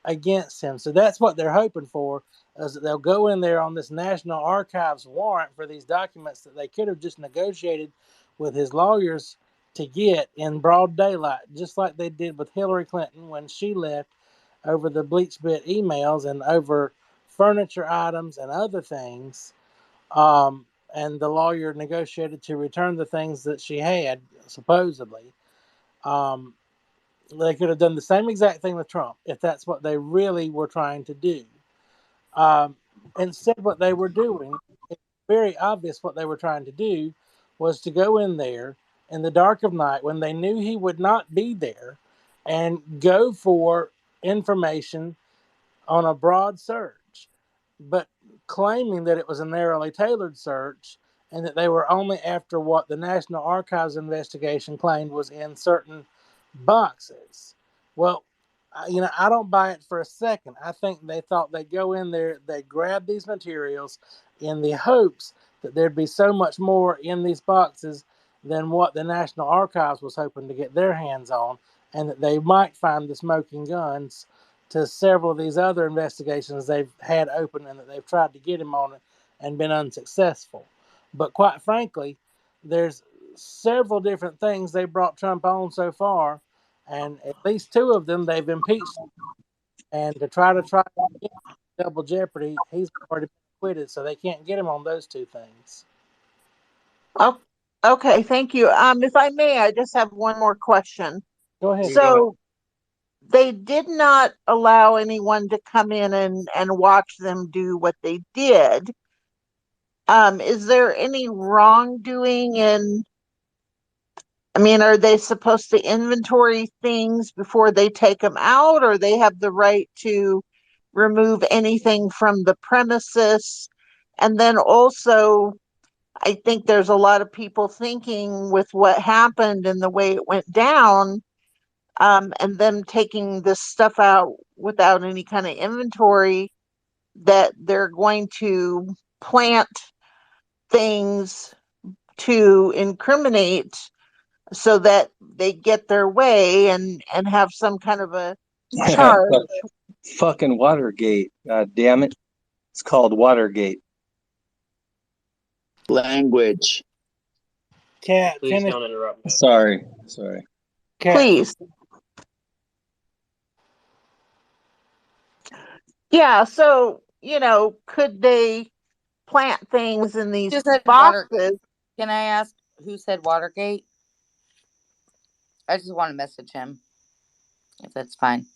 against him. So that's what they're hoping for, is that they'll go in there on this National Archives warrant for these documents that they could have just negotiated with his lawyers to get in broad daylight, just like they did with Hillary Clinton when she left over the bleach bit emails and over furniture items and other things. And the lawyer negotiated to return the things that she had, supposedly. Um, they could have done the same exact thing with Trump if that's what they really were trying to do. Um, Instead, what they were doing, it's very obvious what they were trying to do, was to go in there in the dark of night when they knew he would not be there and go for information on a broad search, but claiming that it was a narrowly tailored search and that they were only after what the National Archives investigation claimed was in certain boxes. Well, I don't buy it for a second. I think they thought they'd go in there, they'd grab these materials in the hopes that there'd be so much more in these boxes than what the National Archives was hoping to get their hands on, and that they might find the smoking guns to several of these other investigations they've had open and that they've tried to get him on it and been unsuccessful. But quite frankly, there's several different things they brought Trump on so far, and at least two of them they've impeached. And to try again, double jeopardy, he's already been acquitted, so they can't get him on those two things. Oh, okay, thank you. If I may, I just have one more question. Go ahead. So they did not allow anyone to come in and watch them do what they did. Is there any wrongdoing are they supposed to inventory things before they take them out, or they have the right to remove anything from the premises? And then also, I think there's a lot of people thinking with what happened and the way it went down, and them taking this stuff out without any kind of inventory, that they're going to plant things to incriminate so that they get their way and have some kind of a charge. Fucking Watergate. God damn it. It's called Watergate. Language. Cat, Please finish. don't interrupt me. Sorry. Cat. Please. Yeah, so, could they plant things in these Just said boxes? Can I ask who said Watergate? I just want to message him, if that's fine,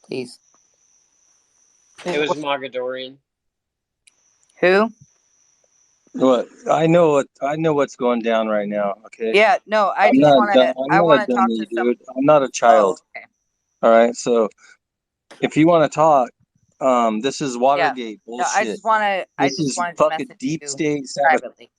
please. It was Mogadorian. Who? What? I know what's going down right now. Okay. Yeah, no, I I'm just not want dumb- to. I'm I not want a to talk dummy, to some. dude. I'm not a child. Oh, okay. All right. So if you want to talk, this is Watergate No, bullshit. I just want to. This is wanted to fucking message deep you state sabotage. privately.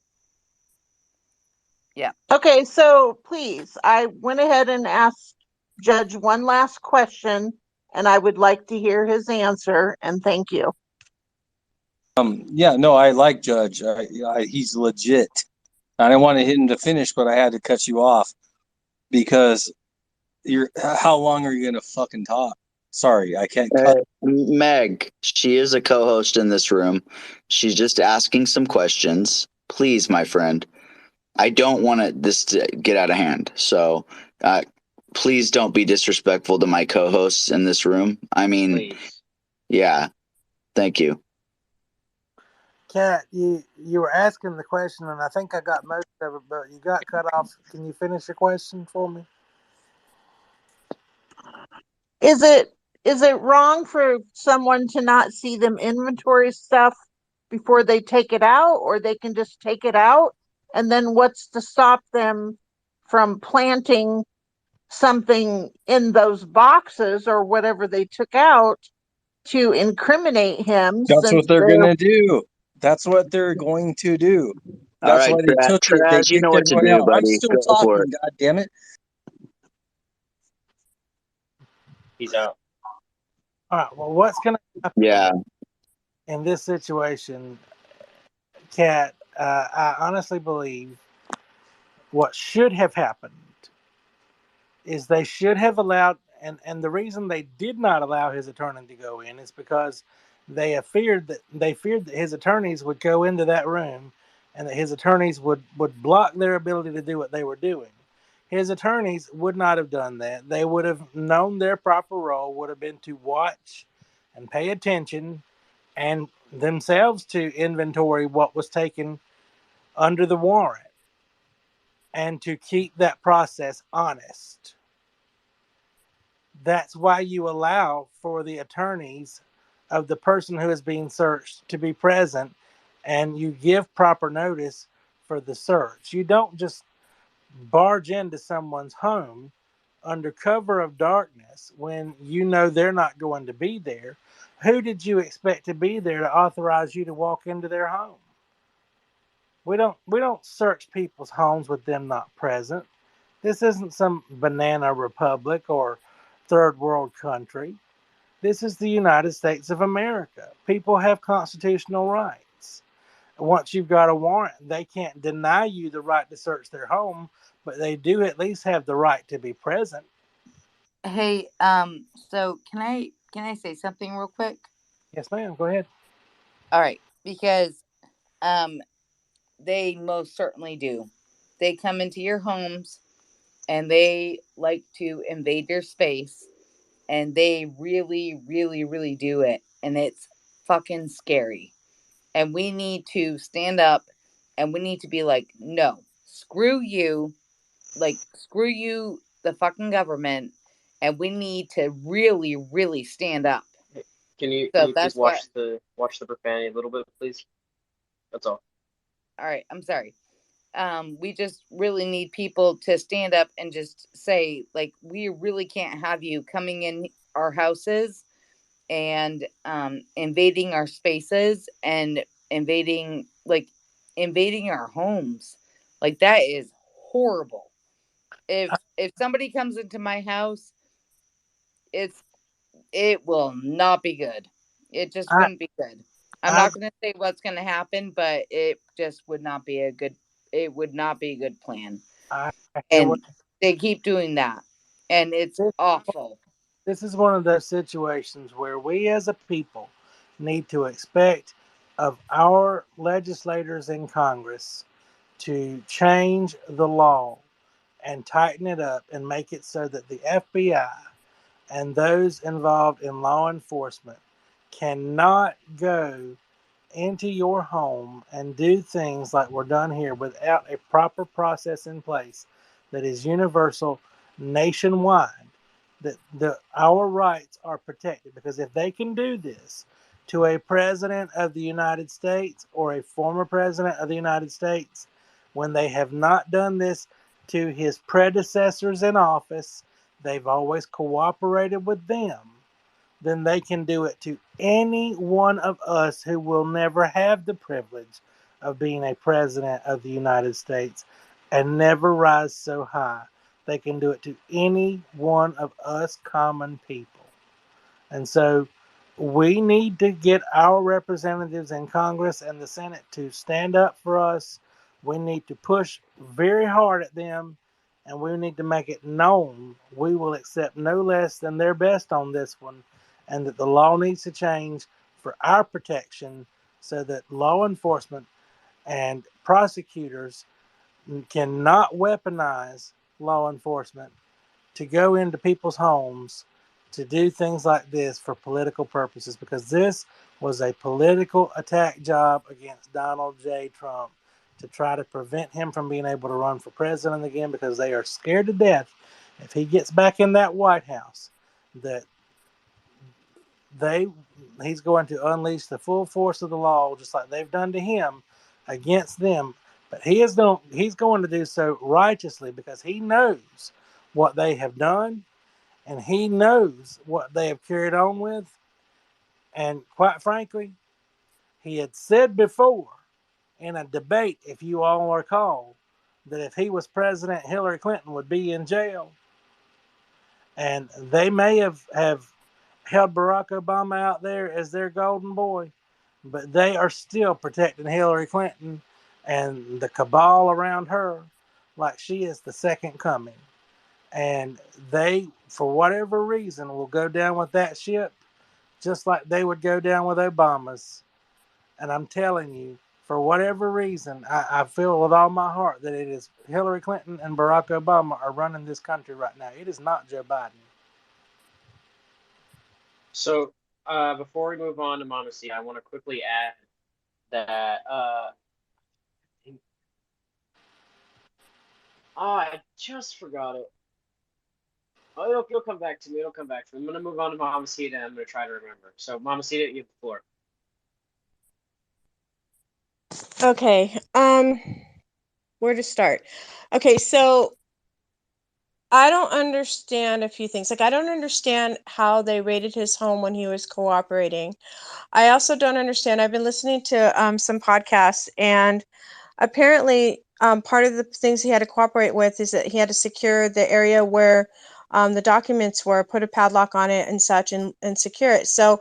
Yeah. Okay, so please, I went ahead and asked Judge one last question, and I would like to hear his answer, and thank you. Yeah, no, I like Judge. He's legit. I didn't want to hit him to finish, but I had to cut you off because how long are you gonna fucking talk? Sorry, I can't cut. Meg, she is a co-host in this room. She's just asking some questions. Please, my friend. I don't want this to get out of hand. So please don't be disrespectful to my co-hosts in this room. I mean, Please. yeah. Thank you. Kat, you were asking the question, and I think I got most of it, but you got cut off. Can you finish your question for me? Is it wrong for someone to not see them inventory stuff before they take it out, or they can just take it out? And then what's to stop them from planting something in those boxes or whatever they took out to incriminate him? That's what they're gonna do. That's what they're going to do. That's All right, why they took it. They Traz, you know kicked what to everyone do, out. I'm buddy. still Go for talking. it. God damn it! He's out. All right. Well, what's going to happen Yeah. in this situation, Kat? I honestly believe what should have happened is they should have allowed, and the reason they did not allow his attorney to go in is because they feared that his attorneys would go into that room and that his attorneys would block their ability to do what they were doing. His attorneys would not have done that. They would have known their proper role would have been to watch and pay attention and themselves to inventory what was taken under the warrant and to keep that process honest. That's why you allow for the attorneys of the person who is being searched to be present, and you give proper notice for the search. You don't just barge into someone's home under cover of darkness when you know they're not going to be there. Who did you expect to be there to authorize you to walk into their home? We don't search people's homes with them not present. This isn't some banana republic or third world country. This is the United States of America. People have constitutional rights. Once you've got a warrant, they can't deny you the right to search their home, but they do at least have the right to be present. Hey, so can I Can I say something real quick? Yes, ma'am. Go ahead. All right, because they most certainly do. They come into your homes and they like to invade your space, and they really, really, really do it, and it's fucking scary. And we need to stand up, and we need to be like, no, screw you, like screw you, the fucking government, and we need to really, really stand up. Can you So please that's what. watch the profanity a little bit, please? That's all. All right, I'm sorry. We just really need people to stand up and just say, like, we really can't have you coming in our houses and invading our spaces and invading, like, invading our homes. Like, that is horrible. If somebody comes into my house, it's it will not be good. It just I, wouldn't be good. I'm I, not going to say what's going to happen, but it just would not be a good. It would not be a good plan. I hear what And they keep doing that, and it's this, awful. this is one of those situations where we as a people need to expect of our legislators in Congress to change the law and tighten it up and make it so that the FBI and those involved in law enforcement cannot go into your home and do things like we're done here without a proper process in place that is universal nationwide, that our rights are protected. Because if they can do this to a president of the United States or a former president of the United States, when they have not done this to his predecessors in office, they've always cooperated with them, then they can do it to any one of us who will never have the privilege of being a president of the United States and never rise so high. They can do it to any one of us common people. And so we need to get our representatives in Congress and the Senate to stand up for us. We need to push very hard at them, and we need to make it known we will accept no less than their best on this one, and that the law needs to change for our protection so that law enforcement and prosecutors cannot weaponize law enforcement to go into people's homes to do things like this for political purposes, because this was a political attack job against Donald J. Trump to try to prevent him from being able to run for president again, because they are scared to death if he gets back in that White House that they he's going to unleash the full force of the law just like they've done to him against them. But he's going to do so righteously, because he knows what they have done and he knows what they have carried on with. And quite frankly, he had said before in a debate, if you all recall, that if he was president, Hillary Clinton would be in jail. And they may have held Barack Obama out there as their golden boy, but they are still protecting Hillary Clinton and the cabal around her like she is the second coming. And they, for whatever reason, will go down with that ship just like they would go down with Obama's. And I'm telling you, for whatever reason, I feel with all my heart that it is Hillary Clinton and Barack Obama are running this country right now. It is not Joe Biden. So, before we move on to Mama C, I want to quickly add that I just forgot it. Oh, it'll come back to me. It'll come back to me. I'm gonna move on to Mama Cita, and I'm gonna try to remember. So, Mama Cita, you have the floor. Okay. Where to start? Okay, so I don't understand a few things. Like, I don't understand how they raided his home when he was cooperating. I also don't understand. I've been listening to some podcasts, and apparently, part of the things he had to cooperate with is that he had to secure the area where the documents were, put a padlock on it and such, and secure it. So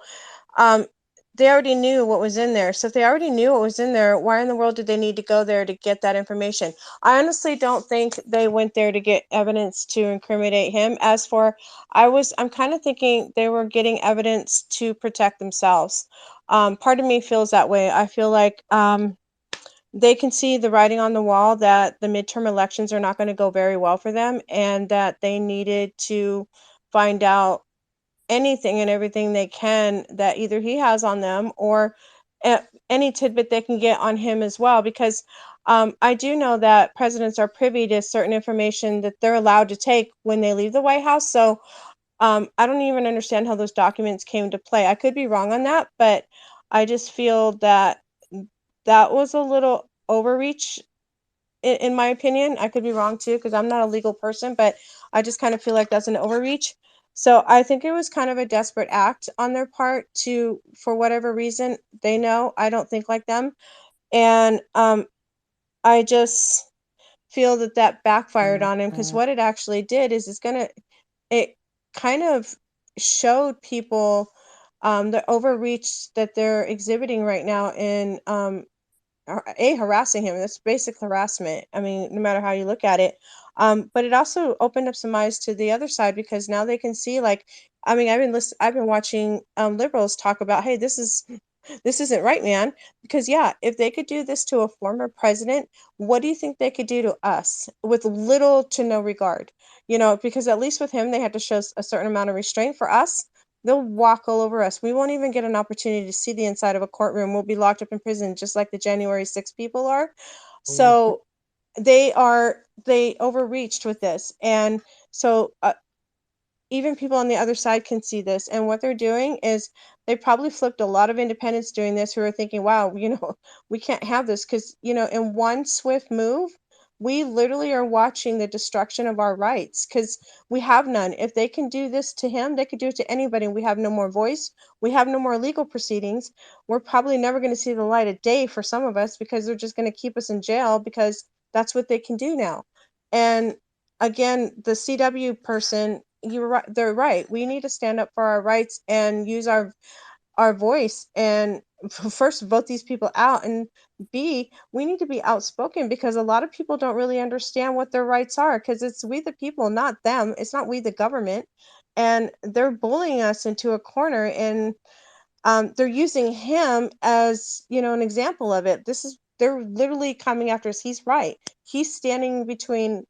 they already knew what was in there. So if they already knew what was in there, why in the world did they need to go there to get that information? I honestly don't think they went there to get evidence to incriminate him. As for, I'm kind of thinking they were getting evidence to protect themselves. Part of me feels that way. I feel like they can see the writing on the wall that the midterm elections are not going to go very well for them, and that they needed to find out anything and everything they can that either he has on them, or any tidbit they can get on him as well. Because I do know that presidents are privy to certain information that they're allowed to take when they leave the White House. So I don't even understand how those documents came to play. I could be wrong on that, but I just feel that that was a little overreach in my opinion. I could be wrong too, because I'm not a legal person, but I just kind of feel like that's an overreach. So I think it was kind of a desperate act on their part to, for whatever reason, they know I don't think like them. And I just feel that that backfired on him, because what it actually did is it kind of showed people the overreach that they're exhibiting right now in harassing him. That's basic harassment. I mean, no matter how you look at it. But it also opened up some eyes to the other side, because now they can see, like, I mean, I've been watching liberals talk about, hey, this isn't right, man. Because yeah, if they could do this to a former president, what do you think they could do to us with little to no regard? Because at least with him, they had to show a certain amount of restraint. For us, they'll walk all over us. We won't even get an opportunity to see the inside of a courtroom. We'll be locked up in prison, just like the January 6 people are. So they overreached with this. And so even people on the other side can see this. And what they're doing is they probably flipped a lot of independents doing this, who are thinking, wow, we can't have this, because, in one swift move, we literally are watching the destruction of our rights, because we have none. If they can do this to him, they could do it to anybody. We have no more voice. We have no more legal proceedings. We're probably never going to see the light of day for some of us, because they're just going to keep us in jail, because that's what they can do now. And again, the CW person, you're right, they're right. We need to stand up for our rights and use our voice, and first vote these people out, and B, we need to be outspoken, because a lot of people don't really understand what their rights are, because it's we the people, not them. It's not we the government. And they're bullying us into a corner, and they're using him as, an example of it. They're literally coming after us. He's right. He's standing between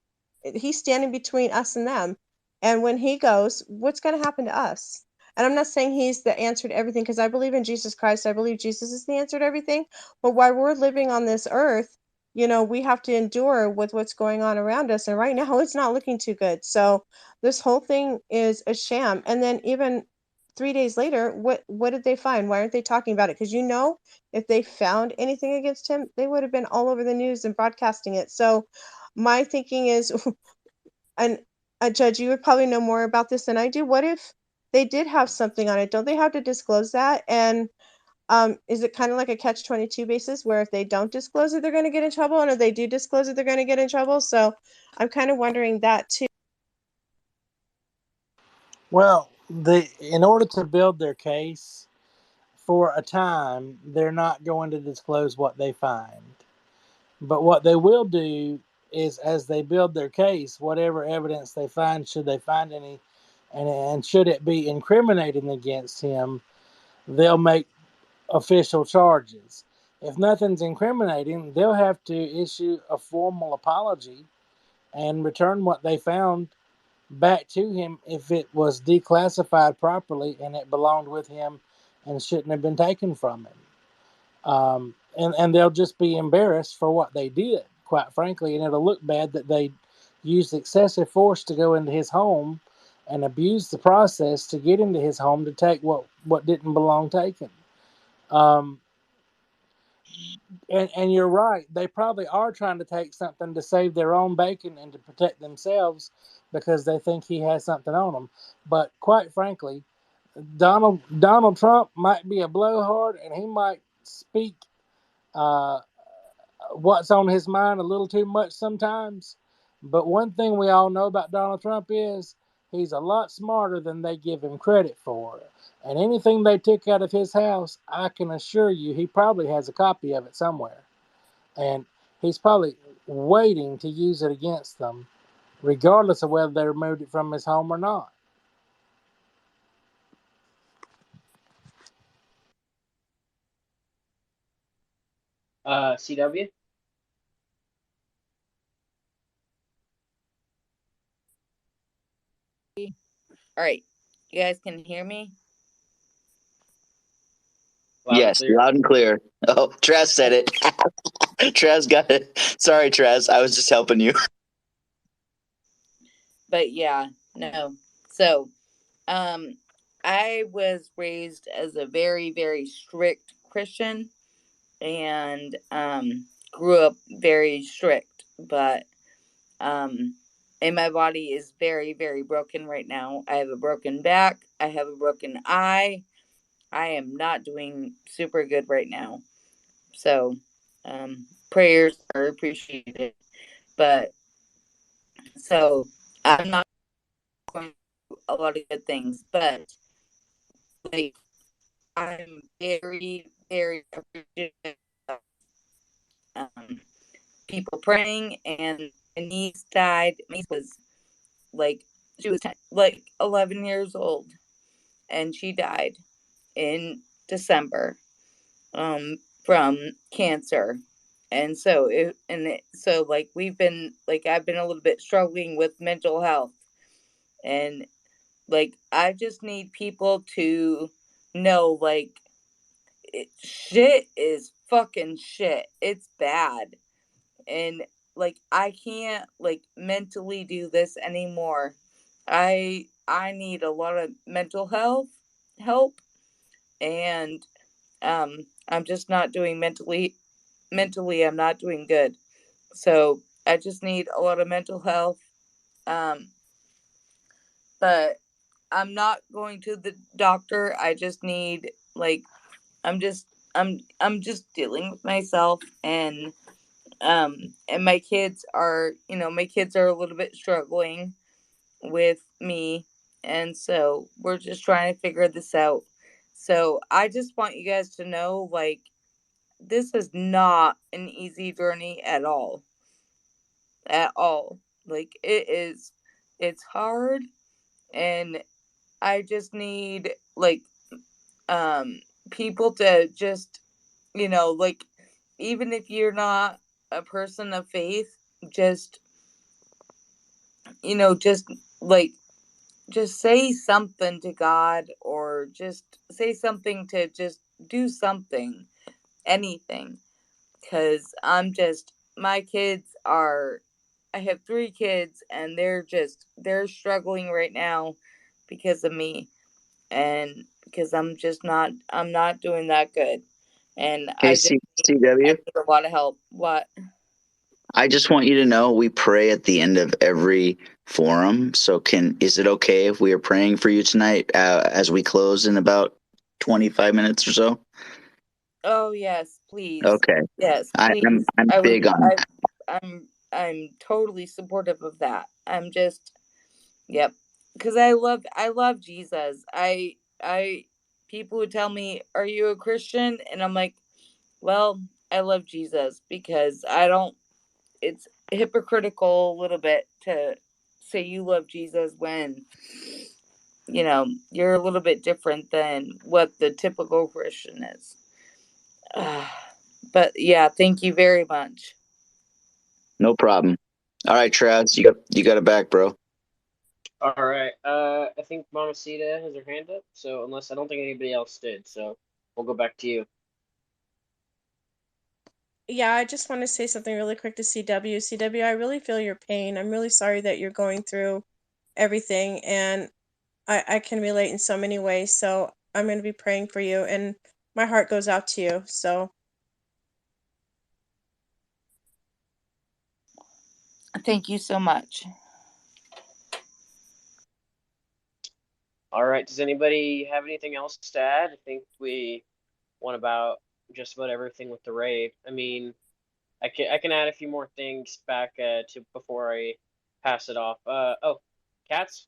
us and them. And when he goes, what's going to happen to us? And I'm not saying he's the answer to everything, because I believe in Jesus Christ. I believe Jesus is the answer to everything. But while we're living on this earth, we have to endure with what's going on around us. And right now, it's not looking too good. So this whole thing is a sham. And then even 3 days later, what did they find? Why aren't they talking about it? Because if they found anything against him, they would have been all over the news and broadcasting it. So my thinking is, and a judge, you would probably know more about this than I do. What if they did have something on it? Don't they have to disclose that? And is it kind of like a catch-22 basis, where if they don't disclose it, they're going to get in trouble, and if they do disclose it, they're going to get in trouble? So I'm kind of wondering that too. Well, in order to build their case, for a time, they're not going to disclose what they find. But what they will do is, as they build their case, whatever evidence they find, should they find any, and should it be incriminating against him, they'll make official charges. If nothing's incriminating, they'll have to issue a formal apology and return what they found back to him if it was declassified properly and it belonged with him and shouldn't have been taken from him. And they'll just be embarrassed for what they did, quite frankly, and it'll look bad that they used excessive force to go into his home and abuse the process to get into his home to take what didn't belong taken. Um, and you're right, they probably are trying to take something to save their own bacon and to protect themselves, because they think he has something on them. But quite frankly, Donald Trump might be a blowhard, and he might speak uh, what's on his mind a little too much sometimes. But one thing we all know about Donald Trump is He's a lot smarter than they give him credit for. And anything they took out of his house, I can assure you he probably has a copy of it somewhere. And he's probably waiting to use it against them, regardless of whether they removed it from his home or not. CW. All right. You guys can hear me? Loud and Yes, clear. loud and clear. Oh, Traz said it. Traz got it. Sorry, Traz. I was just helping you. But yeah, no. So, I was raised as a very, very strict Christian and grew up very strict, but and my body is very, very broken right now. I have a broken back, I have a broken eye. I am not doing super good right now. So, prayers are appreciated. But so I'm not going through a lot of good things, but like I'm very, very appreciative of um, people praying. And my niece died. My niece was like, she was 10, like 11 years old, and she died in December from cancer. And so like we've been like I've been a little bit struggling with mental health, and like I just need people to know like shit is fucking shit. It's bad. And like I can't like mentally do this anymore. I need a lot of mental health help, and I'm just not doing mentally I'm not doing good. So I just need a lot of mental health. Um but I'm not going to the doctor. I just need like I'm just I'm just dealing with myself, and my kids are, my kids are a little bit struggling with me, and so we're just trying to figure this out. So I just want you guys to know like this is not an easy journey at all. At all. Like it's hard, and I just need like um people to just, like even if you're not a person of faith, just just like just say something to God, or just say something to just do something, anything. Because my kids are, I have 3 kids, and they're struggling right now because of me, and because I'm not doing that good. And Hey, I CW. need a lot of help. What? I just want you to know we pray at the end of every forum. So is it okay if we are praying for you tonight as we close in about 25 minutes or so? Oh yes, please. Okay. Yes, I'm please. I'm I would big on that. I'm totally supportive of that. I'm just, yep. Because I love Jesus. I People would tell me, "Are you a Christian?" And I'm like, "Well, I love Jesus because I don't." It's hypocritical a little bit to say you love Jesus when you're a little bit different than what the typical Christian is. But yeah, thank you very much. No problem. All right, Traz, you got it back, bro. All right. I think Mama Sita has her hand up. So unless I don't think anybody else did, so we'll go back to you. Yeah, I just want to say something really quick to CW. CW, I really feel your pain. I'm really sorry that you're going through everything, and I can relate in so many ways. So I'm going to be praying for you, and my heart goes out to you. So Thank you so much. All right. Does anybody have anything else to add? I think we went about just about everything with the rave. I mean, I can add a few more things back to before I pass it off. Oh, cats.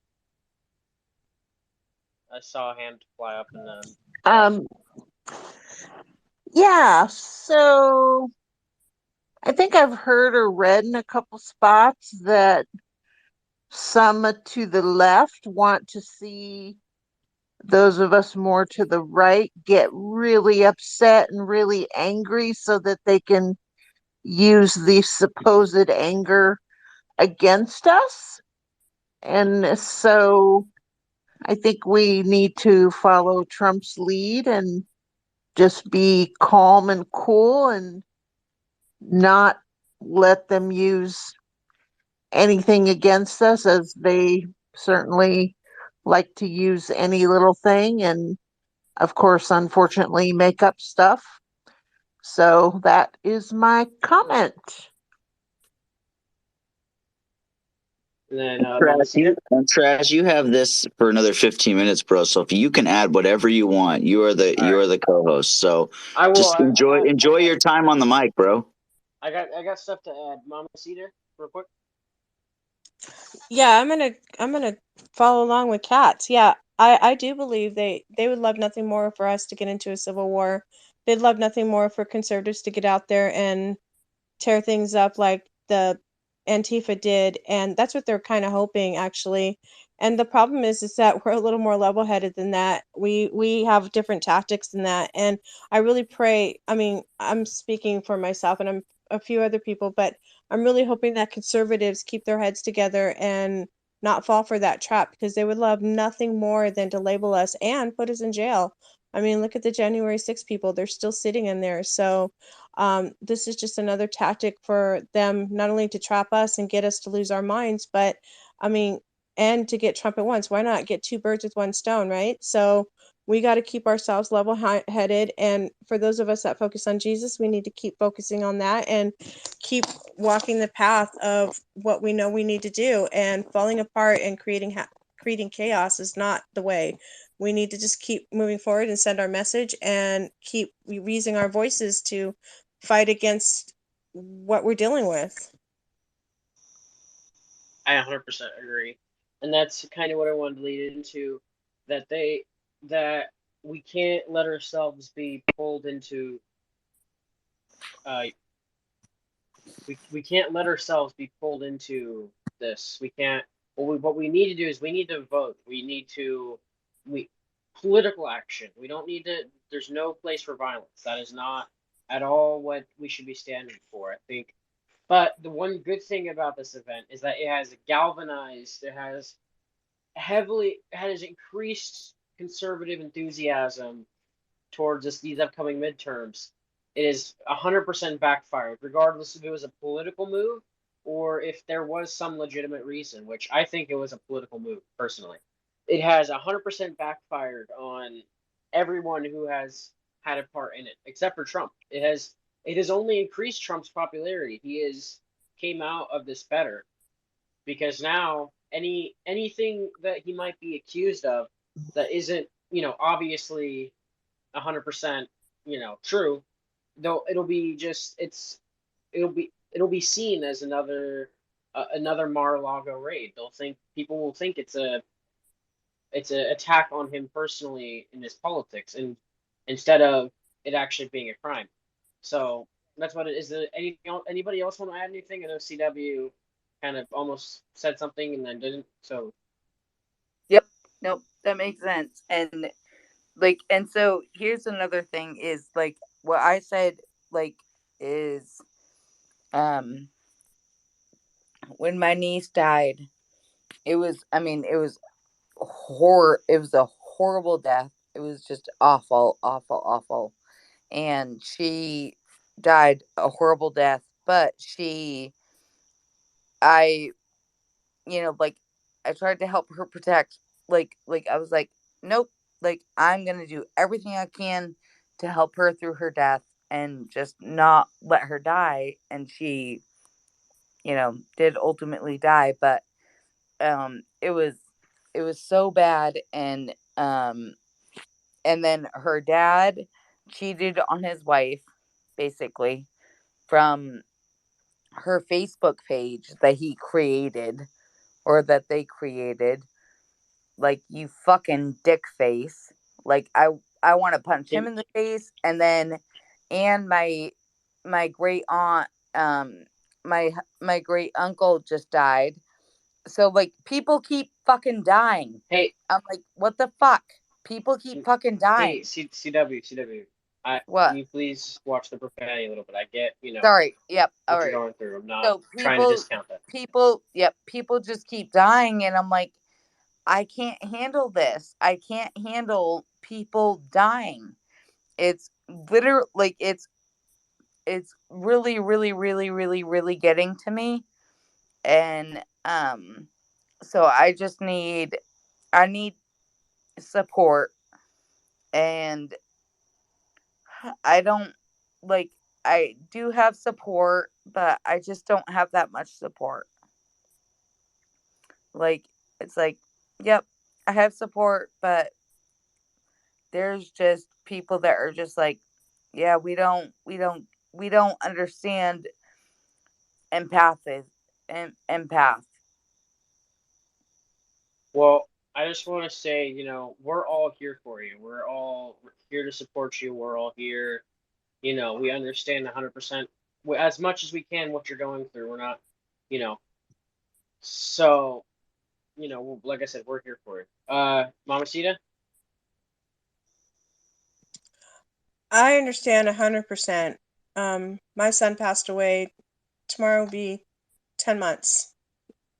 I saw a hand fly up and Um, yeah, so I think I've heard or read in a couple spots that some to the left want to see those of us more to the right get really upset and really angry so that they can use the supposed anger against us. And so I think we need to follow Trump's lead and just be calm and cool and not let them use anything against us, as they certainly like to use any little thing and, of course, unfortunately, make up stuff. So that is my comment. and then Mama Cedar. Traz, you have this for another 15 minutes, bro. So if you can add whatever you want, you are All right. the co-host. So I will. just enjoy I got, your time on the mic, bro. I got stuff to add. Mama Cedar, real quick. Yeah, I'm gonna follow along with cats. Yeah, I do believe they would love nothing more for us to get into a civil war. They'd love nothing more for conservatives to get out there and tear things up like the Antifa did, and that's what they're kind of hoping, actually. And the problem is that we're a little more level-headed than that. We have different tactics than that, and I really pray. I mean, I'm speaking for myself, and I'm a few other people, but I'm really hoping that conservatives keep their heads together and not fall for that trap, because they would love nothing more than to label us and put us in jail. I mean, look at the January 6 people; they're still sitting in there. So this is just another tactic for them, not only to trap us and get us to lose our minds, but I mean, and to get Trump at once. Why not get two birds with one stone, right? So we got to keep ourselves level headed. And for those of us that focus on Jesus, we need to keep focusing on that and keep walking the path of what we know we need to do. And falling apart and creating chaos is not the way. We need to just keep moving forward and send our message and keep using our voices to fight against what we're dealing with. I 100% agree, and that's kind of what I wanted to lead into. That that we can't let ourselves be pulled into. Uh, we can't let ourselves be pulled into this. We can't. What we need to do is we need to vote. We political action. We don't need to. There's no place for violence. That is not at all what we should be standing for, I think. But the one good thing about this event is that it has galvanized. It has increased conservative enthusiasm towards these upcoming midterms. It is 100% backfired, regardless if it was a political move or if there was some legitimate reason, which I think it was a political move, personally. It has 100% backfired on everyone who has had a part in it, except for Trump. It has only increased Trump's popularity. He is came out of this better because now anything that he might be accused of that isn't obviously 100% true, though it'll be seen as another Mar-a-Lago raid. People will think it's a attack on him personally in his politics, and instead of it actually being a crime. So that's what it is. Anybody else want to add anything? I know CW kind of almost said something and then didn't. So Yep. Nope. That makes sense. And so here's another thing is like what I said, like, is when my niece died, it was it was a horrible death. It was just awful, awful, awful. And she died a horrible death, but I, like, I tried to help her protect, like I was like, nope, like I'm going to do everything I can to help her through her death and just not let her die. And she, did ultimately die, but it was so bad. And then her dad cheated on his wife, basically, from her Facebook page that he created, or that they created, like, you fucking dick face. Like, I want to punch him in the face, and my great aunt, my great uncle just died. So, like, people keep fucking dying. Hey, I'm like, what the fuck? People keep fucking dying. hey, CW, What? can you please watch the profanity a little bit? I get, Sorry. Yep. All what you're right. going through. I'm not So trying to discount that. people just keep dying, and I'm like, I can't handle this. I can't handle people dying. It's literally like it's really, really, really, really, really getting to me. And so I need support, and I don't like I do have support, but I just don't have that much support. Like, it's like, yep, I have support, but there's just people that are just like, yeah, we don't understand empathic and empath. Well, I just want to say, we're all here for you. We're all here to support you. We're all here. We understand 100% as much as we can what you're going through. We're not, you know, so, like I said, we're here for you. Mama Sita? I understand 100%. My son passed away. Tomorrow will be 10 months.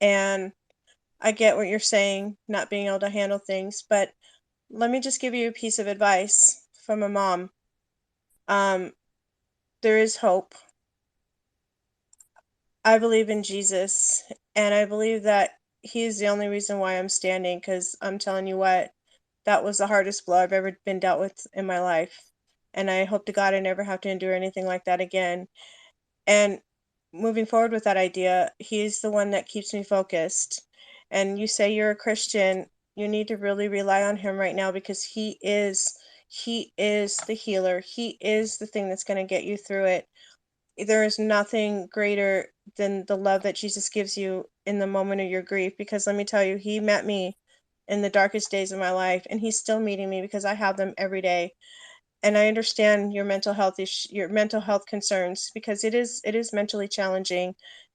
And I get what you're saying, not being able to handle things, but let me just give you a piece of advice from a mom. There is hope. I believe in Jesus, and I believe that he's the only reason why I'm standing, because I'm telling you what, that was the hardest blow I've ever been dealt with in my life. And I hope to God I never have to endure anything like that again. And moving forward with that idea, he's the one that keeps me focused. And you say you're a Christian, you need to really rely on him right now, because he is the healer. He is the thing that's going to get you through it. There is nothing greater than the love that Jesus gives you in the moment of your grief, because let me tell you, he met me in the darkest days of my life, and he's still meeting me because I have them every day. And I understand your mental health concerns, because it is mentally challenging.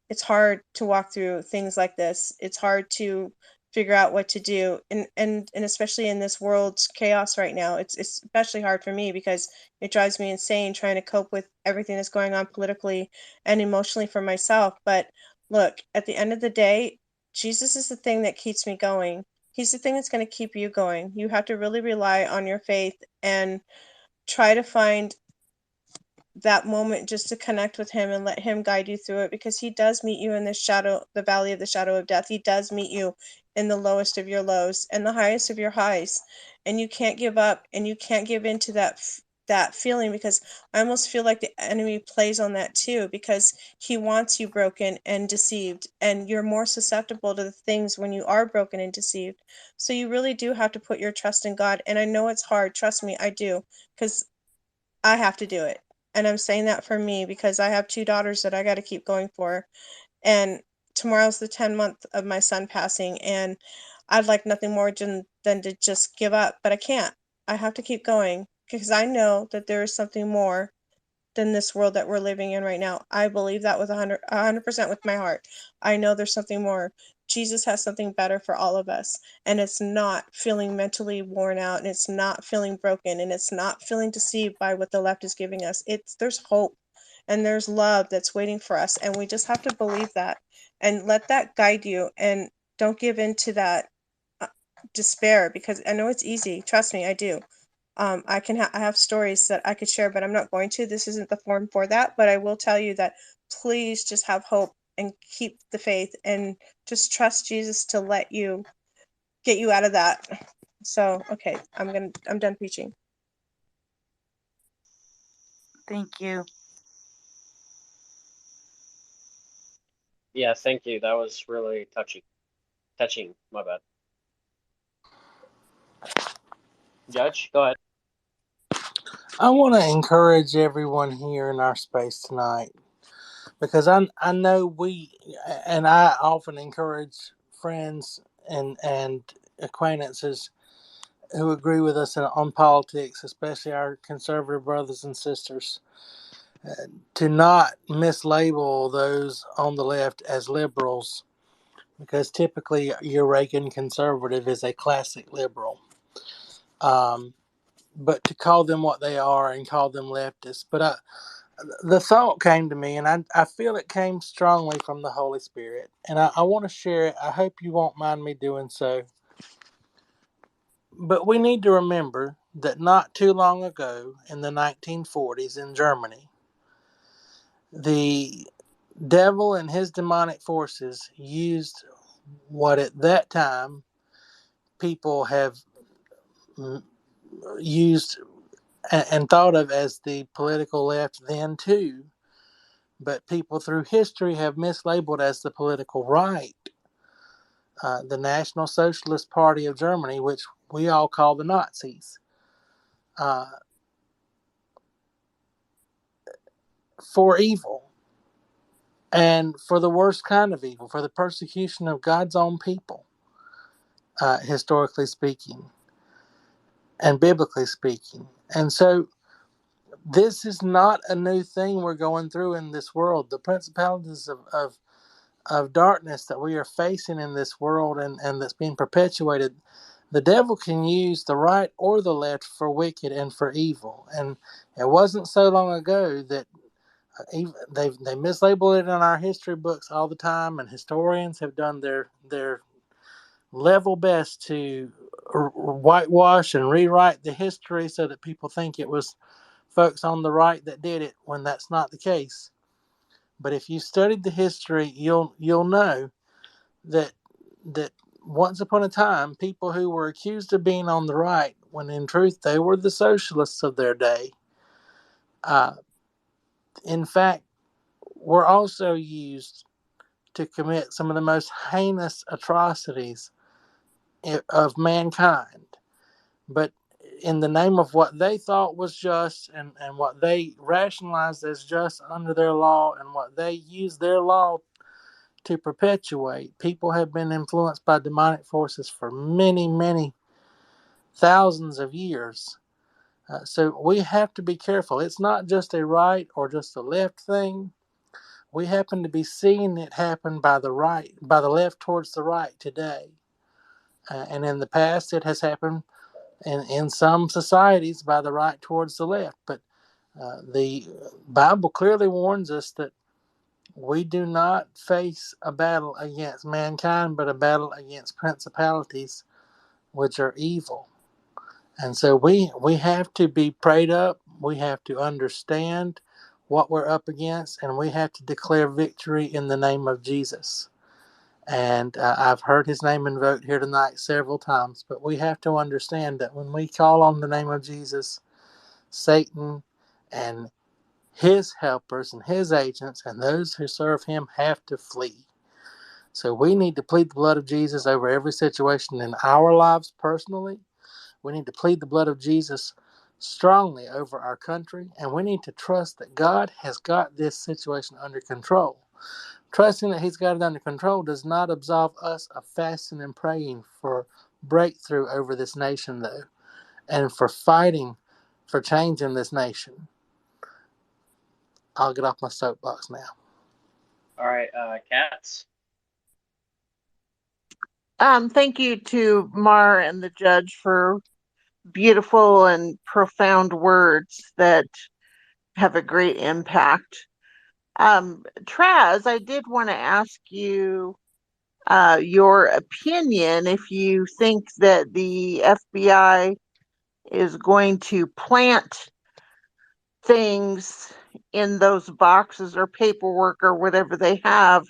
It's hard to walk through things like this. It's hard to figure out what to do, and especially in this world's chaos right now. It's especially hard for me because it drives me insane trying to cope with everything that's going on politically and emotionally for myself. But look, at the end of the day, Jesus is the thing that keeps me going. He's the thing that's going to keep you going. You have to really rely on your faith and try to find that moment just to connect with him and let him guide you through it, because he does meet you in the valley of the shadow of death. He does meet you in the lowest of your lows and the highest of your highs. And you can't give up, and you can't give into that feeling, because I almost feel like the enemy plays on that too, because he wants you broken and deceived, and you're more susceptible to the things when you are broken and deceived. So you really do have to put your trust in God. And I know it's hard, trust me, I do, because I have to do it. And I'm saying that for me because I have two daughters that I got to keep going for. And tomorrow's the 10-month of my son passing. And I'd like nothing more than to just give up. But I can't. I have to keep going because I know that there is something more than this world that we're living in right now. I believe that with 100% with my heart. I know there's something more. Jesus has something better for all of us, and it's not feeling mentally worn out, and it's not feeling broken, and it's not feeling deceived by what the left is giving us. There's hope and there's love that's waiting for us, and we just have to believe that and let that guide you, and don't give in to that uh, despair, because I know it's easy. Trust me, I do. I have stories that I could share, but I'm not going to. This isn't the forum for that. But I will tell you that please just have hope and keep the faith and just trust Jesus to let you get you out of that. So, okay, I'm done preaching. Thank you. Yeah, thank you. That was really touching. Touching, my bad. Judge, go ahead. I want to encourage everyone here in our space tonight, because I know I often encourage friends and acquaintances who agree with us on politics, especially our conservative brothers and sisters, to not mislabel those on the left as liberals, because typically your Reagan conservative is a classic liberal. But to call them what they are and call them leftists. But the thought came to me, and I feel it came strongly from the Holy Spirit, and I want to share it. I hope you won't mind me doing so. But we need to remember that not too long ago, in the 1940s in Germany, the devil and his demonic forces used what at that time people have used and thought of as the political left then too, but people through history have mislabeled as the political right. The National Socialist Party of Germany, which we all call the Nazis, for evil and for the worst kind of evil, for the persecution of God's own people, historically speaking and biblically speaking. And so this is not a new thing we're going through in this world. The principalities of darkness that we are facing in this world and that's being perpetuated, the devil can use the right or the left for wicked and for evil. And it wasn't so long ago that they mislabel it in our history books all the time, and historians have done their level best to whitewash and rewrite the history so that people think it was folks on the right that did it, when that's not the case. But if you studied the history, you'll know that that once upon a time, people who were accused of being on the right, when in truth they were the socialists of their day, in fact, were also used to commit some of the most heinous atrocities of mankind. But in the name of what they thought was just, and what they rationalized as just under their law, and what they used their law to perpetuate, people have been influenced by demonic forces for many, many thousands of years. So we have to be careful. It's not just a right or just a left thing. We happen to be seeing it happen by the right, by the left towards the right today. And in the past, it has happened in some societies by the right towards the left. But the Bible clearly warns us that we do not face a battle against mankind, but a battle against principalities, which are evil. And so we have to be prayed up. We have to understand what we're up against, and we have to declare victory in the name of Jesus. And I've heard his name invoked here tonight several times, but we have to understand that when we call on the name of Jesus, Satan and his helpers and his agents and those who serve him have to flee. So we need to plead the blood of Jesus over every situation in our lives personally. We need to plead the blood of Jesus strongly over our country, and we need to trust that God has got this situation under control. Trusting that he's got it under control does not absolve us of fasting and praying for breakthrough over this nation, though, and for fighting for change in this nation. I'll get off my soapbox now. All right, Cats. Thank you to Mar and the judge for beautiful and profound words that have a great impact. Traz, I did want to ask you your opinion if you think that the FBI is going to plant things in those boxes or paperwork or whatever they have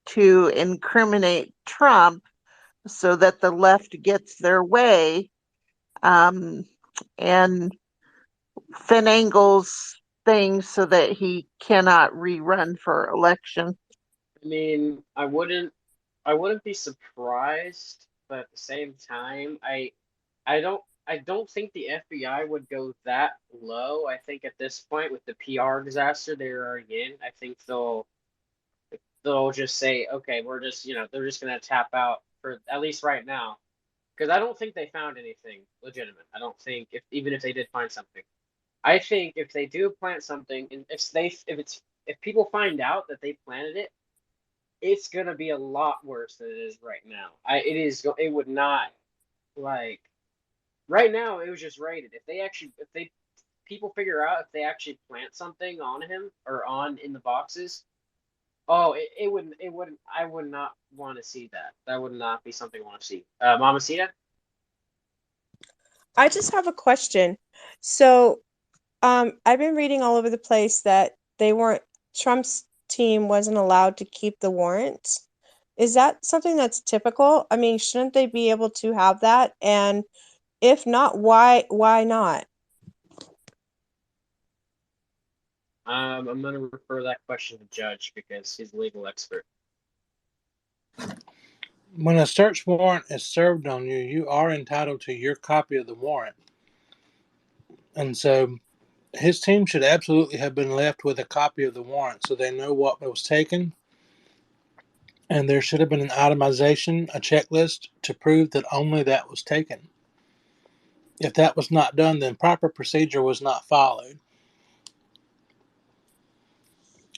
to incriminate Trump so that the left gets their way, and finagles things so that he cannot rerun for election. I mean, I wouldn't be surprised, but at the same time, I don't think the FBI would go that low. I think at this point, with the PR disaster they're already in, I think they'll just say, okay, we're just they're just gonna tap out for at least right now. because I don't think they found anything legitimate. I don't think even if they did find something, I think if they do plant something, and if people find out that they planted it, it's gonna be a lot worse than it is right now. It would not like right now. It was just rated. If they people figure out if they actually plant something on him or on in the boxes, oh, it wouldn't. I would not want to see that. That would not be something I want to see. Mama Sita? I just have a question. So, I've been reading all over the place that Trump's team wasn't allowed to keep the warrants. Is that something that's typical? I mean, shouldn't they be able to have that? And if not, why not? I'm gonna refer that question to Judge because he's a legal expert. When a search warrant is served on you, you are entitled to your copy of the warrant. And so his team should absolutely have been left with a copy of the warrant so they know what was taken. And there should have been an itemization, a checklist to prove that only that was taken. If that was not done, then proper procedure was not followed.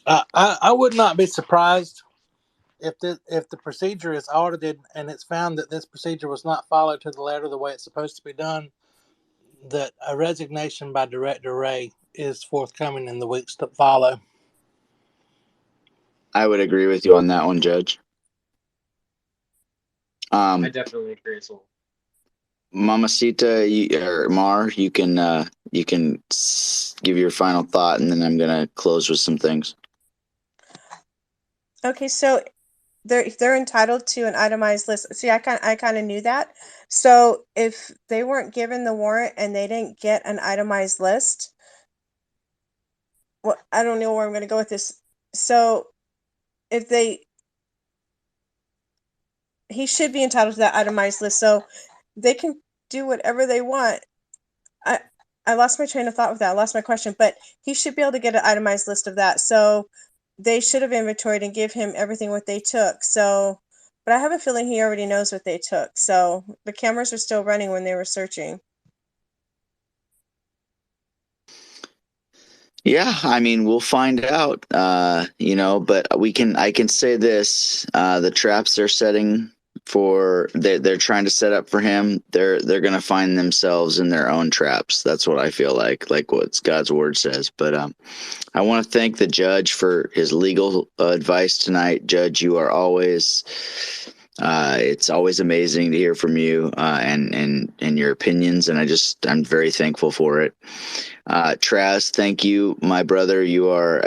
I would not be surprised if the procedure is audited and it's found that this procedure was not followed to the letter the way it's supposed to be done, that a resignation by Director Ray is forthcoming in the weeks to follow. I would agree with you on that one, Judge. I definitely agree as well. Mamacita, or Mar, you can give your final thought, and then I'm gonna close with some things. Okay, so they're entitled to an itemized list. See, I kind of knew that. So if they weren't given the warrant and they didn't get an itemized list, well, I don't know where I'm going to go with this. So if he should be entitled to that itemized list, so they can do whatever they want. I lost my train of thought with that. I lost my question, but he should be able to get an itemized list of that. So they should have inventoried and give him everything what they took. So, but I have a feeling he already knows what they took. So the cameras were still running when they were searching. Yeah, I mean, we'll find out, but I can say this, the traps they're setting they're trying to set up for him, they're going to find themselves in their own traps. That's what I feel like what God's word says. But I want to thank the judge for his legal advice tonight. Judge, you are always, it's always amazing to hear from you, and your opinions. And I'm very thankful for it. Traz, thank you, my brother. You are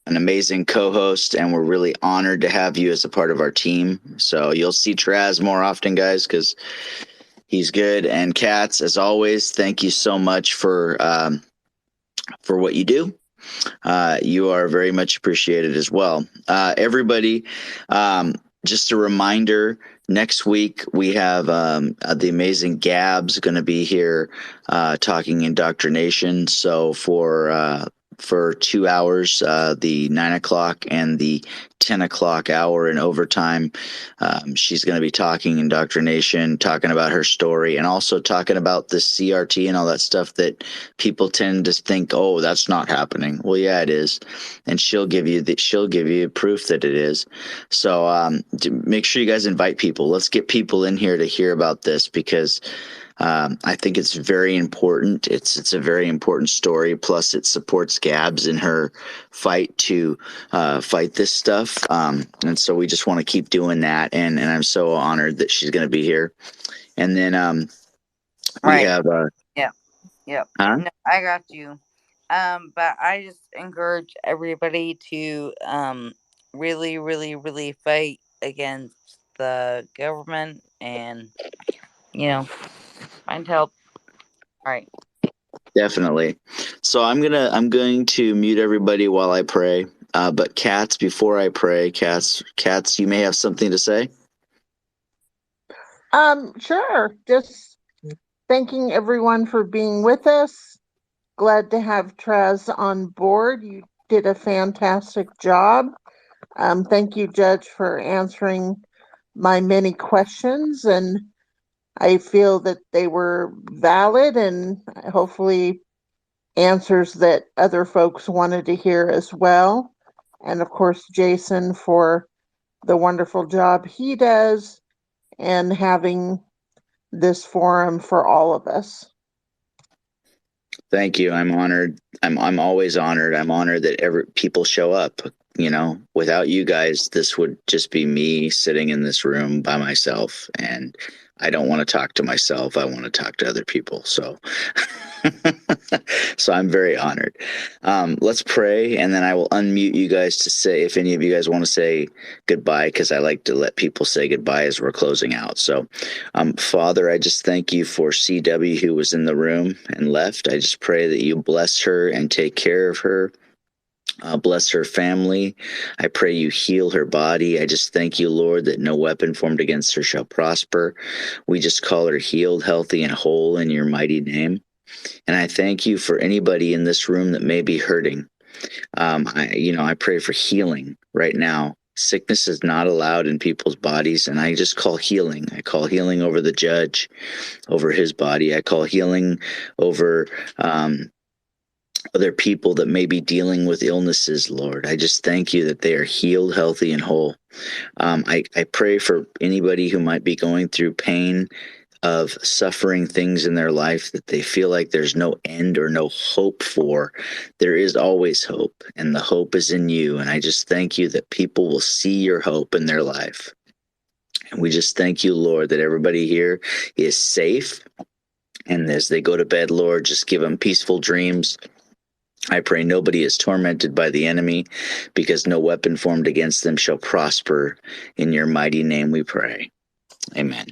an amazing co-host, and we're really honored to have you as a part of our team. So you'll see Traz more often, guys, because he's good. And Katz, as always, thank you so much for what you do. You are very much appreciated as well. Everybody, just a reminder, next week we have the amazing Gabs going to be here talking indoctrination. So for 2 hours, the 9 o'clock and the 10 o'clock hour in overtime, she's going to be talking indoctrination, talking about her story, and also talking about the CRT and all that stuff that people tend to think, oh, that's not happening. Well, yeah, it is, and she'll give you proof that it is. So make sure you guys invite people. Let's get people in here to hear about this, because I think it's very important. It's a very important story. Plus, it supports Gabs in her fight to fight this stuff. And so we just want to keep doing that. And I'm so honored that she's going to be here. And then we Right. have. Yep. Huh? No, I got you. But I just encourage everybody to really, really, really fight against the government and find help. All right. Definitely. So I'm going to mute everybody while I pray. But Katz, before I pray, Katz, you may have something to say. Sure. Just thanking everyone for being with us. Glad to have Traz on board. You did a fantastic job. Thank you, Judge, for answering my many questions. And I feel that they were valid and hopefully answers that other folks wanted to hear as well. And of course, Jason for the wonderful job he does and having this forum for all of us. Thank you. I'm honored. I'm always honored. I'm honored that people show up. Without you guys, this would just be me sitting in this room by myself. And I don't want to talk to myself. I want to talk to other people. So, so I'm very honored. Let's pray, and then I will unmute you guys to say if any of you guys want to say goodbye, because I like to let people say goodbye as we're closing out. So, Father, I just thank you for CW who was in the room and left. I just pray that you bless her and take care of her. Bless her family. I pray you heal her body. I just thank you, Lord, that no weapon formed against her shall prosper. We just call her healed, healthy, and whole in your mighty name. And I thank you for anybody in this room that may be hurting. I pray for healing right now. Sickness is not allowed in people's bodies, and I just call healing. I call healing over the judge, over his body. I call healing over other people that may be dealing with illnesses, Lord. I just thank you that they are healed, healthy, and whole. I pray for anybody who might be going through pain of suffering things in their life that they feel like there's no end or no hope for. There is always hope, and the hope is in you. And I just thank you that people will see your hope in their life. And we just thank you, Lord, that everybody here is safe. And as they go to bed, Lord, just give them peaceful dreams. I pray nobody is tormented by the enemy, because no weapon formed against them shall prosper. In your mighty name we pray. Amen.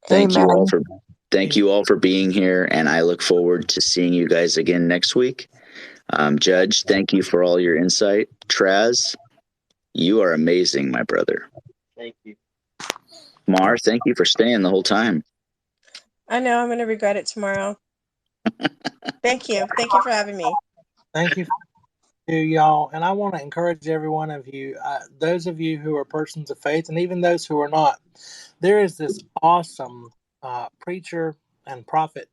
Thank you all for being here, and I look forward to seeing you guys again next week. Judge, thank you for all your insight. Traz, you are amazing, my brother. Thank you. Mar, thank you for staying the whole time. I know I'm going to regret it tomorrow. Thank you. Thank you for having me. Thank you to y'all. And I want to encourage every one of you, those of you who are persons of faith, and even those who are not. There is this awesome preacher and prophet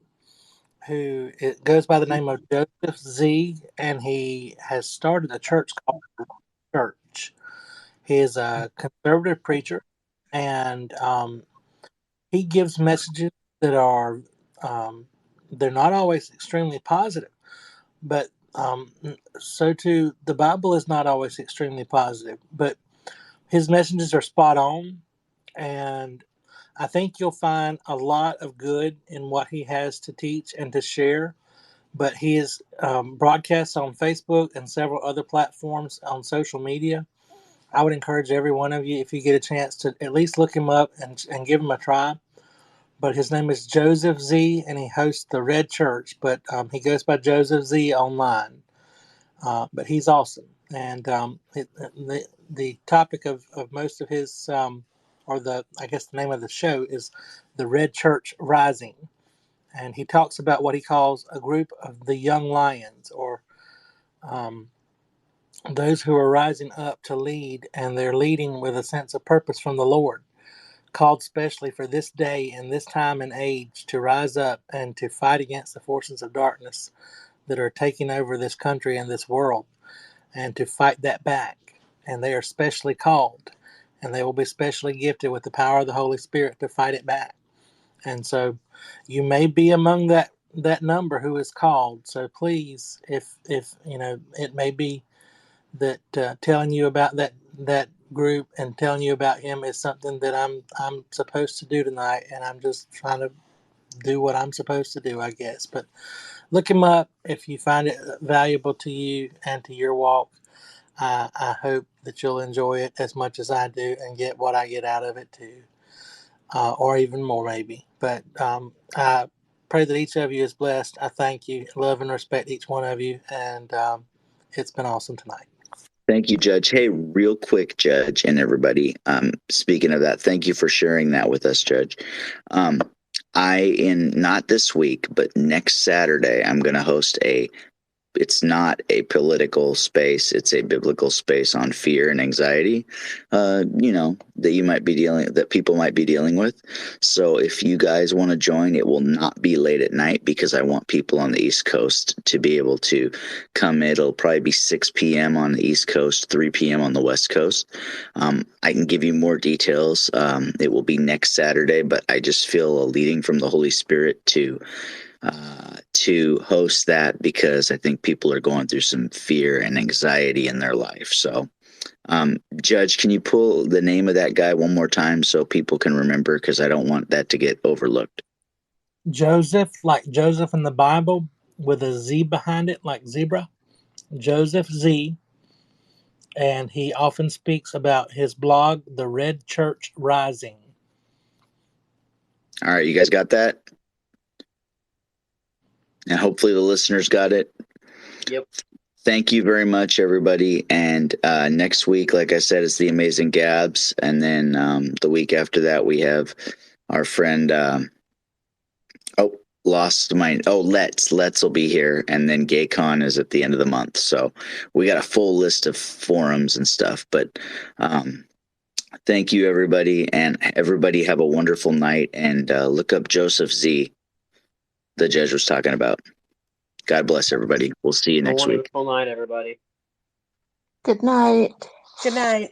who it goes by the name of Joseph Z, and he has started a church called Church. He is a conservative preacher, and he gives messages that are they're not always extremely positive, but so too the Bible is not always extremely positive, but his messages are spot on, and I think you'll find a lot of good in what he has to teach and to share. But he is broadcasts on Facebook and several other platforms on social media. I would encourage every one of you, if you get a chance, to at least look him up and give him a try. But his name is Joseph Z, and he hosts the Red Church, but he goes by Joseph Z online. But he's awesome. And the topic of most of his, I guess the name of the show is The Red Church Rising. And he talks about what he calls a group of the young lions, or those who are rising up to lead, and they're leading with a sense of purpose from the Lord, called specially for this day and this time and age to rise up and to fight against the forces of darkness that are taking over this country and this world, and to fight that back. And they are specially called, and they will be specially gifted with the power of the Holy Spirit to fight it back. And so you may be among that number who is called. So please, if it may be that telling you about that group and telling you about him is something that I'm supposed to do tonight, and I'm just trying to do what I'm supposed to do, I guess. But look him up if you find it valuable to you and to your walk. I hope that you'll enjoy it as much as I do and get what I get out of it too, or even more maybe. But I pray that each of you is blessed. I thank you, love and respect each one of you, and it's been awesome tonight. Thank you, Judge. Hey, real quick, Judge, and everybody. Speaking of that, thank you for sharing that with us, Judge. Not this week, but next Saturday, I'm going to host it's not a political space. It's a biblical space on fear and anxiety, that people might be dealing with. So if you guys want to join, it will not be late at night because I want people on the East Coast to be able to come. It'll probably be 6 p.m. on the East Coast, 3 p.m. on the West Coast. I can give you more details. It will be next Saturday, but I just feel a leading from the Holy Spirit to host that because I think people are going through some fear and anxiety in their life. So, Judge, can you pull the name of that guy one more time so people can remember? Because I don't want that to get overlooked. Joseph, like Joseph in the Bible, with a Z behind it, like zebra. Joseph Z. And he often speaks about his blog, The Red Church Rising. All right, you guys got that? And hopefully the listeners got it. Yep. Thank you very much, everybody. And next week, like I said, it's the Amazing Gabs. And then the week after that, we have our friend, Let's will be here. And then GayCon is at the end of the month. So we got a full list of forums and stuff. But thank you, everybody. And everybody have a wonderful night. And look up Joseph Z, the judge was talking about. God bless everybody. We'll see you next week. Wonderful night, everybody. Good night. Good night.